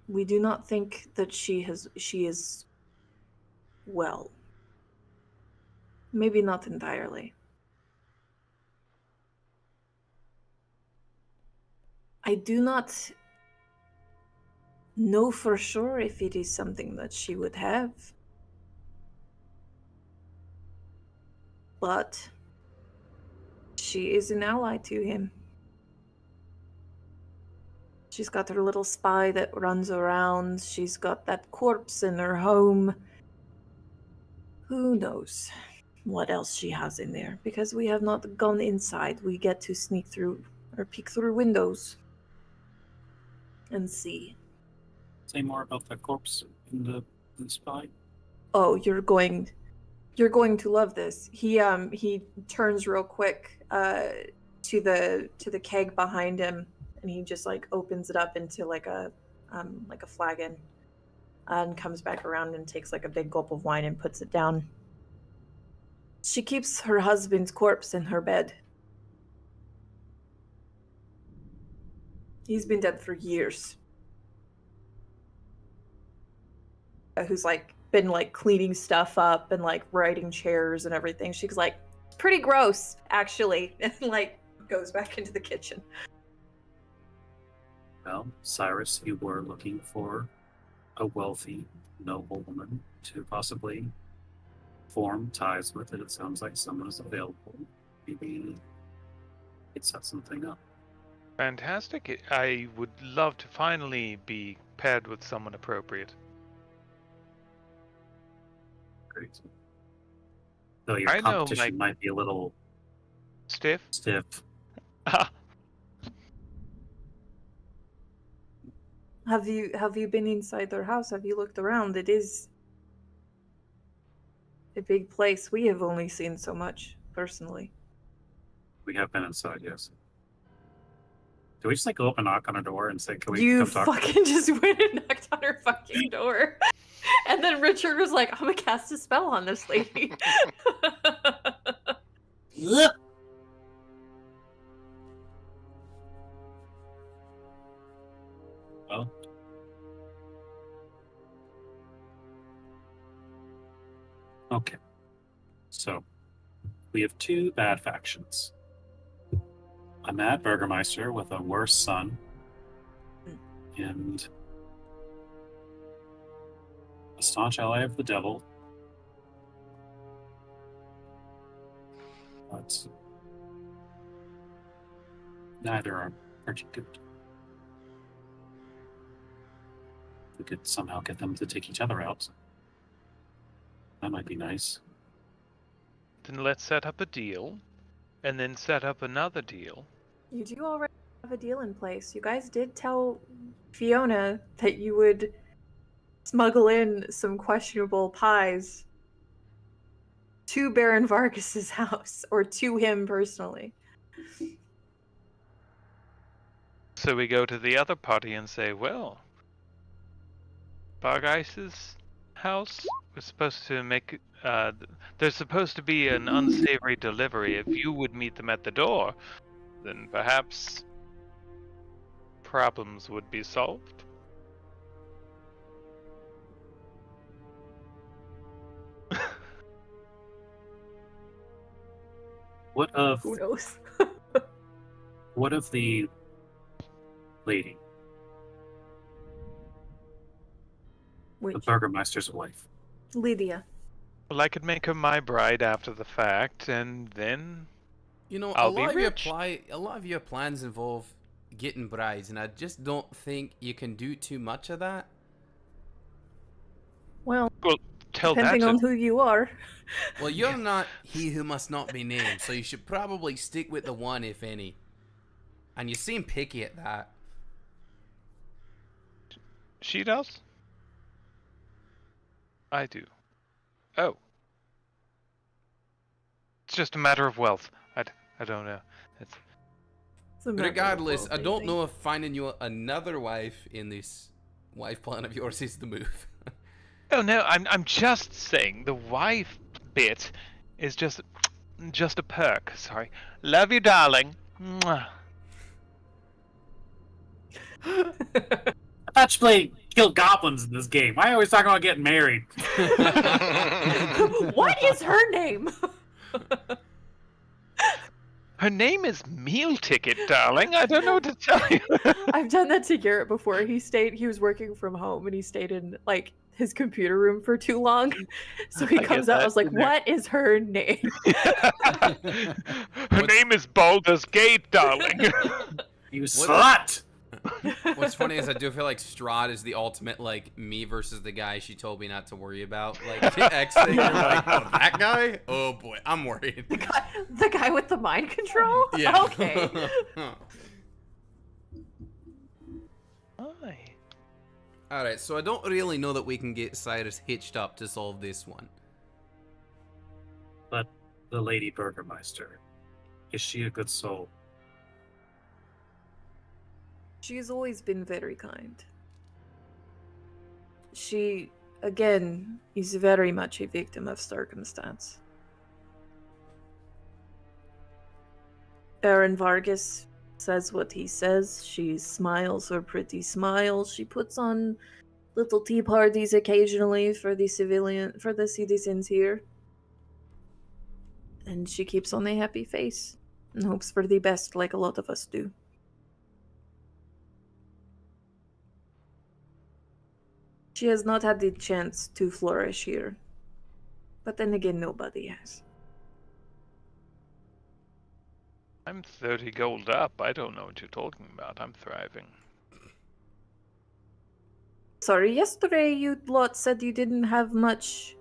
We do not think that she is well. Maybe not entirely. I do not know for sure if it is something that she would have. But she is an ally to him. She's got her little spy that runs around. She's got that corpse in her home. Who knows what else she has in there? Because we have not gone inside. We get to sneak through or peek through windows and see. Say more about that corpse in the spy. Oh, you're going to love this. He turns real quick to the keg behind him, and he just like opens it up into like a flagon, and comes back around and takes like a big gulp of wine and puts it down. She keeps her husband's corpse in her bed. He's been dead for years. Who's like been like cleaning stuff up and like righting chairs and everything. She's like, it's pretty gross, actually, and like goes back into the kitchen. Well, Cyrus, you were looking for a wealthy, noble woman to possibly form ties with it. It sounds like someone is available. Maybe it set something up. Fantastic. I would love to finally be paired with someone appropriate. Great. Though your I know, competition might be a little Stiff? stiff. Have you been inside their house? Have you looked around? It is a big place. We have only seen so much, personally. We have been inside, yes. Do we just like go up and knock on her door and say, "Can we You come talk?" fucking just went and knocked on her fucking door. And then Richard was like, I'm gonna cast a spell on this lady. Well, okay. So, we have two bad factions. A mad burgermeister with a worse son, and a staunch ally of the devil. But neither are too good. We could somehow get them to take each other out. That might be nice. Then let's set up a deal, and then set up another deal. You do already have a deal in place. You guys did tell Fiona that you would smuggle in some questionable pies to Baron Vargas's house, or to him personally. So we go to the other party and say, well, Vargas's house was supposed to make... there's supposed to be an unsavory delivery. If you would meet them at the door, then perhaps problems would be solved. What of Who knows? the lady, Which? the burgermeister's wife? Lydia. Well, I could make her my bride after the fact, and then You know, I'll a be lot rich. of your plans involve getting brides, and I just don't think you can do too much of that. Well, tell that depending to... on who you are. Well, you're not he who must not be named, so you should probably stick with the one, if any. And you seem picky at that. She does? I do. Oh. It's just a matter of wealth. I don't know. It's... It's a matter of Regardless, wealth, I don't think. know if finding you another wife in this wife plan of yours is the move. Oh no, I'm just saying the wife bit is just a perk. Sorry. Love you, darling. Mwah. I thought you played killed goblins in this game. Why are you always talking about getting married? What is her name? Her name is Meal Ticket, darling. I don't know what to tell you. I've done that to Garrett before. He was working from home and he stayed in like his computer room for too long. So he I comes get out, I that was like, in there. what is her name? Her name is Baldur's Gate, darling. You What- slut! What's funny is I do feel like Strahd is the ultimate, like, me versus the guy she told me not to worry about. Like, X thing, you're like, oh, that guy? Oh, boy, I'm worried. The guy with the mind control? Yeah. Okay. Hi. Alright, so I don't really know that we can get Cyrus hitched up to solve this one. But the Lady Burgermeister, is she a good soul? She's always been very kind. She, again, is very much a victim of circumstance. Baron Vargas says what he says. She smiles her pretty smile. She puts on little tea parties occasionally for the citizens here. And she keeps on a happy face and hopes for the best like a lot of us do. She has not had the chance to flourish here. But then again, nobody has. I'm 30 gold up. I don't know what you're talking about. I'm thriving. Sorry, yesterday you lot said you didn't have much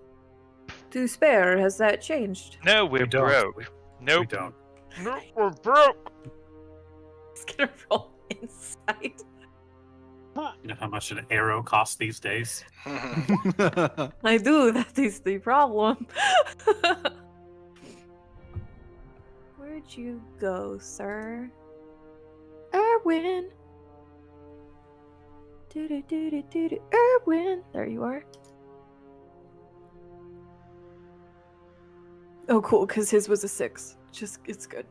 to spare. Has that changed? No, we're We don't. broke. We Nope. don't. Nope, we're broke. Just gonna roll insight. You know how much an arrow costs these days? I do, that is the problem. Where'd you go, sir? Erwin! Do-do-do-do-do-do. Erwin! There you are. Oh, cool, because his was a 6. Just, it's good.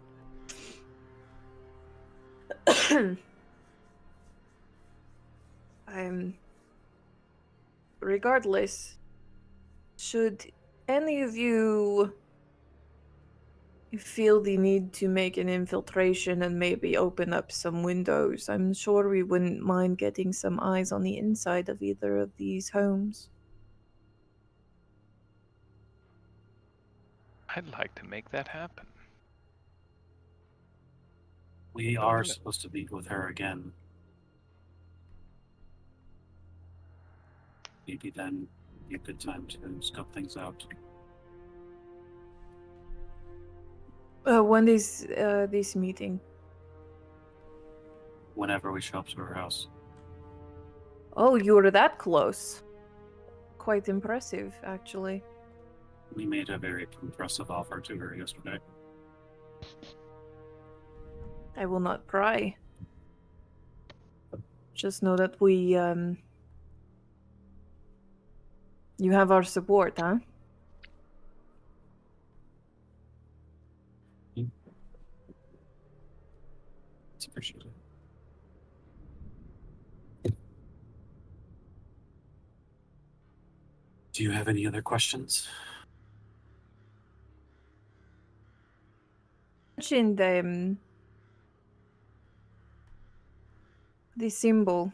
Regardless, should any of you feel the need to make an infiltration and maybe open up some windows, I'm sure we wouldn't mind getting some eyes on the inside of either of these homes. I'd like to make that happen. We are supposed to meet with her again. Maybe then be a good time to scope things out. When is this meeting? Whenever we show up to her house. Oh, you were that close. Quite impressive, actually. We made a very impressive offer to her yesterday. I will not pry. Just know that we, you have our support, huh? It's appreciated. Do you have any other questions? Mentioned the symbol.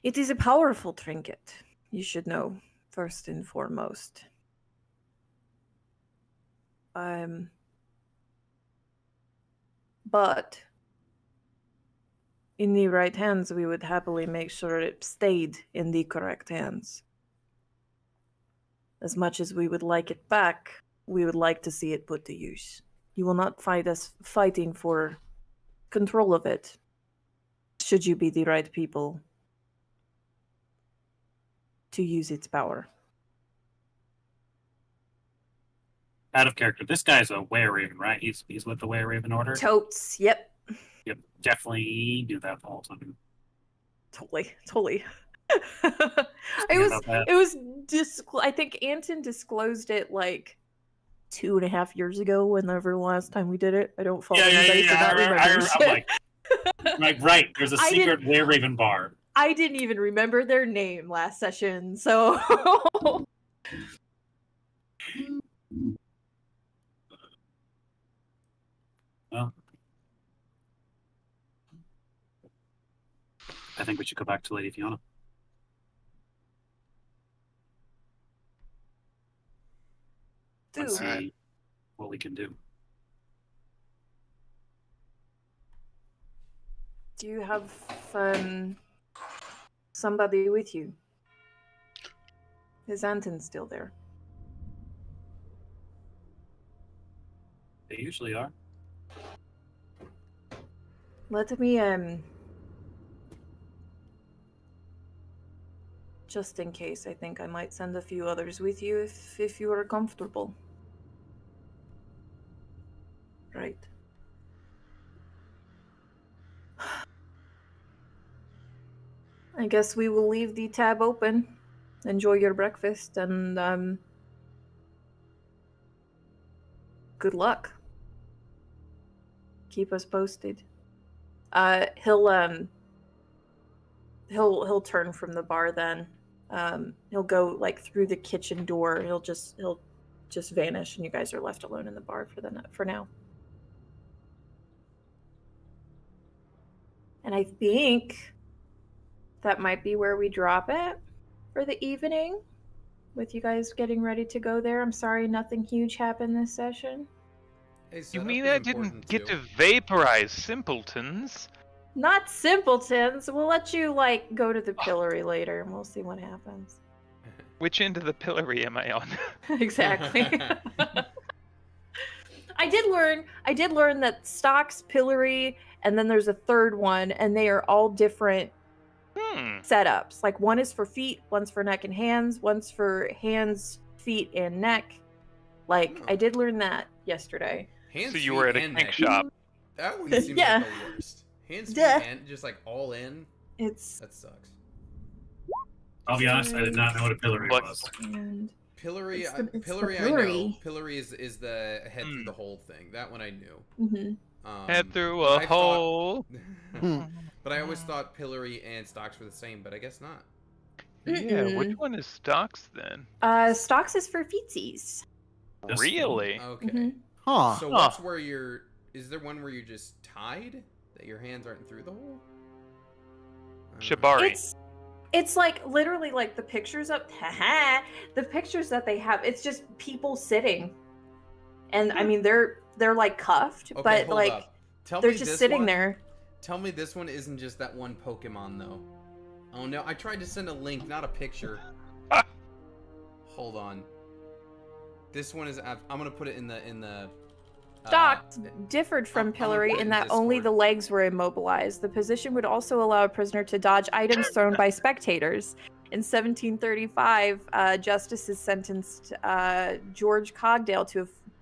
It is a powerful trinket, you should know, first and foremost. But in the right hands, we would happily make sure it stayed in the correct hands. As much as we would like it back, we would like to see it put to use. You will not find us fighting for control of it, should you be the right people to use its power. Out of character, this guy's a were-raven, right? He's with the were-raven order? Totes, yep. Yep, definitely do that all the time. Totally. About It was I think Anton disclosed it like 2.5 years ago, whenever the last time we did it. I don't follow anybody for not remembering shit. I'm like, right, there's a secret were-raven bar. I didn't even remember their name last session, so Well, I think we should go back to Lady Fiona. And Ooh. see what we can do. Do you have somebody with you? Is Anton still there? They usually are. Let me just in case, I think I might send a few others with you if you are comfortable. Right. I guess we will leave the tab open. Enjoy your breakfast and good luck. Keep us posted. He'll turn from the bar then. He'll go like through the kitchen door. He'll just vanish, and you guys are left alone in the bar for now. And I think that might be where we drop it for the evening, with you guys getting ready to go there. I'm sorry nothing huge happened this session. Hey, You setup mean is I important didn't get too. to vaporize simpletons? Not simpletons. We'll let you like go to the pillory later, and we'll see what happens. Which end of the pillory am I on? Exactly. I did learn that stocks, pillory, and then there's a third one, and they are all different setups. Like one is for feet, one's for neck and hands, one's for hands, feet, and neck. Like Oh. I did learn that yesterday. Hands, So you feet, were at a and kink neck. shop. That one seems Yeah. like the worst. Hands, feet, Duh. and just like all in. It's That sucks. I'll be honest, I did not know what a pillory What? was. and Pillory, It's the pillory, I pillory. know. Pillory is the head through the hole thing. That one I knew. Head through but a I thought- hole. But I always thought pillory and stocks were the same, but I guess not. Yeah, which Mm-mm. one is stocks then? Stocks is for feetsies. Just Really? Okay. Mhm. Huh. So what's where you're? Is there one where you're just tied that your hands aren't through the hole? Shibari. It's like literally like the pictures of the pictures that they have. It's just people sitting, and I mean they're like cuffed, Okay, but hold like up. Tell they're me just this sitting one- there. Tell me this one isn't just that one Pokemon though. Oh no, I tried to send a link, not a picture. Hold on. This one is. I'm gonna put it in the. Stocks differed I'm from gonna pillory put it in in that only Discord. the legs were immobilized. The position would also allow a prisoner to dodge items thrown by spectators. In 1735, justices sentenced George Cogdale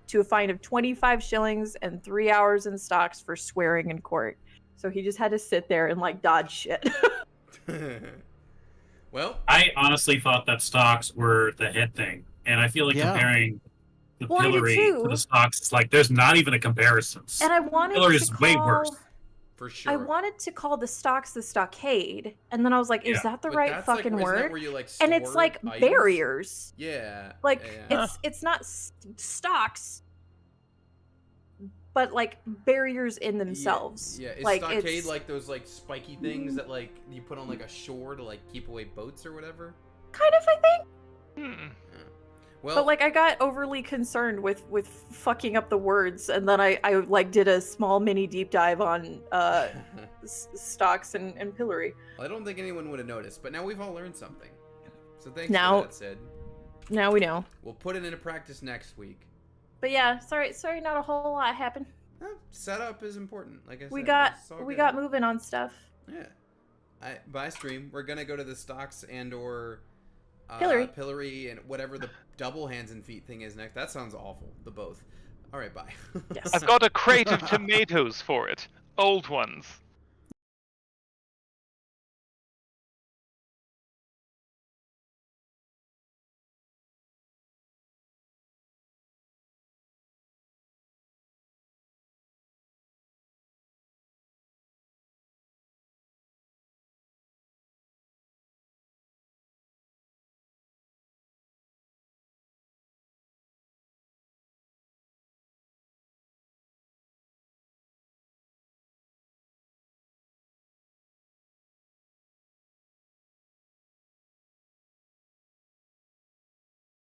to a fine of 25 shillings and 3 hours in stocks for swearing in court. So he just had to sit there and like dodge shit. Well, I honestly thought that stocks were the head thing, and I feel like Yeah. comparing the Well, I did pillory too. to the stocks, it's like there's not even a comparison. And I wanted Pillory to is call, way worse. for sure. I wanted to call the stocks the stockade, and then I was like, is Yeah. that the But right that's like- fucking isn't that word? where you, like, And it's store like items? barriers. Yeah. Like yeah. it's not stocks, but like barriers in themselves. Yeah. Is like stockade it's like those like spiky things that like you put on like a shore to like keep away boats or whatever? kind of, I think. Hmm. Well, But like I got overly concerned with fucking up the words, and then I like did a small mini deep dive on stocks and pillory. I don't think anyone would have noticed, but now we've all learned something. So thanks Now- for that, Sid. Now we know. We'll put it into practice next week. But yeah, sorry, not a whole lot happened. Setup is important, like I said. We got It's all we good. got moving on stuff. Yeah. By stream, we're gonna go to the stocks and or Pillory. and whatever the double hands and feet thing is next. That sounds awful. The both. All right, bye. Yes. I've got a crate of tomatoes for it. Old ones.